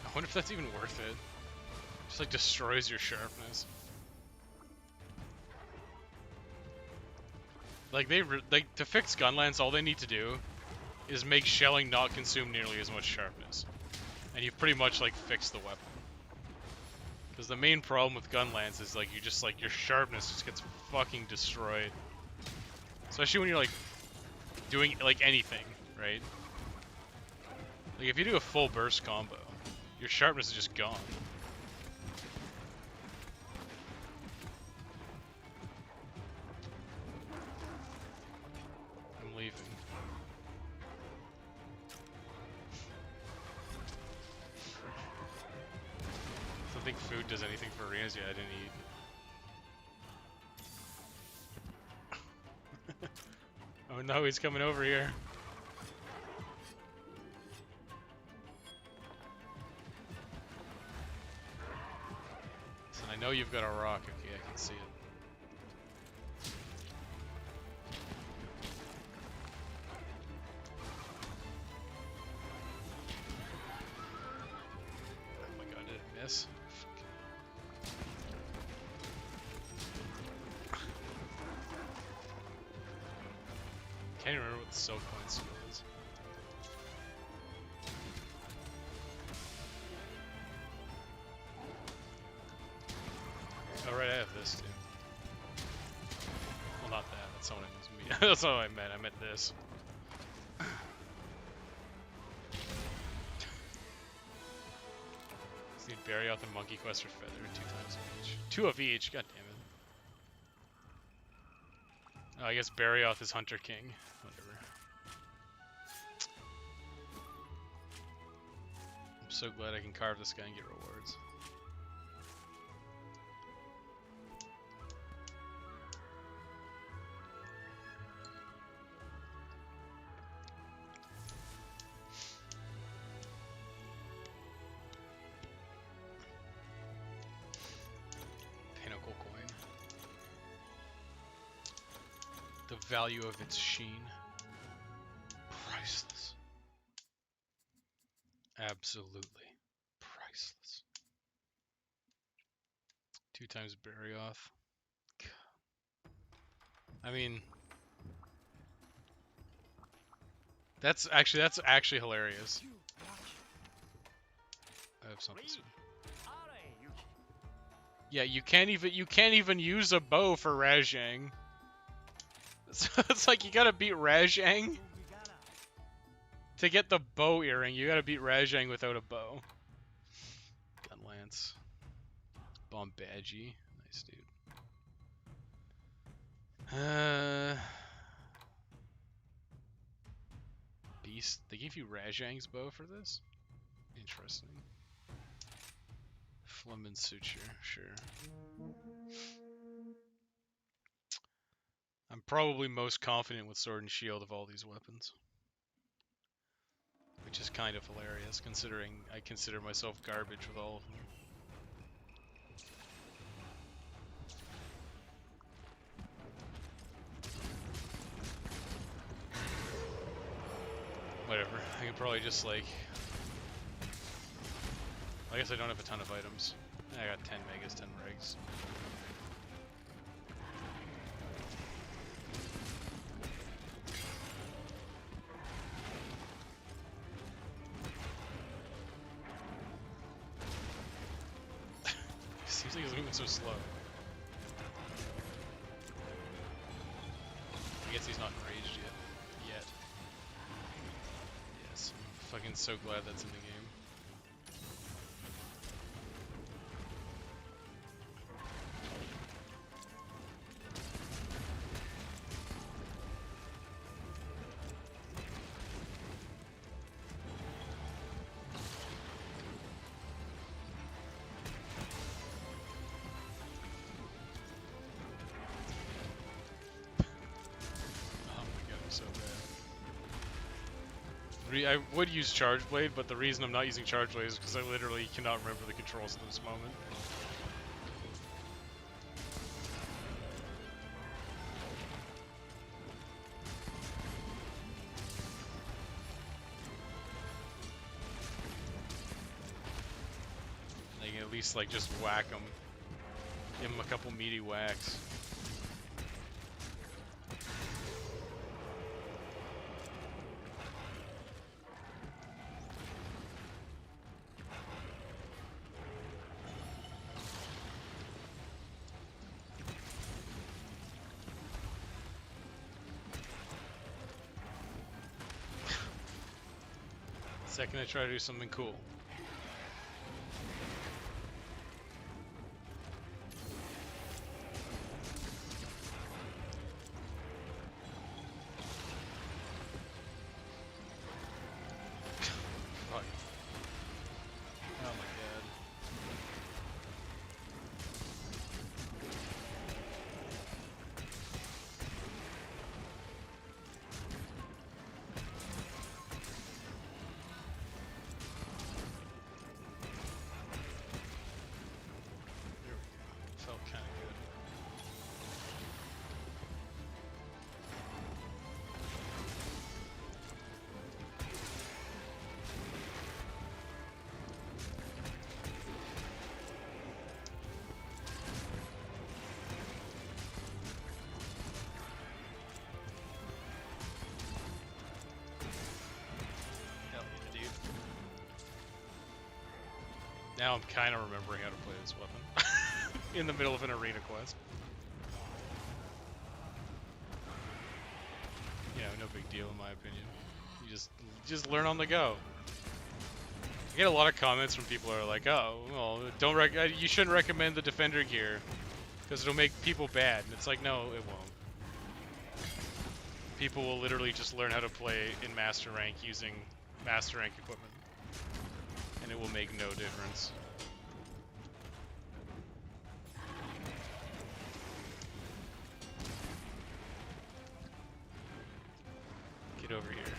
I wonder if that's even worth it. Just like destroys your sharpness. Like to fix Gunlance, all they need to do is make shelling not consume nearly as much sharpness, and you've pretty much like fixed the weapon. Because the main problem with gun lance is like you just like your sharpness just gets fucking destroyed. Especially when you're like doing like anything, right? Like if you do a full burst combo, your sharpness is just gone. I'm leaving. I don't think food does anything for arenas yet. I didn't eat. Oh no, he's coming over here. So I know you've got a rock. Okay, I can see it. Oh my god, did it miss? Can't even remember what the soak point skill is. Oh right, I have this too. Well, not that. That's not what I meant. That's not what I meant. I meant this. Just need Barryoth and Monkey Quest or Feather, 2 times each. 2 of each. God damn it. Oh, I guess Barryoth is Hunter King. Whatever. I'm so glad I can carve this guy and get rewards. Pinnacle coin. The value of its sheen. Priceless. Absolutely priceless. 2 times Barryoth. I mean, that's actually hilarious. I have something soon. Yeah, you can't even use a bow for Rajang. So it's like you gotta beat Rajang to get the bow earring. You gotta beat Rajang without a bow. Gun lance. Bombadgy. Nice dude. Beast. They gave you Rajang's bow for this? Interesting. Flamin Suture, sure. I'm probably most confident with Sword and Shield of all these weapons. Which is kind of hilarious, considering I consider myself garbage with all of them. Whatever, I could probably just like... I guess I don't have a ton of items. I got 10 megas, 10 regs. Seems like it's moving so slow. I guess he's not enraged yet. Yes, I'm fucking so glad that's in the game. I would use Charge Blade, but the reason I'm not using Charge Blade is because I literally cannot remember the controls at this moment. I can at least like just whack them. Give them a couple meaty whacks. Second I try to do something cool. Fuck. Oh my god. There we go. Felt kind of good. Hell yeah, dude. Now I'm kind of remembering how to play this weapon. In the middle of an arena quest. Yeah, no big deal in my opinion. You just learn on the go. I get a lot of comments from people who are like, "Oh, well, you shouldn't recommend the Defender gear because it'll make people bad." And it's like, no, it won't. People will literally just learn how to play in Master Rank using Master Rank equipment, and it will make no difference. Get over here.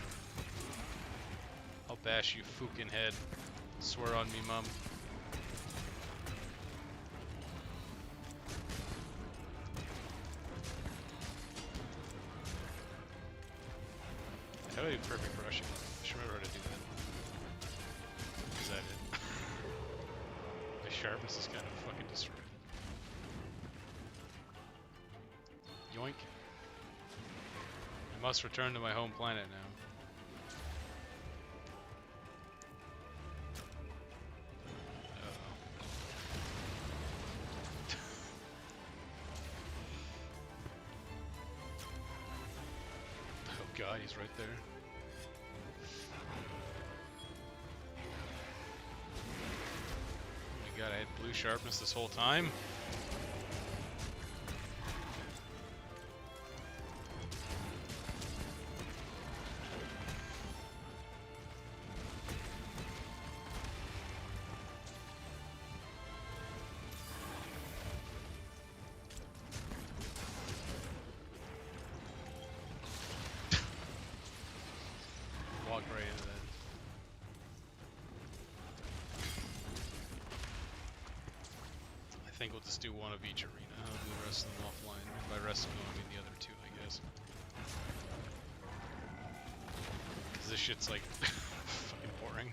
I'll bash you fucking head. Swear on me, mum. How do I do perfect rushing? I should remember how to do that. Is that it? My sharpness is kind of fucking destroyed. Yoink. I must return to my home planet now. Oh god, he's right there. Oh my god, I had blue sharpness this whole time. Walk right into that. I think we'll just do one of each arena. I'll do the rest of them offline. And by rest of them, I mean the other two, I guess. Because this shit's like fucking boring.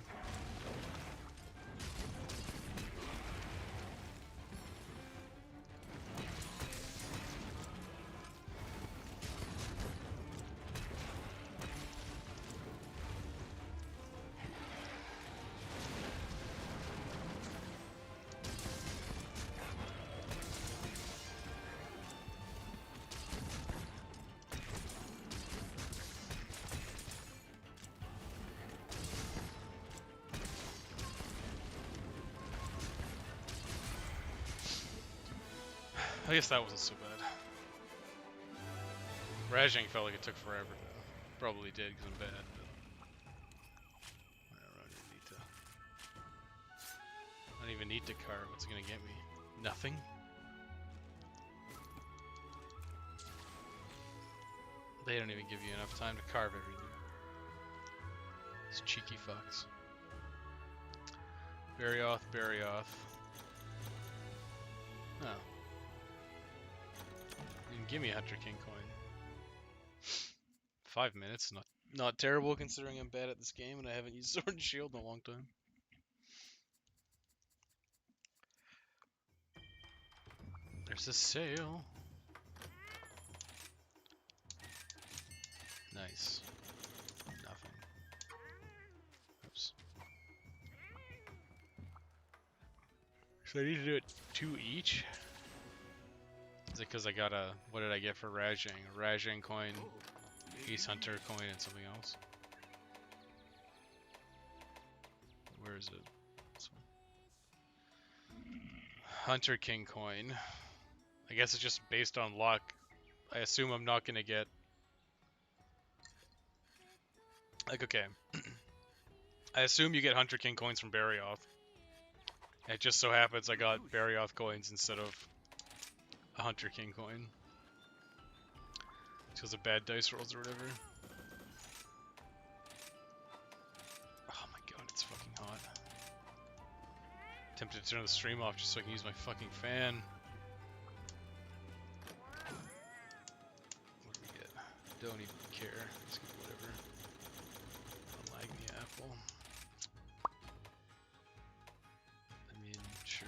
I guess that wasn't so bad. Rajang felt like it took forever though. Probably did because I'm bad, but whatever, I don't even need to carve. What's it gonna get me? Nothing? They don't even give you enough time to carve everything. These cheeky fucks. Barryoth, Barryoth. Oh. And give me a Hunter King coin. 5 minutes, not terrible considering I'm bad at this game and I haven't used Sword and Shield in a long time. There's a sale. Nice. Nothing. Oops. So I need to do it 2 each? Is it because I got a... What did I get for Rajang? A Rajang coin, Ace Hunter coin, and something else? Where is it? This one. Hunter King coin. I guess it's just based on luck. I assume I'm not gonna get... Like, okay. I assume you get Hunter King coins from Barrioth. It just so happens I got Barrioth coins instead of a Hunter King coin. Because of bad dice rolls or whatever. Oh my god, it's fucking hot. Tempted to turn the stream off just so I can use my fucking fan. What do we get? Don't even care. Let's get whatever. Unlag the apple. I mean, sure.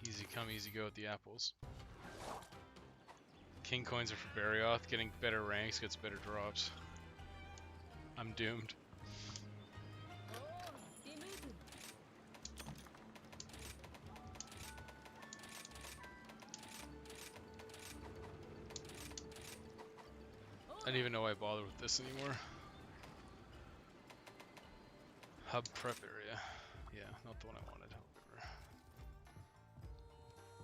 Easy come, easy go with the apples. King coins are for Barrioth. Getting better ranks gets better drops. I'm doomed. I don't even know why I bother with this anymore. Hub prep area. Yeah, not the one I wanted, however.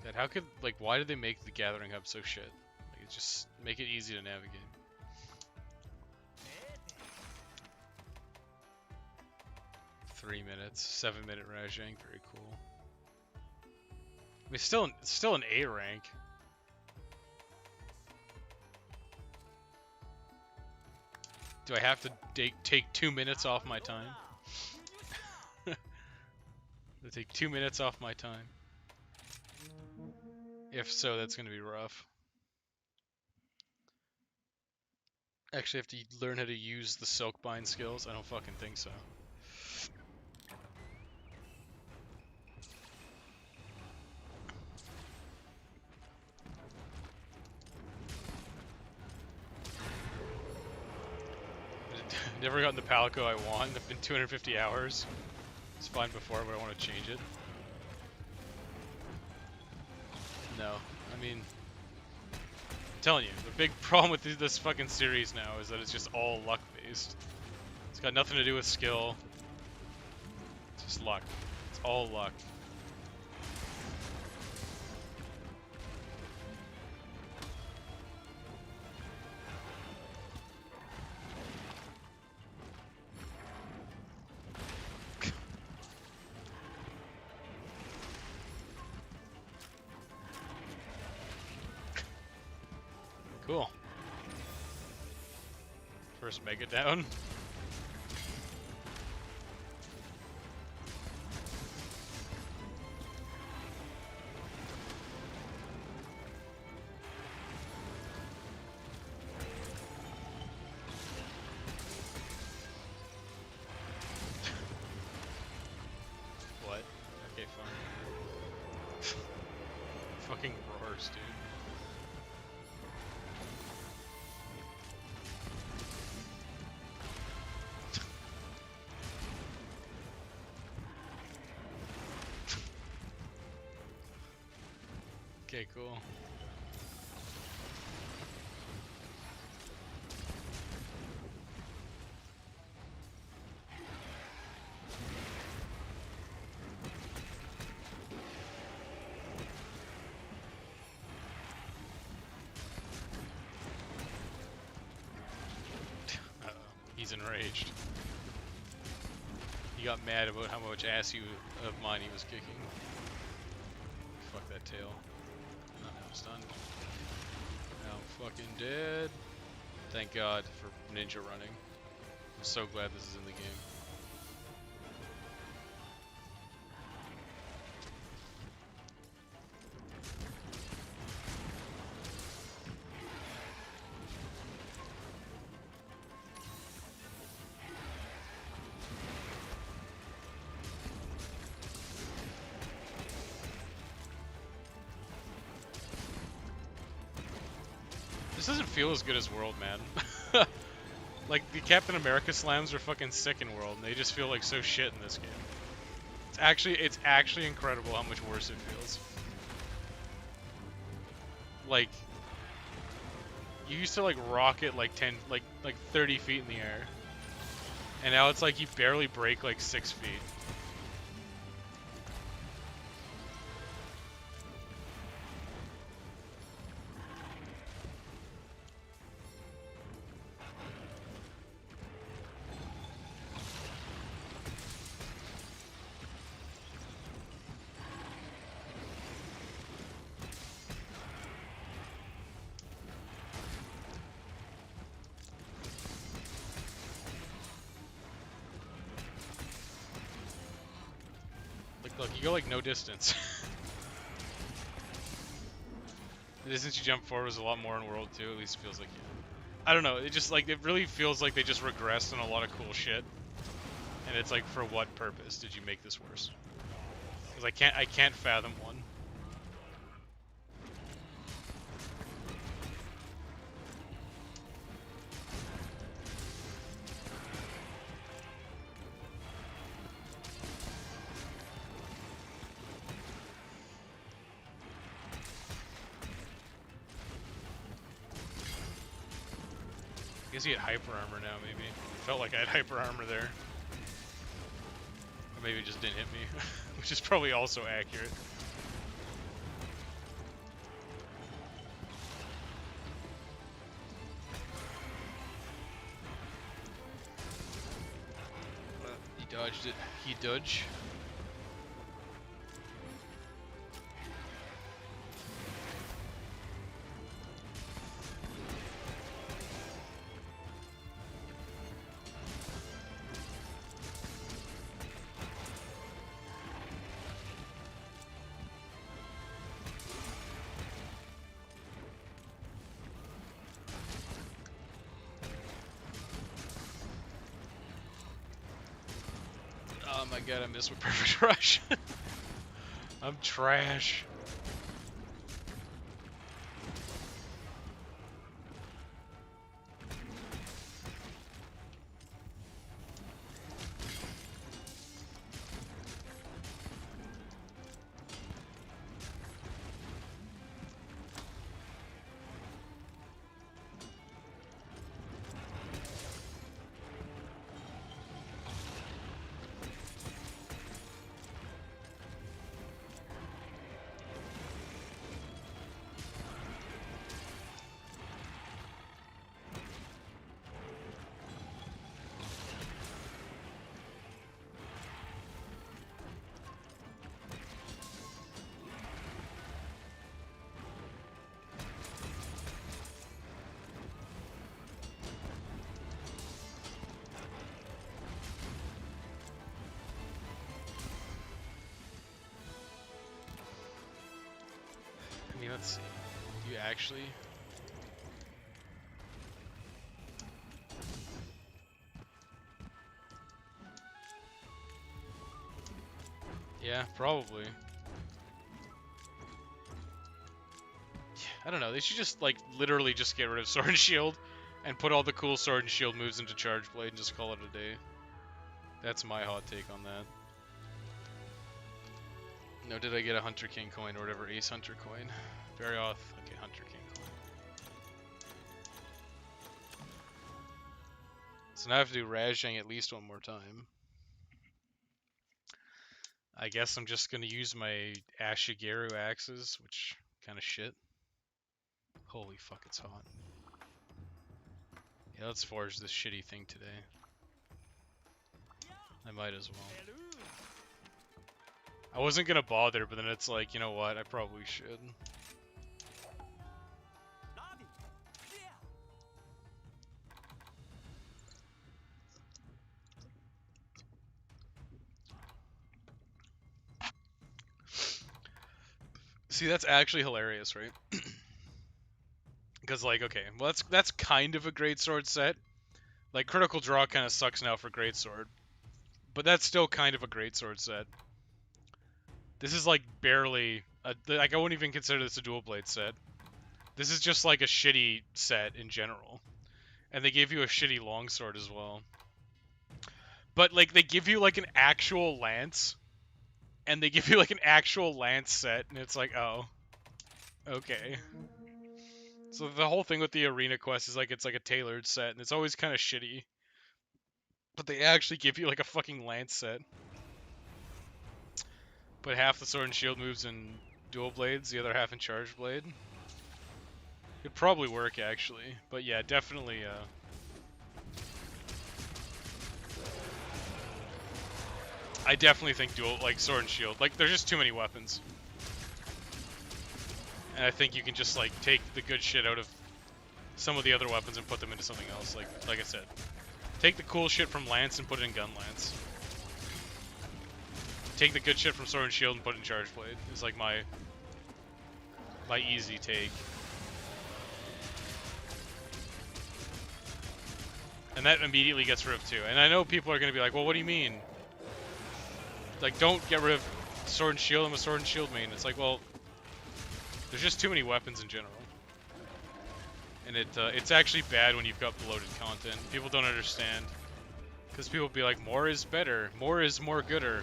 God, how could, like, why did they make the gathering hub so shit? Like, just make it easy to navigate. Three minutes, 7-minute Rajang, very cool. I mean, still an A rank. Do I have to take 2 minutes off my time? To take 2 minutes off my time. If so, that's gonna be rough. Actually, I have to learn how to use the Silkbind skills. I don't fucking think so. Never gotten the Palico I want. It's been 250 hours. It's fine before, but I want to change it. No, I mean, I'm telling you, the big problem with this fucking series now is that it's just all luck based. It's got nothing to do with skill. It's just luck. It's all luck. Cool. First Mega down. What? Okay, fine. Fucking roars, dude. Okay, cool. Uh-oh, he's enraged. He got mad about how much ass of mine he was kicking. Fuck that tail. Now I'm stunned. Now I'm fucking dead. Thank God for ninja running. I'm so glad this is in the game. This doesn't feel as good as World, man. Like, the Captain America slams are fucking sick in World, and they just feel like so shit in this game. It's actually incredible how much worse it feels. Like, You used to like rocket like 30 feet in the air, and now it's like you barely break like 6 feet. Look, you go like no distance. The distance you jump forward was a lot more in World 2, at least it feels like, yeah. I don't know, it just like, it really feels like they just regressed on a lot of cool shit. And it's like, for what purpose did you make this worse? Because I can't fathom one. I guess you get hyper armor now, maybe. It felt like I had hyper armor there. Or maybe it just didn't hit me, which is probably also accurate. He dodged it. He dodged. Oh my god, I missed with Perfect Rush. I'm trash. I mean, let's see. You actually... Yeah, probably. I don't know, they should just, like, literally just get rid of Sword and Shield and put all the cool Sword and Shield moves into Charge Blade and just call it a day. That's my hot take on that. No, did I get a Hunter King coin or whatever, Ace Hunter coin? Very off. Okay, Hunter King coin. So now I have to do Rajang at least one more time. I guess I'm just gonna use my Ashigaru axes, which kind of shit. Holy fuck, it's hot. Yeah, let's forge this shitty thing today. I might as well. I wasn't gonna bother, but then it's like, you know what, I probably should. See, that's actually hilarious, right? Because, like, okay, well, that's kind of a greatsword set. Like, Critical Draw kind of sucks now for greatsword, but that's still kind of a greatsword set. This is, like, barely... like, I wouldn't even consider this a dual blade set. This is just, like, a shitty set in general. And they give you a shitty longsword as well. But, like, they give you, like, an actual lance. And they give you, like, an actual lance set. And it's like, oh. Okay. So the whole thing with the arena quest is like it's like a tailored set, and it's always kind of shitty. But they actually give you like a fucking lance set. Put half the sword and shield moves in dual blades, the other half in charge blade. Could probably work actually, but yeah, definitely. I definitely think dual, like sword and shield. Like there's just too many weapons, and I think you can just like take the good shit out of some of the other weapons and put them into something else. Like I said, take the cool shit from lance and put it in gun lance. Take the good shit from sword and shield and put it in charge blade. Is like my easy take. And that immediately gets rid of too. And I know people are going to be like, well, what do you mean? Like, don't get rid of sword and shield. I'm a sword and shield main. It's like, well, there's just too many weapons in general. And it's actually bad when you've got bloated content. People don't understand. Because people be like, more is better. More is more gooder.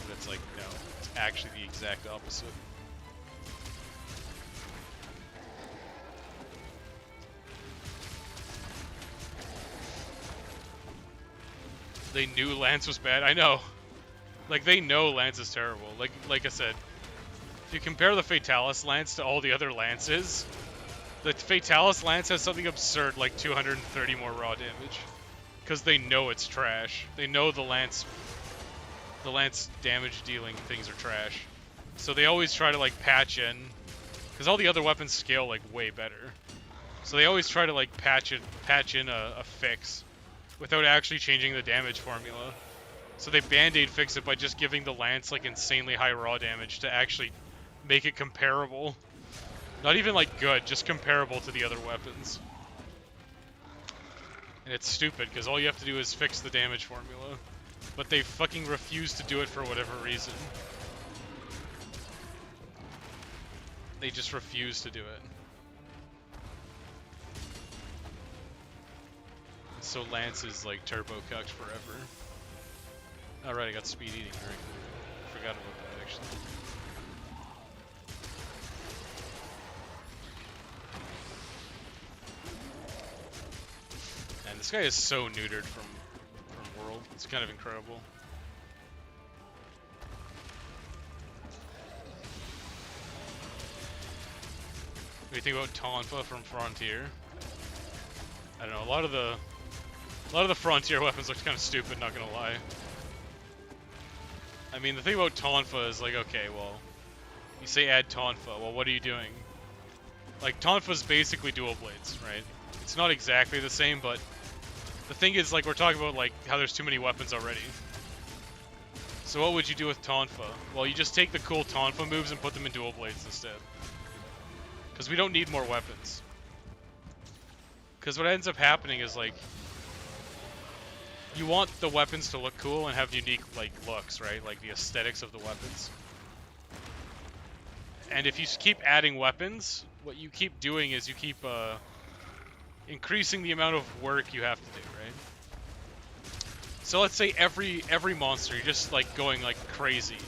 But it's like, no. It's actually the exact opposite. They knew Lance was bad. I know. Like, they know Lance is terrible. Like I said, if you compare the Fatalis Lance to all the other Lances, the Fatalis Lance has something absurd like 230 more raw damage. Because they know it's trash. They know the Lance damage dealing things are trash. So they always try to like patch in. Because all the other weapons scale like way better. So they always try to like patch in a fix without actually changing the damage formula. So they band-aid fix it by just giving the Lance like insanely high raw damage to actually make it comparable. Not even like good, just comparable to the other weapons. And it's stupid because all you have to do is fix the damage formula. But they fucking refuse to do it for whatever reason. They just refuse to do it. So Lance is like turbo cucked forever. Alright, I got speed eating very cool. Forgot about that actually. And this guy is so neutered from World. It's kind of incredible. What do you think about Tonfa from Frontier? I don't know, a lot of the Frontier weapons look kind of stupid, not gonna lie. I mean, the thing about Tonfa is like, okay, well, you say add Tonfa, well, what are you doing? Like, Tonfa's basically dual blades, right? It's not exactly the same, but the thing is, like, we're talking about, like, how there's too many weapons already. So what would you do with Tonfa? Well, you just take the cool Tonfa moves and put them in dual blades instead. Because we don't need more weapons. Because what ends up happening is, like, you want the weapons to look cool and have unique, like, looks, right? Like, the aesthetics of the weapons. And if you keep adding weapons, what you keep doing is you keep, increasing the amount of work you have to do, right? So let's say every monster, you're just, like, going, like, crazy.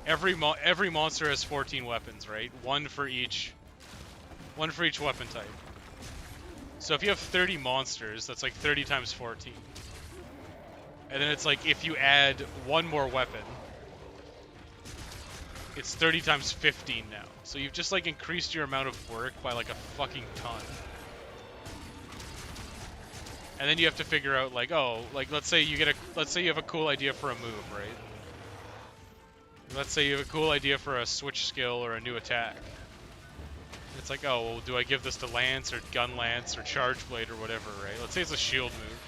Every monster has 14 weapons, right? One for each weapon type. So if you have 30 monsters, that's like 30 times 14. And then it's like, if you add one more weapon, it's 30 times 15 now. So you've just like increased your amount of work by like a fucking ton. And then you have to figure out like, oh, like let's say you have a cool idea for a move, right? Let's say you have a cool idea for a switch skill or a new attack. It's like, oh, well, do I give this to Lance or Gun Lance or Charge Blade or whatever, right? Let's say it's a shield move.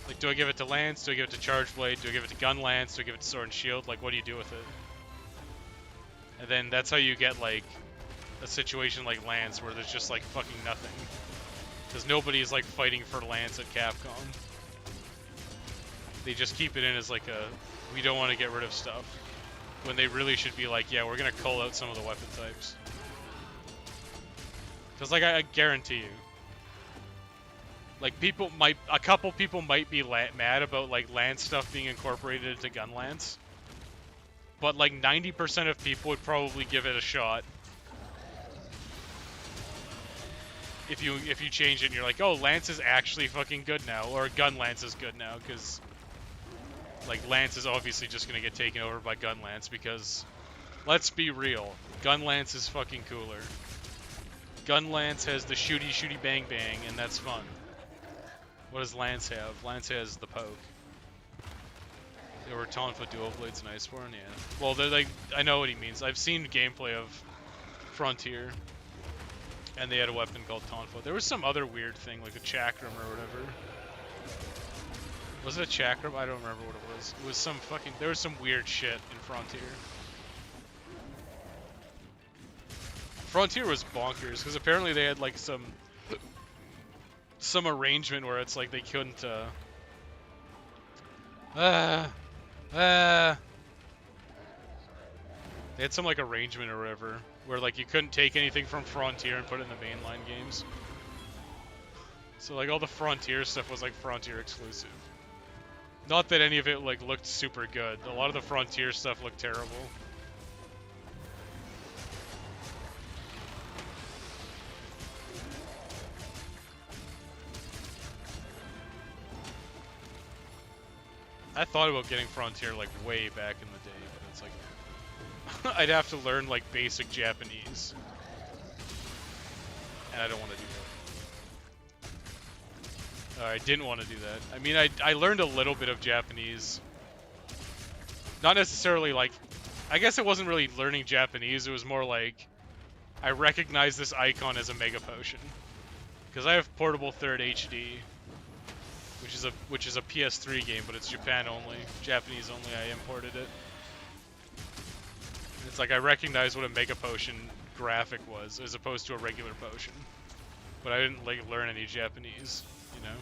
Like, do I give it to Lance? Do I give it to Charge Blade? Do I give it to Gun Lance? Do I give it to Sword and Shield? Like, what do you do with it? And then that's how you get, like, a situation like Lance where there's just, like, fucking nothing. Because nobody's, like, fighting for Lance at Capcom. They just keep it in as, like, we don't want to get rid of stuff. When they really should be like, yeah, we're going to cull out some of the weapon types. Because, like, I guarantee you, like, a couple people might be mad about, like, Lance stuff being incorporated into Gun Lance. But, like, 90% of people would probably give it a shot. if you change it and you're like, oh, Lance is actually fucking good now, or Gun Lance is good now, because like Lance is obviously just gonna get taken over by Gun Lance because, let's be real, Gun Lance is fucking cooler. Gun Lance has the shooty bang bang, and that's fun. What does Lance have? Lance has the poke. They were Tonfa dual blades in Iceborne, yeah. Well, they're like, I know what he means. I've seen gameplay of Frontier, and they had a weapon called Tonfa. There was some other weird thing, like a chakram or whatever. Was it a chakram? I don't remember what it was. It was some fucking, there was some weird shit in Frontier. Frontier was bonkers, because apparently they had like some arrangement where it's like they couldn't, they had some like arrangement or whatever, where like you couldn't take anything from Frontier and put it in the mainline games. So like all the Frontier stuff was like Frontier exclusive. Not that any of it like looked super good. A lot of the Frontier stuff looked terrible. I thought about getting Frontier like way back in the day, but it's like I'd have to learn like basic Japanese, and I don't want to do that. I didn't want to do that. I mean, I learned a little bit of Japanese. Not necessarily like, I guess it wasn't really learning Japanese. It was more like I recognize this icon as a Mega Potion, because I have Portable Third HD. Which is a PS3 game, but it's Japan only, Japanese only. I imported it. It's like I recognize what a Mega Potion graphic was, as opposed to a regular potion. But I didn't like learn any Japanese, you know?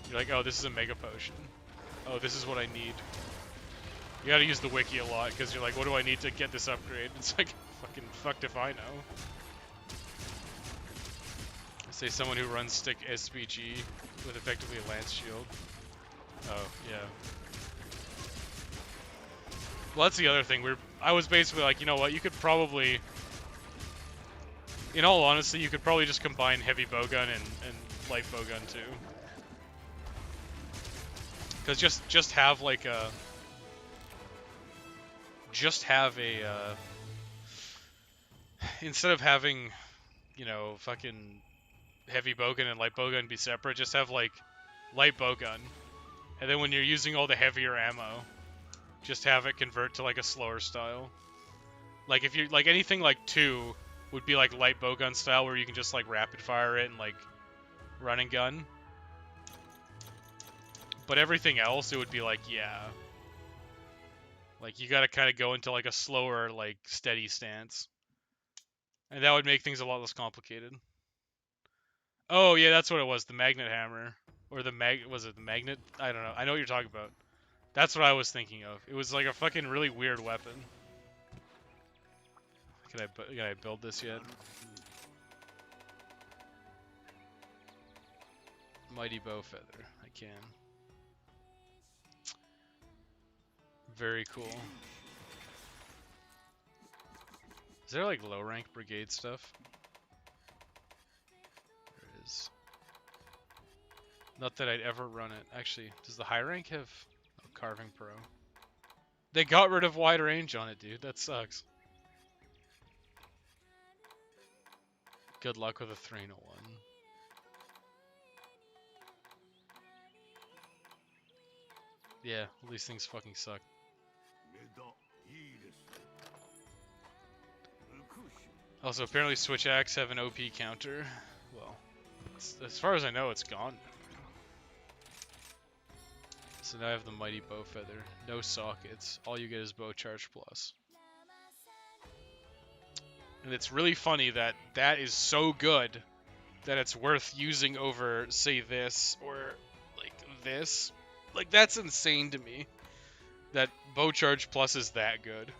You're like, oh, this is a Mega Potion. Oh, this is what I need. You gotta use the wiki a lot, because you're like, what do I need to get this upgrade? It's like, fucking fucked if I know. Say someone who runs stick SPG with effectively a lance shield. Oh, yeah. Well, that's the other thing. I was basically like, you know what, you could probably, in all honesty, you could probably just combine heavy bowgun and light bowgun too. Because just have like a, instead of having, you know, fucking heavy bowgun and light bowgun be separate, just have like light bowgun, and then when you're using all the heavier ammo, just have it convert to like a slower style. Like if you like anything like 2 would be like light bowgun style, where you can just like rapid fire it and like run and gun. But everything else, it would be like, yeah, like you gotta kind of go into like a slower, like steady stance, and that would make things a lot less complicated. Oh, yeah, that's what it was. The magnet hammer. Or was it the magnet? I don't know. I know what you're talking about. That's what I was thinking of. It was like a fucking really weird weapon. Can I build this yet? Mighty bow feather. I can. Very cool. Is there like low rank brigade stuff? Not that I'd ever run it. Actually, does the high rank have Carving Pro? They got rid of wide range on it, dude. That sucks. Good luck with a 3-1. Yeah, all these things fucking suck. Also, apparently Switch Axe have an OP counter. Well, as far as I know, it's gone. So now I have the Mighty Bow Feather. No sockets. All you get is Bow Charge Plus. And it's really funny that that is so good that it's worth using over, say, this or, like, this. Like, that's insane to me. That Bow Charge Plus is that good.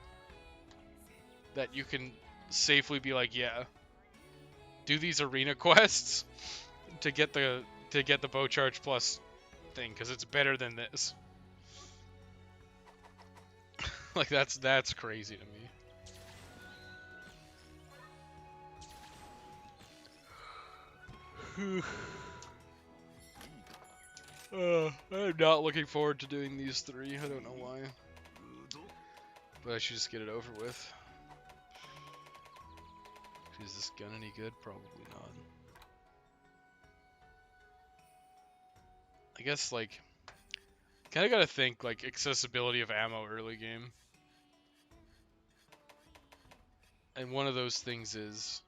That you can safely be like, yeah, do these arena quests to get the Bow Charge Plus thing, because it's better than this. Like, that's crazy to me. I'm not looking forward to doing these 3. I don't know why. But I should just get it over with. Is this gun any good? Probably not. I guess, like, kind of gotta think, like, accessibility of ammo early game. And one of those things is,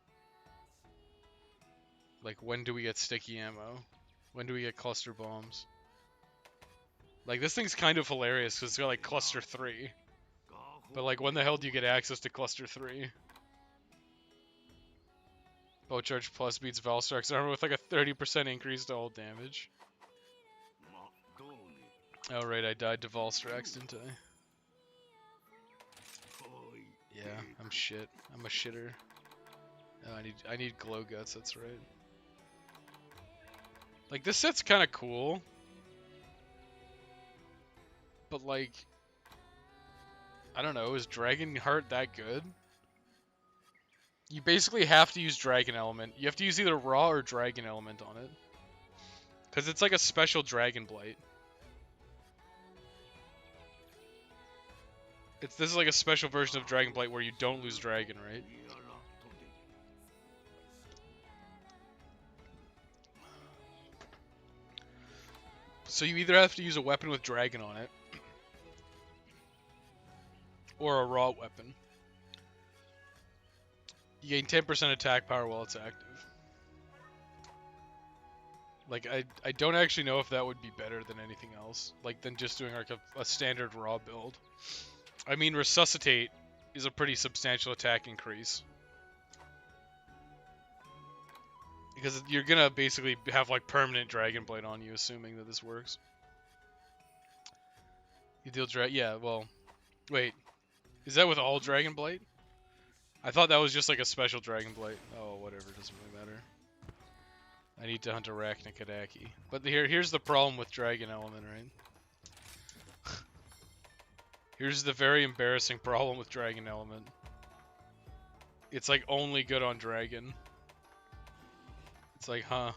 like, when do we get sticky ammo? When do we get cluster bombs? Like, this thing's kind of hilarious because it's got, like, cluster 3. But, like, when the hell do you get access to cluster 3? Bow charge plus beats Valstrax armor with, like, a 30% increase to all damage. Oh, right, I died to Valstrax, didn't I? Yeah, I'm shit. I'm a shitter. Oh, I need glow guts, that's right. Like, this set's kind of cool. But, like, I don't know, is Dragon Heart that good? You basically have to use Dragon Element. You have to use either Raw or Dragon Element on it. Because it's like a special Dragon Blight. This is like a special version of Dragon Blight where you don't lose Dragon, right? So you either have to use a weapon with Dragon on it, or a Raw weapon. You gain 10% attack power while it's active. Like, I don't actually know if that would be better than anything else. Like, than just doing like a standard Raw build. I mean, Resuscitate is a pretty substantial attack increase. Because you're gonna basically have like permanent Dragon Blade on you, assuming that this works. You deal yeah, well, wait. Is that with all Dragon Blight? I thought that was just like a special Dragon Blight. Oh, whatever, doesn't really matter. I need to hunt Arachnakadaki. But here's the problem with Dragon Element, right? Here's the very embarrassing problem with Dragon Element. It's like only good on Dragon. It's like, huh.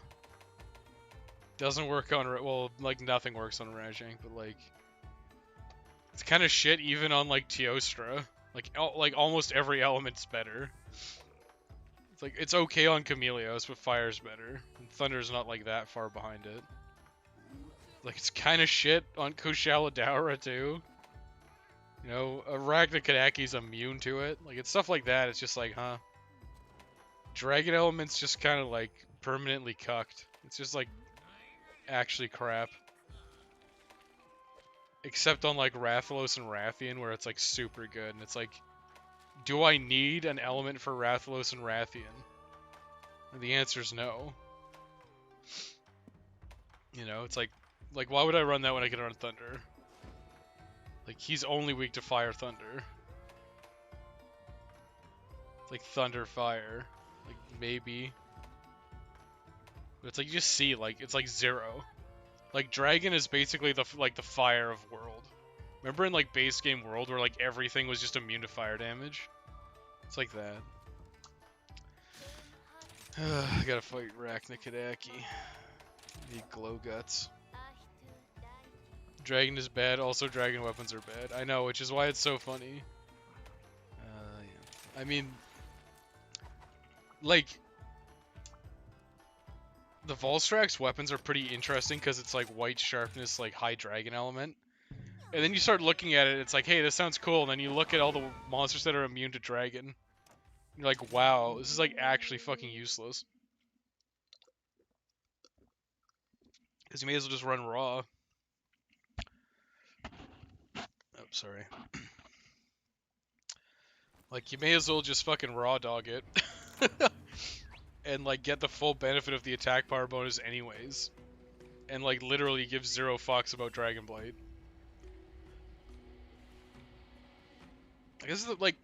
Doesn't work on, well, like nothing works on Rajang, but like, it's kind of shit even on like Teostra. Like almost every element's better. It's like, it's okay on Chameleos, but Fire's better. And Thunder's not like that far behind it. Like, it's kind of shit on Kushala Daura too. You know, Arachnakadaki's immune to it. Like, it's stuff like that. It's just like, huh. Dragon Element's just kind of like permanently cucked. It's just like actually crap. Except on like Rathalos and Rathian where it's like super good. And it's like, do I need an element for Rathalos and Rathian? And the answer is no. You know, it's like why would I run that when I can run Thunder? Like, he's only weak to Fire Thunder. It's like Thunder Fire. Like, maybe. But it's like, you just see, like, it's like 0. Like, Dragon is basically the Fire of World. Remember in, like, base game World where, like, everything was just immune to fire damage? It's like that. I gotta fight Arachnakadaki. Need glow guts. Dragon is bad, also dragon weapons are bad. I know, which is why it's so funny. Yeah. I mean, like, the Volstrax weapons are pretty interesting because it's like white sharpness, like high dragon element. And then you start looking at it, it's like, hey, this sounds cool. And then you look at all the monsters that are immune to dragon. You're like, wow, this is like actually fucking useless. Because you may as well just run raw. Oh, sorry. Like, you may as well just fucking raw dog it. And, like, get the full benefit of the attack power bonus anyways. And, like, literally give 0 fucks about Dragon Blight. I guess, like,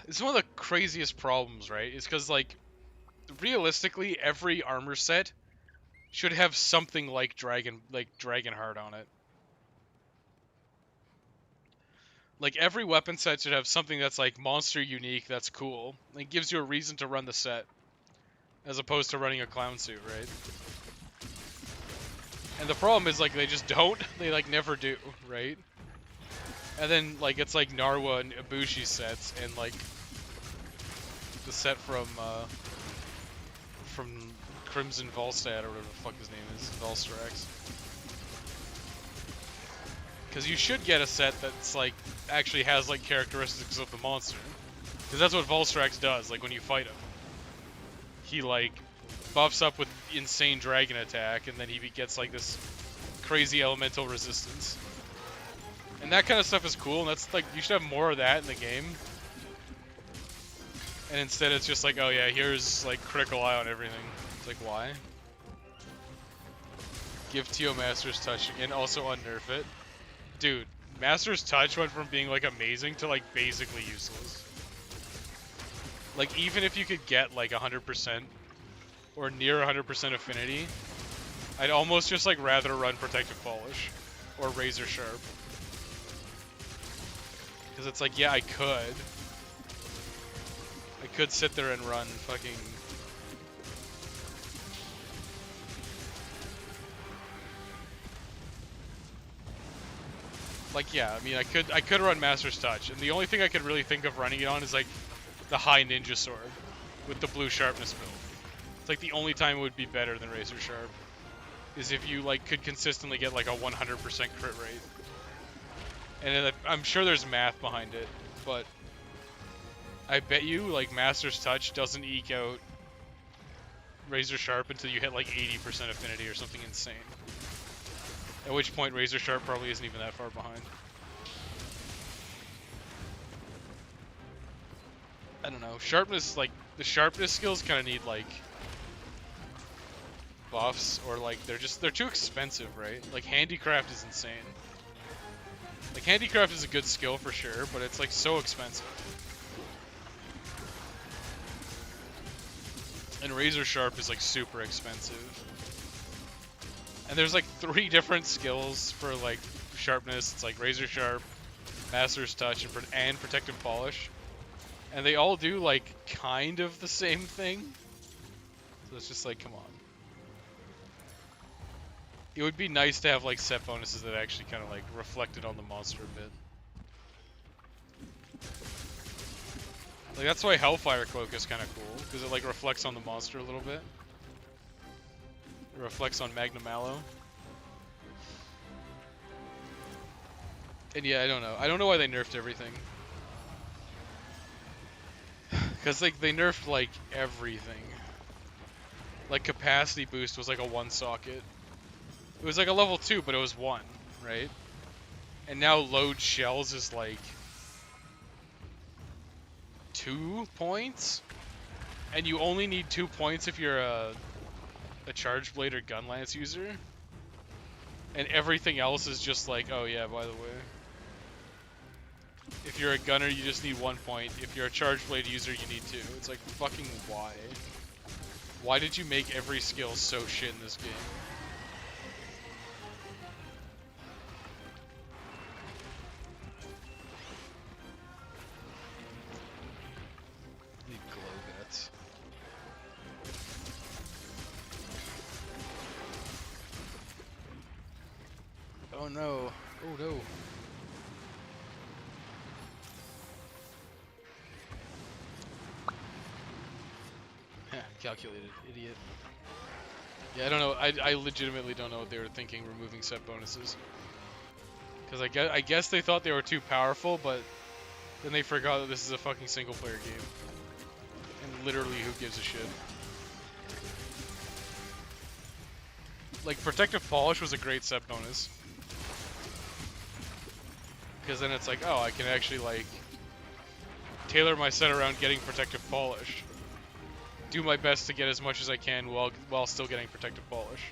it's one of the craziest problems, right? It's because, like, realistically, every armor set should have something like Dragon Heart on it. Like, every weapon set should have something that's, like, monster unique that's cool. It gives you a reason to run the set. as opposed to running a clown suit, right? And the problem is, like, they just don't. They, like, never do, right? And then, like, it's like Narwa and Ibushi sets, and, like, the set from Crimson Volstad, or whatever the fuck his name is, Volstrax. Because you should get a set that's, like, actually has, like, characteristics of the monster. Because that's what Volstrax does, like, when you fight him. He, like, buffs up with insane dragon attack, and then he gets, like, this crazy elemental resistance. And that kind of stuff is cool, and that's, like, you should have more of that in the game. And instead it's just like, oh yeah, here's, like, critical eye on everything. It's like, why? Give Tio Master's Touch, and also unnerf it. Dude, Master's Touch went from being, like, amazing to, like, basically useless. Like, even if you could get, like, 100% or near 100% affinity, I'd almost just, like, rather run Protective Polish or Razor Sharp. Because it's like, yeah, I could sit there and run fucking... Like, yeah, I mean, I could run Master's Touch, and the only thing I could really think of running it on is, like, the high Ninja Sword with the blue sharpness build. It's, like, the only time it would be better than Razor Sharp is if you, like, could consistently get, like, a 100% crit rate. And I'm sure there's math behind it, but I bet you, like, Master's Touch doesn't eke out Razor Sharp until you hit, like, 80% affinity or something insane. At which point, Razor Sharp probably isn't even that far behind. I don't know. Sharpness, like, the sharpness skills kind of need, like, buffs, or, like, they're too expensive, right? Like, Handicraft is insane. Like, Handicraft is a good skill for sure, but it's, like, so expensive. And Razor Sharp is, like, super expensive. And there's, like, 3 different skills for, like, sharpness. It's, like, Razor Sharp, Master's Touch, and Protective Polish. And they all do, like, kind of the same thing. So it's just like, come on. It would be nice to have, like, set bonuses that actually kind of, like, reflected on the monster a bit. Like, that's why Hellfire Cloak is kind of cool, because it, like, reflects on the monster a little bit. It reflects on Magnum Mallow. And yeah, I don't know. I don't know why they nerfed everything. Because, like, they nerfed, like, everything. Like, Capacity Boost was, like, a 1 socket. It was, like, a level 2, but it was 1, right? And now Load Shells is, like, 2 points? And you only need 2 points if you're a Charge Blade or Gun Lance user. And everything else is just like, oh yeah, by the way. If you're a gunner, you just need 1 point. If you're a Charge Blade user, you need 2. It's like, fucking why? Why did you make every skill so shit in this game? Need glow bats. Oh no. Oh no. Calculated, idiot. Yeah, I don't know. I legitimately don't know what they were thinking removing set bonuses. Because I guess they thought they were too powerful, but then they forgot that this is a fucking single player game. And literally, who gives a shit? Like, Protective Polish was a great set bonus. Because then it's like, oh, I can actually, like, tailor my set around getting Protective Polish. Do my best to get as much as I can while still getting Protective Polish.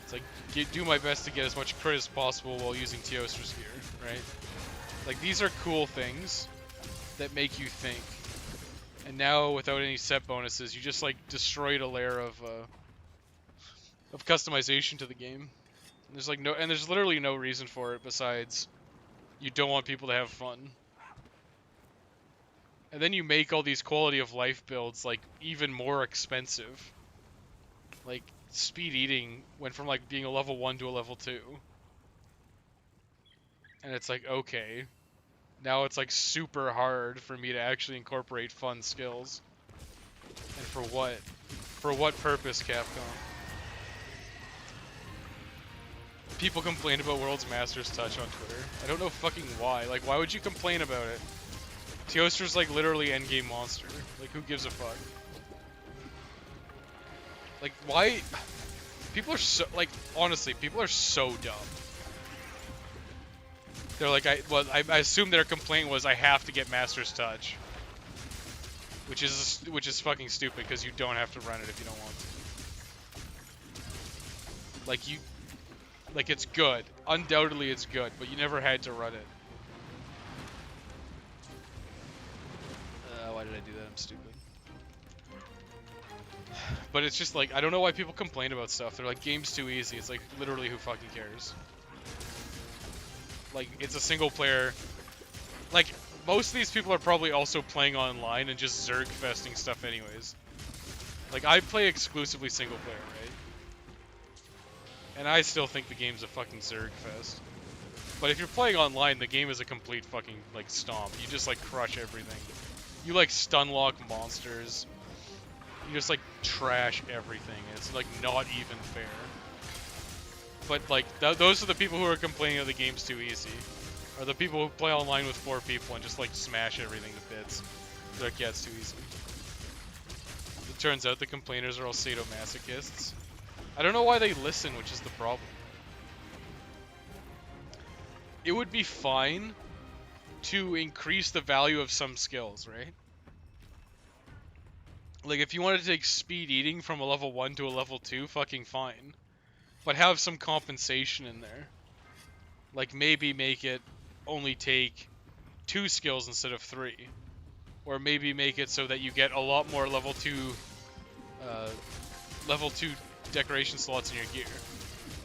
It's like, do my best to get as much crit as possible while using Teostra's gear, right? Like, these are cool things that make you think. And now, without any set bonuses, you just, like, destroyed a layer of customization to the game. There's, like, there's literally no reason for it besides you don't want people to have fun. And then you make all these quality of life builds like even more expensive. Like speed eating went from like being a level 1 to a level 2. And it's like, okay. Now it's like super hard for me to actually incorporate fun skills. And for what? For what purpose, Capcom? People complain about World's Masters Touch on Twitter. I don't know fucking why. Like, why would you complain about it? Teoster's like literally endgame monster. Like, who gives a fuck? Like, why? People are so, like, honestly, people are so dumb. They're like, I assume their complaint was I have to get Master's Touch. Which is fucking stupid because you don't have to run it if you don't want to. Like it's good. Undoubtedly it's good, but you never had to run it. Why did I do that? I'm stupid. But it's just like, I don't know why people complain about stuff. They're like, game's too easy. It's like, literally, who fucking cares? Like, it's a single player. Like, most of these people are probably also playing online and just Zerg festing stuff anyways. Like, I play exclusively single player, right? And I still think the game's a fucking Zerg fest. But if you're playing online, the game is a complete fucking, like, stomp. You just, like, crush everything. You, like, stun lock monsters. You just, like, trash everything. It's, like, not even fair. But, like, those are the people who are complaining that the game's too easy. Are the people who play online with 4 people and just, like, smash everything to bits. They're like, yeah, it's too easy. It turns out the complainers are all sadomasochists. I don't know why they listen, which is the problem. It would be fine to increase the value of some skills, right? Like, if you wanted to take speed eating from a level 1 to a level 2, fucking fine. But have some compensation in there. Like, maybe make it only take 2 skills instead of 3. Or maybe make it so that you get a lot more level 2 decoration slots in your gear.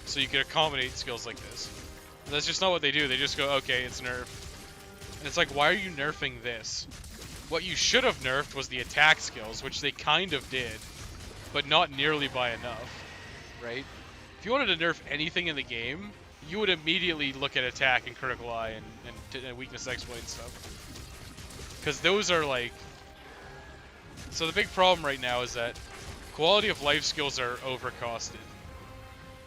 So you can accommodate skills like this. And that's just not what they do. They just go, okay, it's nerfed. And it's like, why are you nerfing this? What you should have nerfed was the attack skills, which they kind of did, but not nearly by enough, right? If you wanted to nerf anything in the game, you would immediately look at attack and critical eye and weakness exploit and stuff. Because those are like... So the big problem right now is that quality of life skills are overcosted,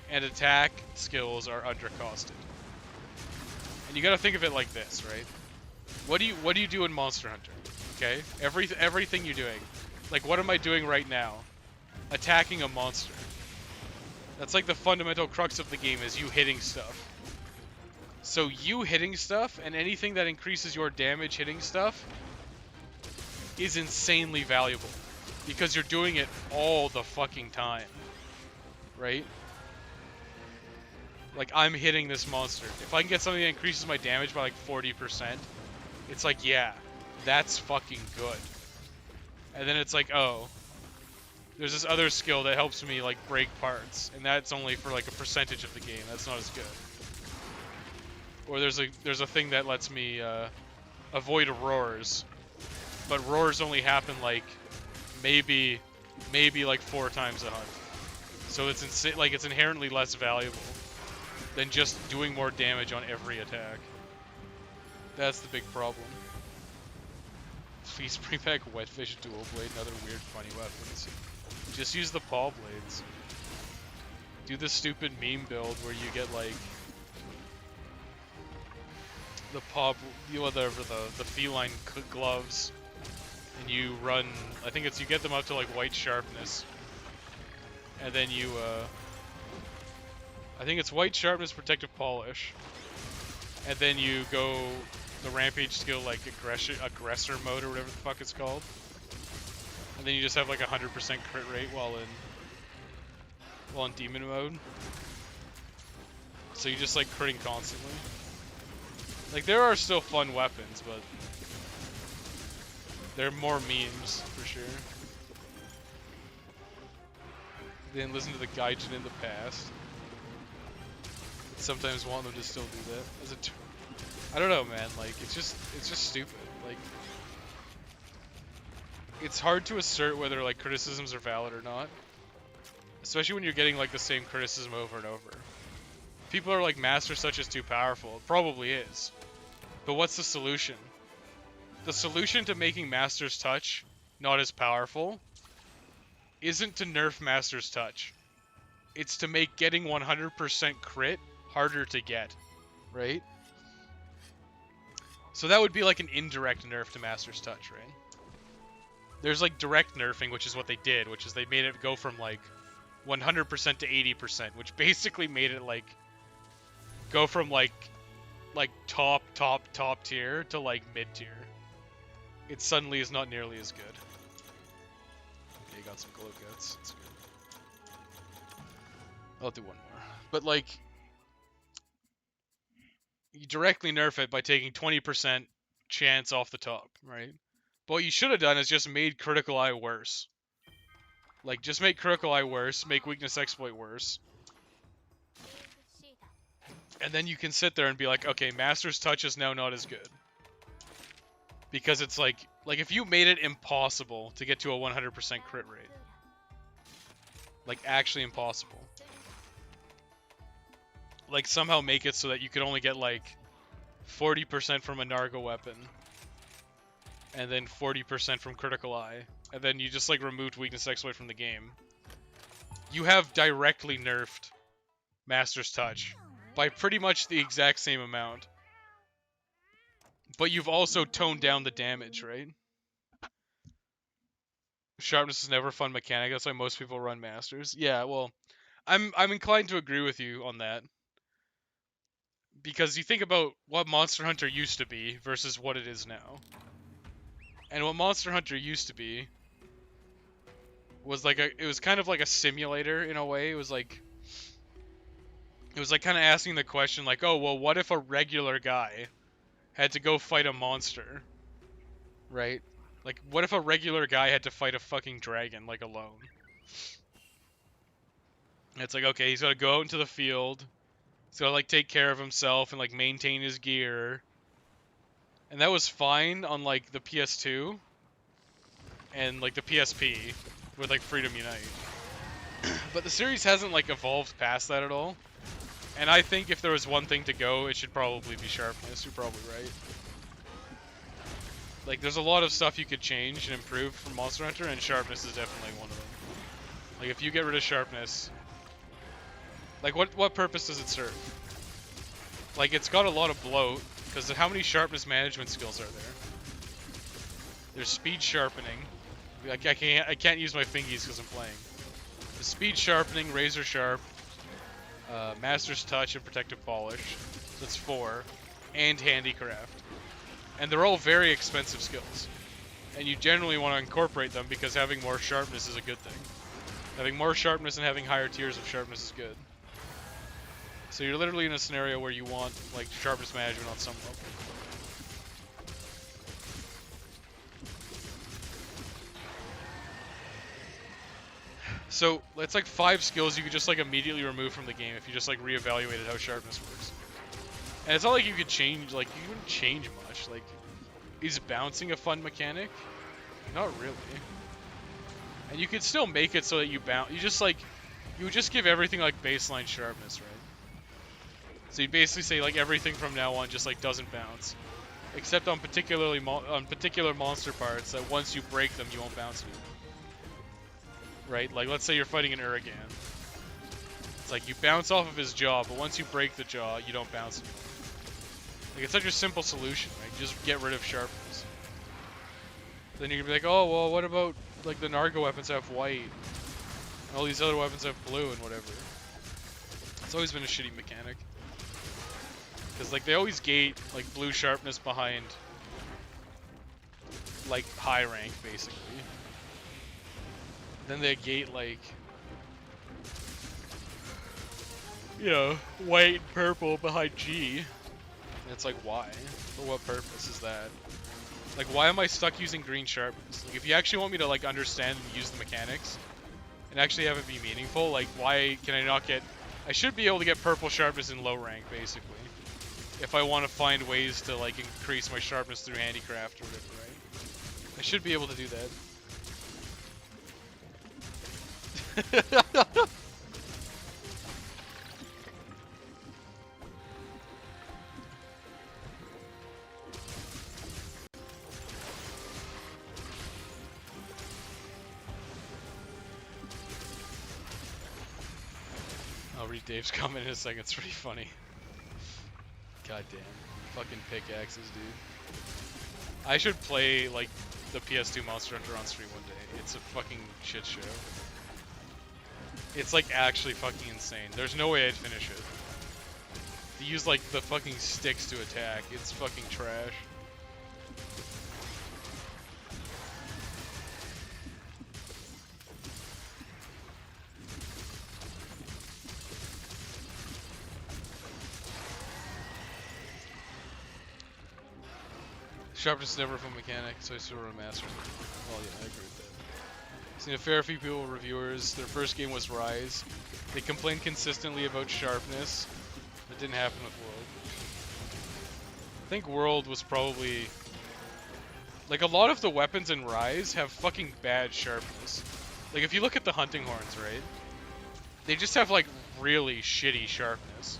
and attack skills are undercosted. And you gotta think of it like this, right? What do you do in Monster Hunter? Okay, everything you're doing. Like, what am I doing right now? Attacking a monster. That's like the fundamental crux of the game, is you hitting stuff. So you hitting stuff and anything that increases your damage hitting stuff is insanely valuable. Because you're doing it all the fucking time. Right? Like, I'm hitting this monster. If I can get something that increases my damage by like 40%, it's like, yeah, that's fucking good. And then it's like, oh, there's this other skill that helps me like break parts, and that's only for like a percentage of the game. That's not as good. Or there's a thing that lets me avoid roars, but roars only happen like maybe like 4 times a hunt. So it's like it's inherently less valuable than just doing more damage on every attack. That's the big problem. Please bring back Wetfish Dual Blade and other weird funny weapons. Just use the paw blades. Do the stupid meme build where you get like the the feline gloves, and you run. I think you get them up to like white sharpness, and then you I think it's white sharpness, protective polish, and then you go the rampage skill like aggressor mode or whatever the fuck it's called, and then you just have like 100% crit rate while in demon mode. So you just like critting constantly. Like, there are still fun weapons, but they're more memes for sure. They didn't listen to the Gaiden in the past. Sometimes want them to still do that. I don't know, man. Like, it's just stupid. Like, it's hard to assert whether like criticisms are valid or not, especially when you're getting like the same criticism over and over. People are like, Master's Touch is too powerful. It probably is, but what's the solution? The solution to making Master's Touch not as powerful isn't to nerf Master's Touch. It's to make getting 100% crit harder to get, right? So that would be like an indirect nerf to Master's Touch, right? There's like direct nerfing, which is what they did, which is they made it go from like 100% to 80%, which basically made it like go from like top tier to like mid tier. It suddenly is not nearly as good. Okay, got some glow guts. That's good. I'll do one more. But like, you directly nerf it by taking 20% chance off the top, right? But what you should have done is just made Critical Eye worse. Like, just make Critical Eye worse, make Weakness Exploit worse. And then you can sit there and be like, okay, Master's Touch is now not as good. Because it's like if you made it impossible to get to a 100% crit rate. Like, actually impossible. Like, somehow make it so that you could only get, like, 40% from a Narga weapon. And then 40% from Critical Eye. And then you just, like, removed Weakness Exploit from the game. You have directly nerfed Master's Touch by pretty much the exact same amount. But you've also toned down the damage, right? Sharpness is never a fun mechanic. That's why most people run Masters. Yeah, well, I'm inclined to agree with you on that. Because you think about what Monster Hunter used to be versus what it is now. And what Monster Hunter used to be was like it was kind of like a simulator in a way. It was like kind of asking the question like, oh, well, what if a regular guy had to go fight a monster? Right? Like, what if a regular guy had to fight a fucking dragon, like, alone? And it's like, okay, he's got to go out into the field. He's got to, like, take care of himself and, like, maintain his gear. And that was fine on, like, the PS2 and, like, the PSP with, like, Freedom Unite. But the series hasn't, like, evolved past that at all. And I think if there was one thing to go, it should probably be Sharpness. You're probably right. Like, there's a lot of stuff you could change and improve from Monster Hunter, and Sharpness is definitely one of them. Like, if you get rid of Sharpness, like, what purpose does it serve? Like, it's got a lot of bloat, because how many Sharpness management skills are there? There's Speed Sharpening. Like, I can't use my fingies because I'm playing. There's Speed Sharpening, Razor Sharp, Master's Touch, and Protective Polish. So that's 4. And Handicraft. And they're all very expensive skills. And you generally want to incorporate them because having more sharpness is a good thing. Having more sharpness and having higher tiers of sharpness is good. So you're literally in a scenario where you want, like, sharpness management on some level. So it's like 5 skills you could just like immediately remove from the game if you just like reevaluated how sharpness works. And it's not like you could change, like, you wouldn't change much. Like, is bouncing a fun mechanic? Not really. And you could still make it so that you bounce. You just like, you would just give everything like baseline sharpness, right? So you basically say like everything from now on just like doesn't bounce, except on particular monster parts that once you break them you won't bounce anymore. Right? Like, let's say you're fighting an Uragan. It's like you bounce off of his jaw, but once you break the jaw, you don't bounce anymore. Like, it's such a simple solution, right? You just get rid of sharpness. Then you're gonna be like, oh, well, what about, like, the Narga weapons have white? And all these other weapons have blue and whatever. It's always been a shitty mechanic. Because, like, they always gate, like, blue sharpness behind, like, high rank, basically. Then they gate, like, you know, white and purple behind G. And it's like, why? For what purpose is that? Like, why am I stuck using green sharpness? Like, if you actually want me to, like, understand and use the mechanics, and actually have it be meaningful, like, why can I not get... I should be able to get purple sharpness in low rank, basically. If I want to find ways to, like, increase my sharpness through handicraft or whatever, right? I should be able to do that. I'll read Dave's comment in a second, it's pretty funny. God damn. Fucking pickaxes, dude. I should play, like, the PS2 Monster Hunter on stream one day. It's a fucking shit show. It's, like, actually fucking insane. There's no way I'd finish it. They use, like, the fucking sticks to attack. It's fucking trash. Sharpness is never a fun mechanic, so I still run Masters. Well, yeah, I agree with that. Seen a fair few people, reviewers, their first game was Rise. They complained consistently about sharpness. That didn't happen with World. I think World was probably... Like, a lot of the weapons in Rise have fucking bad sharpness. Like, if you look at the hunting horns, right? They just have, like, really shitty sharpness.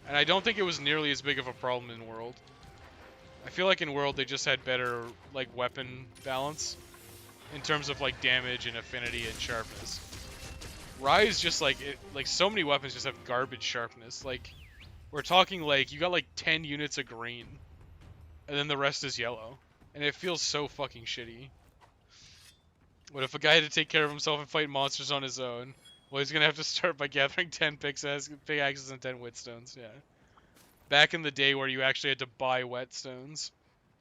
And I don't think it was nearly as big of a problem in World. I feel like in World they just had better, like, weapon balance in terms of, like, damage and affinity and sharpness. Rise just, like, so many weapons just have garbage sharpness. Like, we're talking, like, you got, like, 10 units of green, and then the rest is yellow. And it feels so fucking shitty. What if a guy had to take care of himself and fight monsters on his own? Well, he's gonna have to start by gathering 10 pickaxes and 10 whetstones, yeah. Back in the day where you actually had to buy whetstones.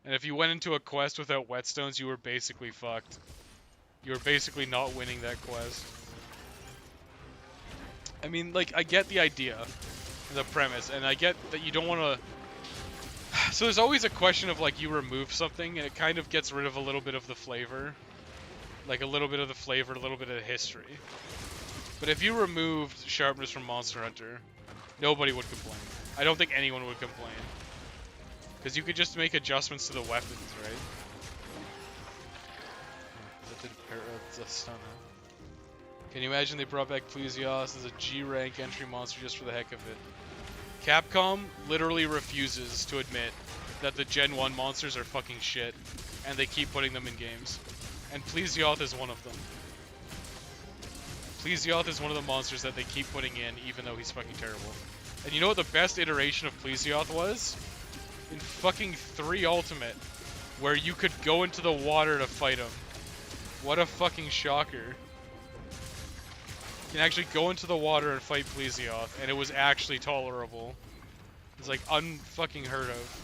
And if you went into a quest without whetstones, you were basically fucked. You were basically not winning that quest. I mean, like, I get the idea, the premise, and I get that you don't want to... So there's always a question of, like, you remove something, and it kind of gets rid of a little bit of the flavor. Like, a little bit of the flavor, a little bit of the history. But if you removed sharpness from Monster Hunter, nobody would complain. I don't think anyone would complain. Because you could just make adjustments to the weapons, right? That did a stun. Can you imagine they brought back Plesiosaurus as a G-rank entry monster just for the heck of it? Capcom literally refuses to admit that the Gen 1 monsters are fucking shit, and they keep putting them in games. And Plesiosaurus is one of them. Plesiosaurus is one of the monsters that they keep putting in, even though he's fucking terrible. And you know what the best iteration of Plesiosaurus was? In fucking 3 Ultimate, where you could go into the water to fight him. What a fucking shocker. You can actually go into the water and fight Plesiosaurus, and it was actually tolerable. It's like unfucking heard of.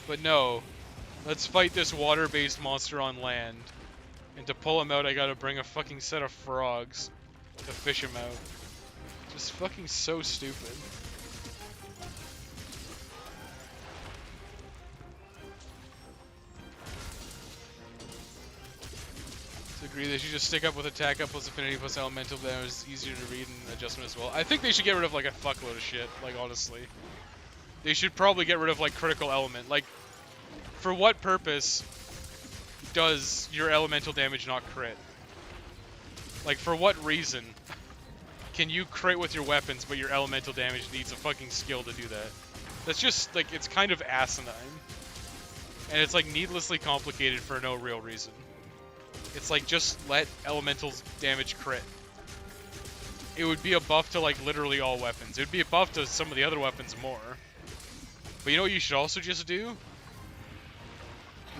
But no, let's fight this water-based monster on land. And to pull him out, I gotta bring a fucking set of frogs to fish him out. Just fucking so stupid. To agree, they should just stick up with attack up plus affinity plus elemental damage. It's easier to read and adjustment as well. I think they should get rid of like a fuckload of shit, like honestly. They should probably get rid of like critical element. Like, for what purpose does your elemental damage not crit? Like, for what reason can you crit with your weapons, but your elemental damage needs a fucking skill to do that? That's just, like, it's kind of asinine. And it's, like, needlessly complicated for no real reason. It's like, just let elemental damage crit. It would be a buff to, like, literally all weapons. It would be a buff to some of the other weapons more. But you know what you should also just do?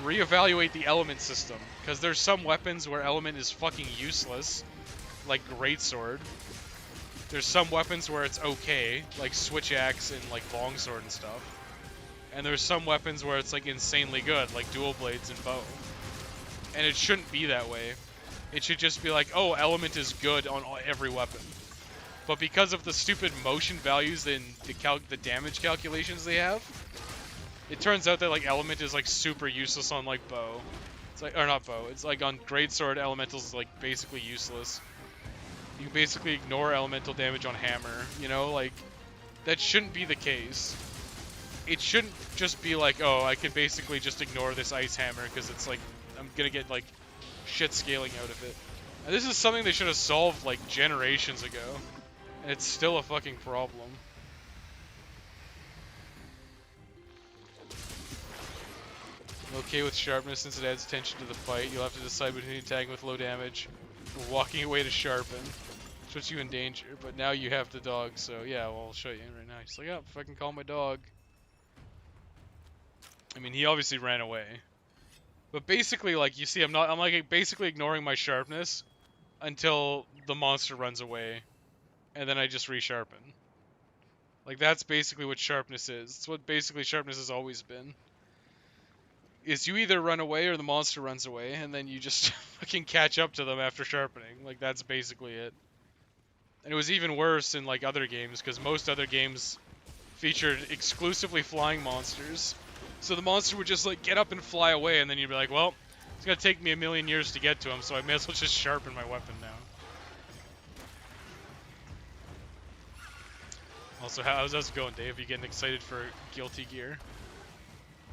Reevaluate the element system. Because there's some weapons where element is fucking useless. Like Greatsword. There's some weapons where it's okay, like Switch Axe and like Longsword and stuff. And there's some weapons where it's like insanely good, like Dual Blades and Bow. And it shouldn't be that way. It should just be like, oh, element is good on every weapon. But because of the stupid motion values and the damage calculations they have, it turns out that like element is like super useless on like Bow. It's like, or not Bow, it's like on Greatsword, elementals is like basically useless. You basically ignore elemental damage on hammer, you know, like, that shouldn't be the case. It shouldn't just be like, oh, I can basically just ignore this ice hammer because it's like I'm gonna get like shit scaling out of it. And this is something they should have solved like generations ago, and it's still a fucking problem. I'm okay with sharpness since it adds tension to the fight. You'll have to decide between attacking with low damage or walking away to sharpen. Puts you in danger, but now you have the dog, so yeah, well, I'll show you right now. He's like, oh, if I can call my dog. I mean, he obviously ran away. But basically, like, you see, I'm like basically ignoring my sharpness until the monster runs away, and then I just resharpen. Like, that's basically what sharpness is. It's what basically sharpness has always been. Is you either run away or the monster runs away, and then you just fucking catch up to them after sharpening. Like, that's basically it. And it was even worse in, like, other games, because most other games featured exclusively flying monsters. So the monster would just, like, get up and fly away, and then you'd be like, well, it's gonna take me a million years to get to him, so I may as well just sharpen my weapon now. Also, how's it going, Dave? You getting excited for Guilty Gear?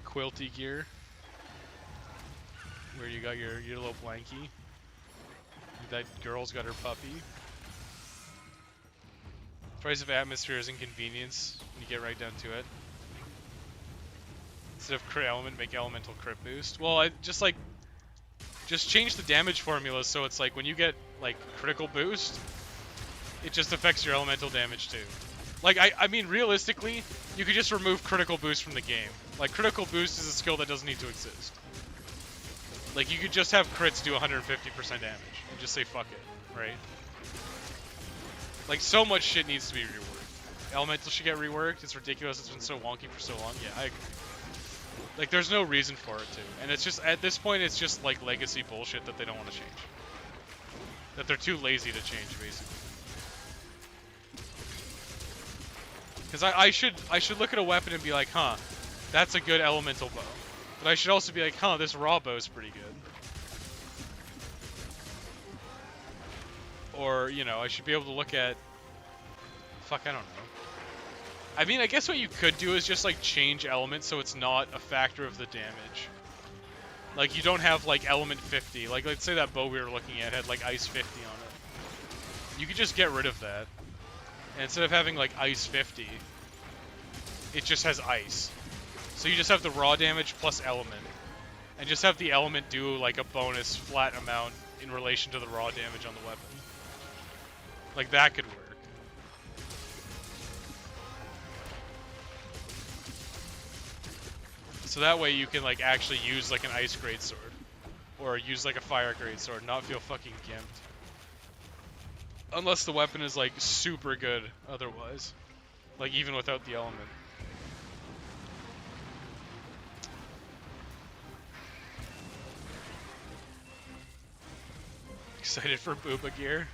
Quilty Gear? Where you got your little blankie? That girl's got her puppy. Price of atmosphere is inconvenience when you get right down to it. Instead of crit element, make elemental crit boost. Well, I just change the damage formula so it's like when you get like critical boost, it just affects your elemental damage too. Like I mean realistically, you could just remove critical boost from the game. Like critical boost is a skill that doesn't need to exist. Like you could just have crits do 150% damage and just say fuck it, right? Like, so much shit needs to be reworked. Elemental should get reworked. It's ridiculous. It's been so wonky for so long. Yeah, I agree. Like, there's no reason for it to. And it's just, at this point, it's just, like, legacy bullshit that they don't want to change. That they're too lazy to change, basically. Because I should look at a weapon and be like, huh, that's a good elemental bow. But I should also be like, huh, this raw bow is pretty good. Or, you know, I should be able to look at... Fuck, I don't know. I mean, I guess what you could do is just, like, change elements so it's not a factor of the damage. Like, you don't have, like, element 50. Like, let's say that bow we were looking at had, like, ice 50 on it. You could just get rid of that. And instead of having, like, ice 50, it just has ice. So you just have the raw damage plus element. And just have the element do, like, a bonus flat amount in relation to the raw damage on the weapon. Like, that could work. So that way you can, like, actually use, like, an ice greatsword. Or use, like, a fire greatsword, not feel fucking gimped. Unless the weapon is, like, super good otherwise. Like, even without the element. Excited for Booba Gear?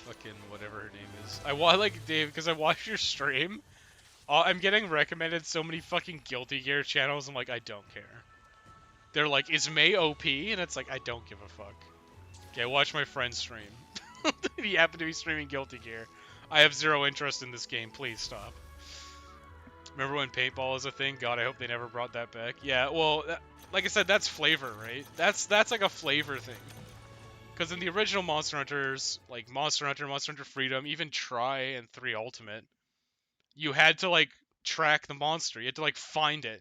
Fucking whatever her name is. I like Dave because I watched your stream. I'm getting recommended so many fucking Guilty Gear channels. I'm like, I don't care. They're like, is May OP? And it's like, I don't give a fuck. Okay, watch my friend's stream. He happened to be streaming Guilty Gear. I have zero interest in this game. Please stop. Remember when paintball was a thing? God, I hope they never brought that back. Yeah, well, like I said, that's flavor, right? That's like a flavor thing. Because in the original Monster Hunters, like Monster Hunter Freedom, even Try and 3 Ultimate, you had to, like, track the monster. You had to, like, find it.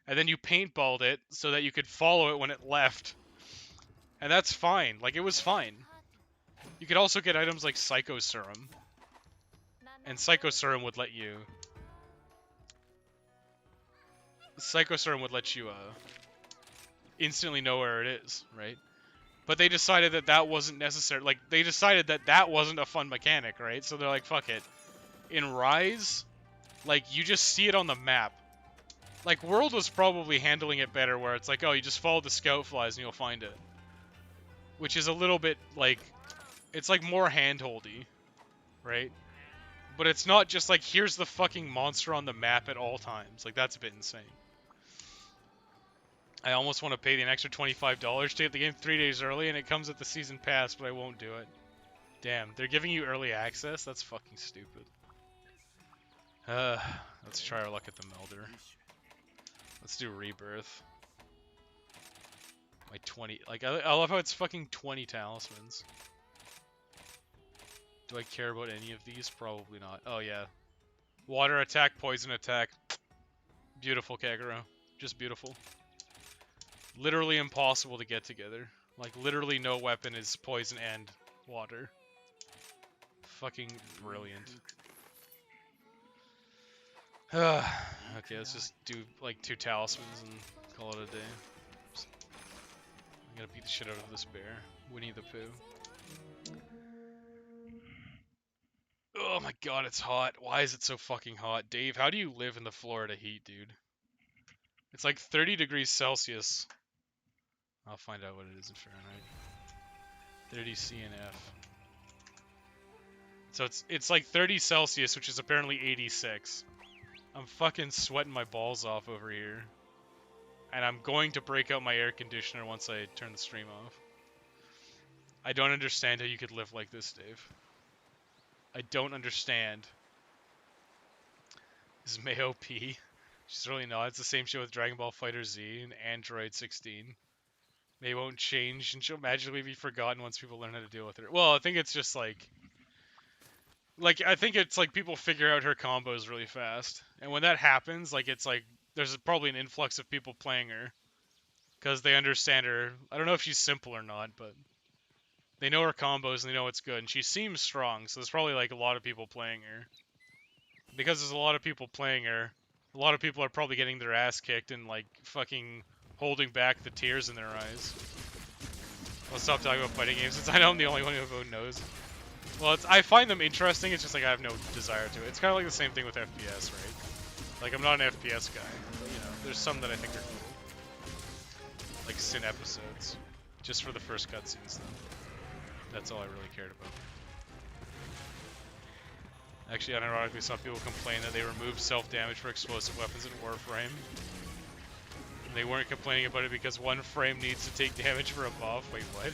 And then you paintballed it so that you could follow it when it left. And that's fine. Like, it was fine. You could also get items like Psycho Serum. And Psycho Serum would let you... Psycho Serum would let you, instantly know where it is, right? But they decided that that wasn't necessary. Like, they decided that that wasn't a fun mechanic, right? So they're like, fuck it. In Rise, like, you just see it on the map. Like, World was probably handling it better, where it's like, oh, you just follow the scout flies and you'll find it. Which is a little bit, like, it's like more handholdy, right? But it's not just like, here's the fucking monster on the map at all times. Like, that's a bit insane. I almost want to pay the extra $25 to get the game 3 days early, and it comes with the season pass, but I won't do it. Damn, they're giving you early access? That's fucking stupid. Let's try our luck at the Melder. Let's do Rebirth. My 20. Like, I love how it's fucking 20 talismans. Do I care about any of these? Probably not. Oh, yeah. Water attack, poison attack. Beautiful, Kagero. Just beautiful. Literally impossible to get together. Like, literally no weapon is poison and water. Fucking brilliant. Okay, let's just do, like, 2 talismans and call it a day. I'm gonna beat the shit out of this bear. Winnie the Pooh. Oh my god, it's hot. Why is it so fucking hot? Dave, how do you live in the Florida heat, dude? It's like 30 degrees Celsius. I'll find out what it is in Fahrenheit. 30 CNF. So it's like 30 Celsius, which is apparently 86. I'm fucking sweating my balls off over here. And I'm going to break out my air conditioner once I turn the stream off. I don't understand how you could live like this, Dave. I don't understand. This is Mayo P. She's really not. It's the same shit with Dragon Ball Fighter Z and Android 16. They won't change and she'll magically be forgotten once people learn how to deal with her. Well, I think it's just like I think it's like people figure out her combos really fast. And when that happens, like it's like there's probably an influx of people playing her because they understand her. I don't know if she's simple or not, but they know her combos and they know it's good. And she seems strong, so there's probably like a lot of people playing her. Because there's a lot of people playing her, a lot of people are probably getting their ass kicked and like fucking holding back the tears in their eyes. I'll stop talking about fighting games since I know I'm the only one who knows. Well, I find them interesting, it's just like I have no desire to. It's kind of like the same thing with FPS, right? Like, I'm not an FPS guy, but, you know, there's some that I think are cool. Like Sin episodes. Just for the first cutscenes, though. That's all I really cared about. Actually, unironically, some people complain that they removed self-damage for explosive weapons in Warframe. And they weren't complaining about it because one frame needs to take damage for a buff. Wait, what?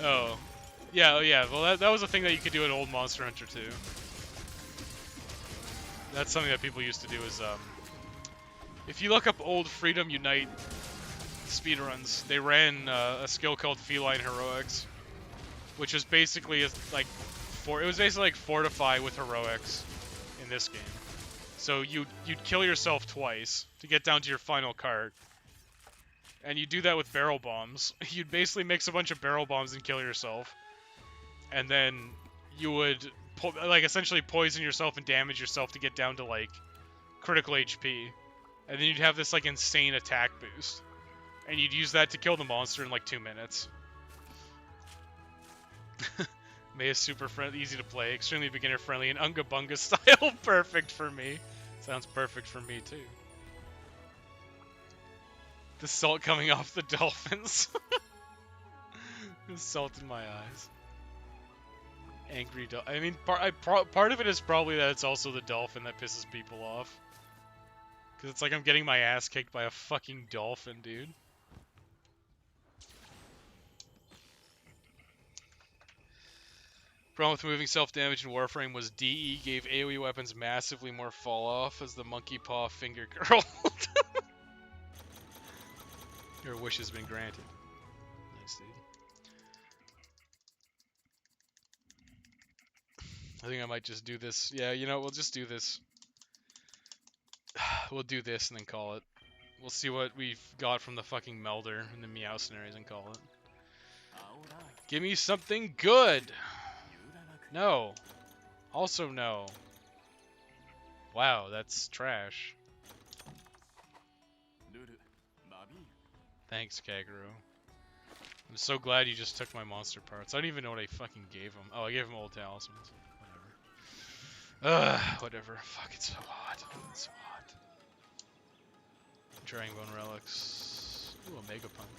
Oh. Yeah, well that was a thing that you could do in old Monster Hunter too. That's something that people used to do is, if you look up old Freedom Unite speedruns, they ran a skill called Feline Heroics, which was basically it was basically like Fortify with Heroics in this game. So you'd kill yourself twice to get down to your final cart. And you do that with barrel bombs. You'd basically mix a bunch of barrel bombs and kill yourself. And then you would essentially poison yourself and damage yourself to get down to like critical HP. And then you'd have this like insane attack boost. And you'd use that to kill the monster in like 2 minutes. May is super friendly, easy to play, extremely beginner friendly, and Unga Bunga style. Perfect for me. Sounds perfect for me too. The salt coming off the dolphins. The salt in my eyes. Angry dolphin. I mean, part of it is probably that it's also the dolphin that pisses people off. Because it's like I'm getting my ass kicked by a fucking dolphin, dude. Problem with moving self-damage in Warframe was DE gave AoE weapons massively more fall-off as the monkey paw finger girl. Your wish has been granted. Nice, dude. I think I might just do this. Yeah, you know, we'll just do this. We'll do this and then call it. We'll see what we've got from the fucking melder and the meow scenarios and call it. Give me something good! No. Also no. Wow, that's trash. Thanks, Kagero. I'm so glad you just took my monster parts. I don't even know what I fucking gave him. Oh, I gave him old talismans. Whatever. Whatever. Fuck, it's so hot. It's so hot. Dragon Bone Relics. Ooh, a Mega Pump.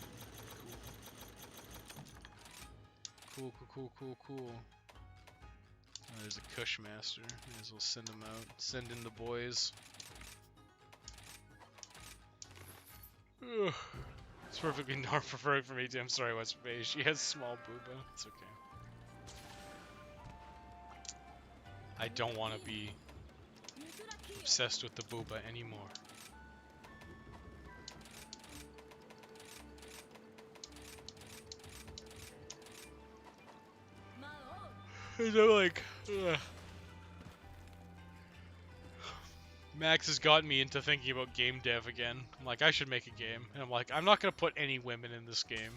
Cool. Cool. Oh, there's a Kush Master. May as well send him out. Send in the boys. Ugh. It's perfectly not preferred for me too. I'm sorry, West Bay. She has small booba. It's okay. I don't want to be obsessed with the booba anymore. 'Cause I'm like, ugh. Max has gotten me into thinking about game dev again. I'm like, I should make a game. And I'm like, I'm not gonna put any women in this game.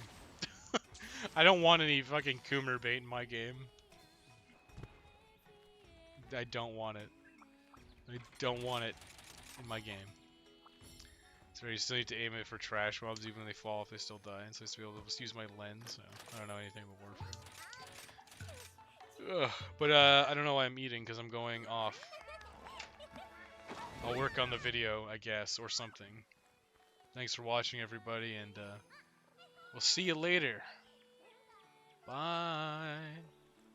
I don't want any fucking Coomer bait in my game. I don't want it. I don't want it in my game. It's very silly to aim it for trash mobs, even when they fall off, they still die. And so I used to be able to just use my lens, so I don't know anything about Warframe. Ugh. But I don't know why I'm eating, because I'm going off. I'll work on the video, I guess, or something. Thanks for watching, everybody, and we'll see you later. Bye.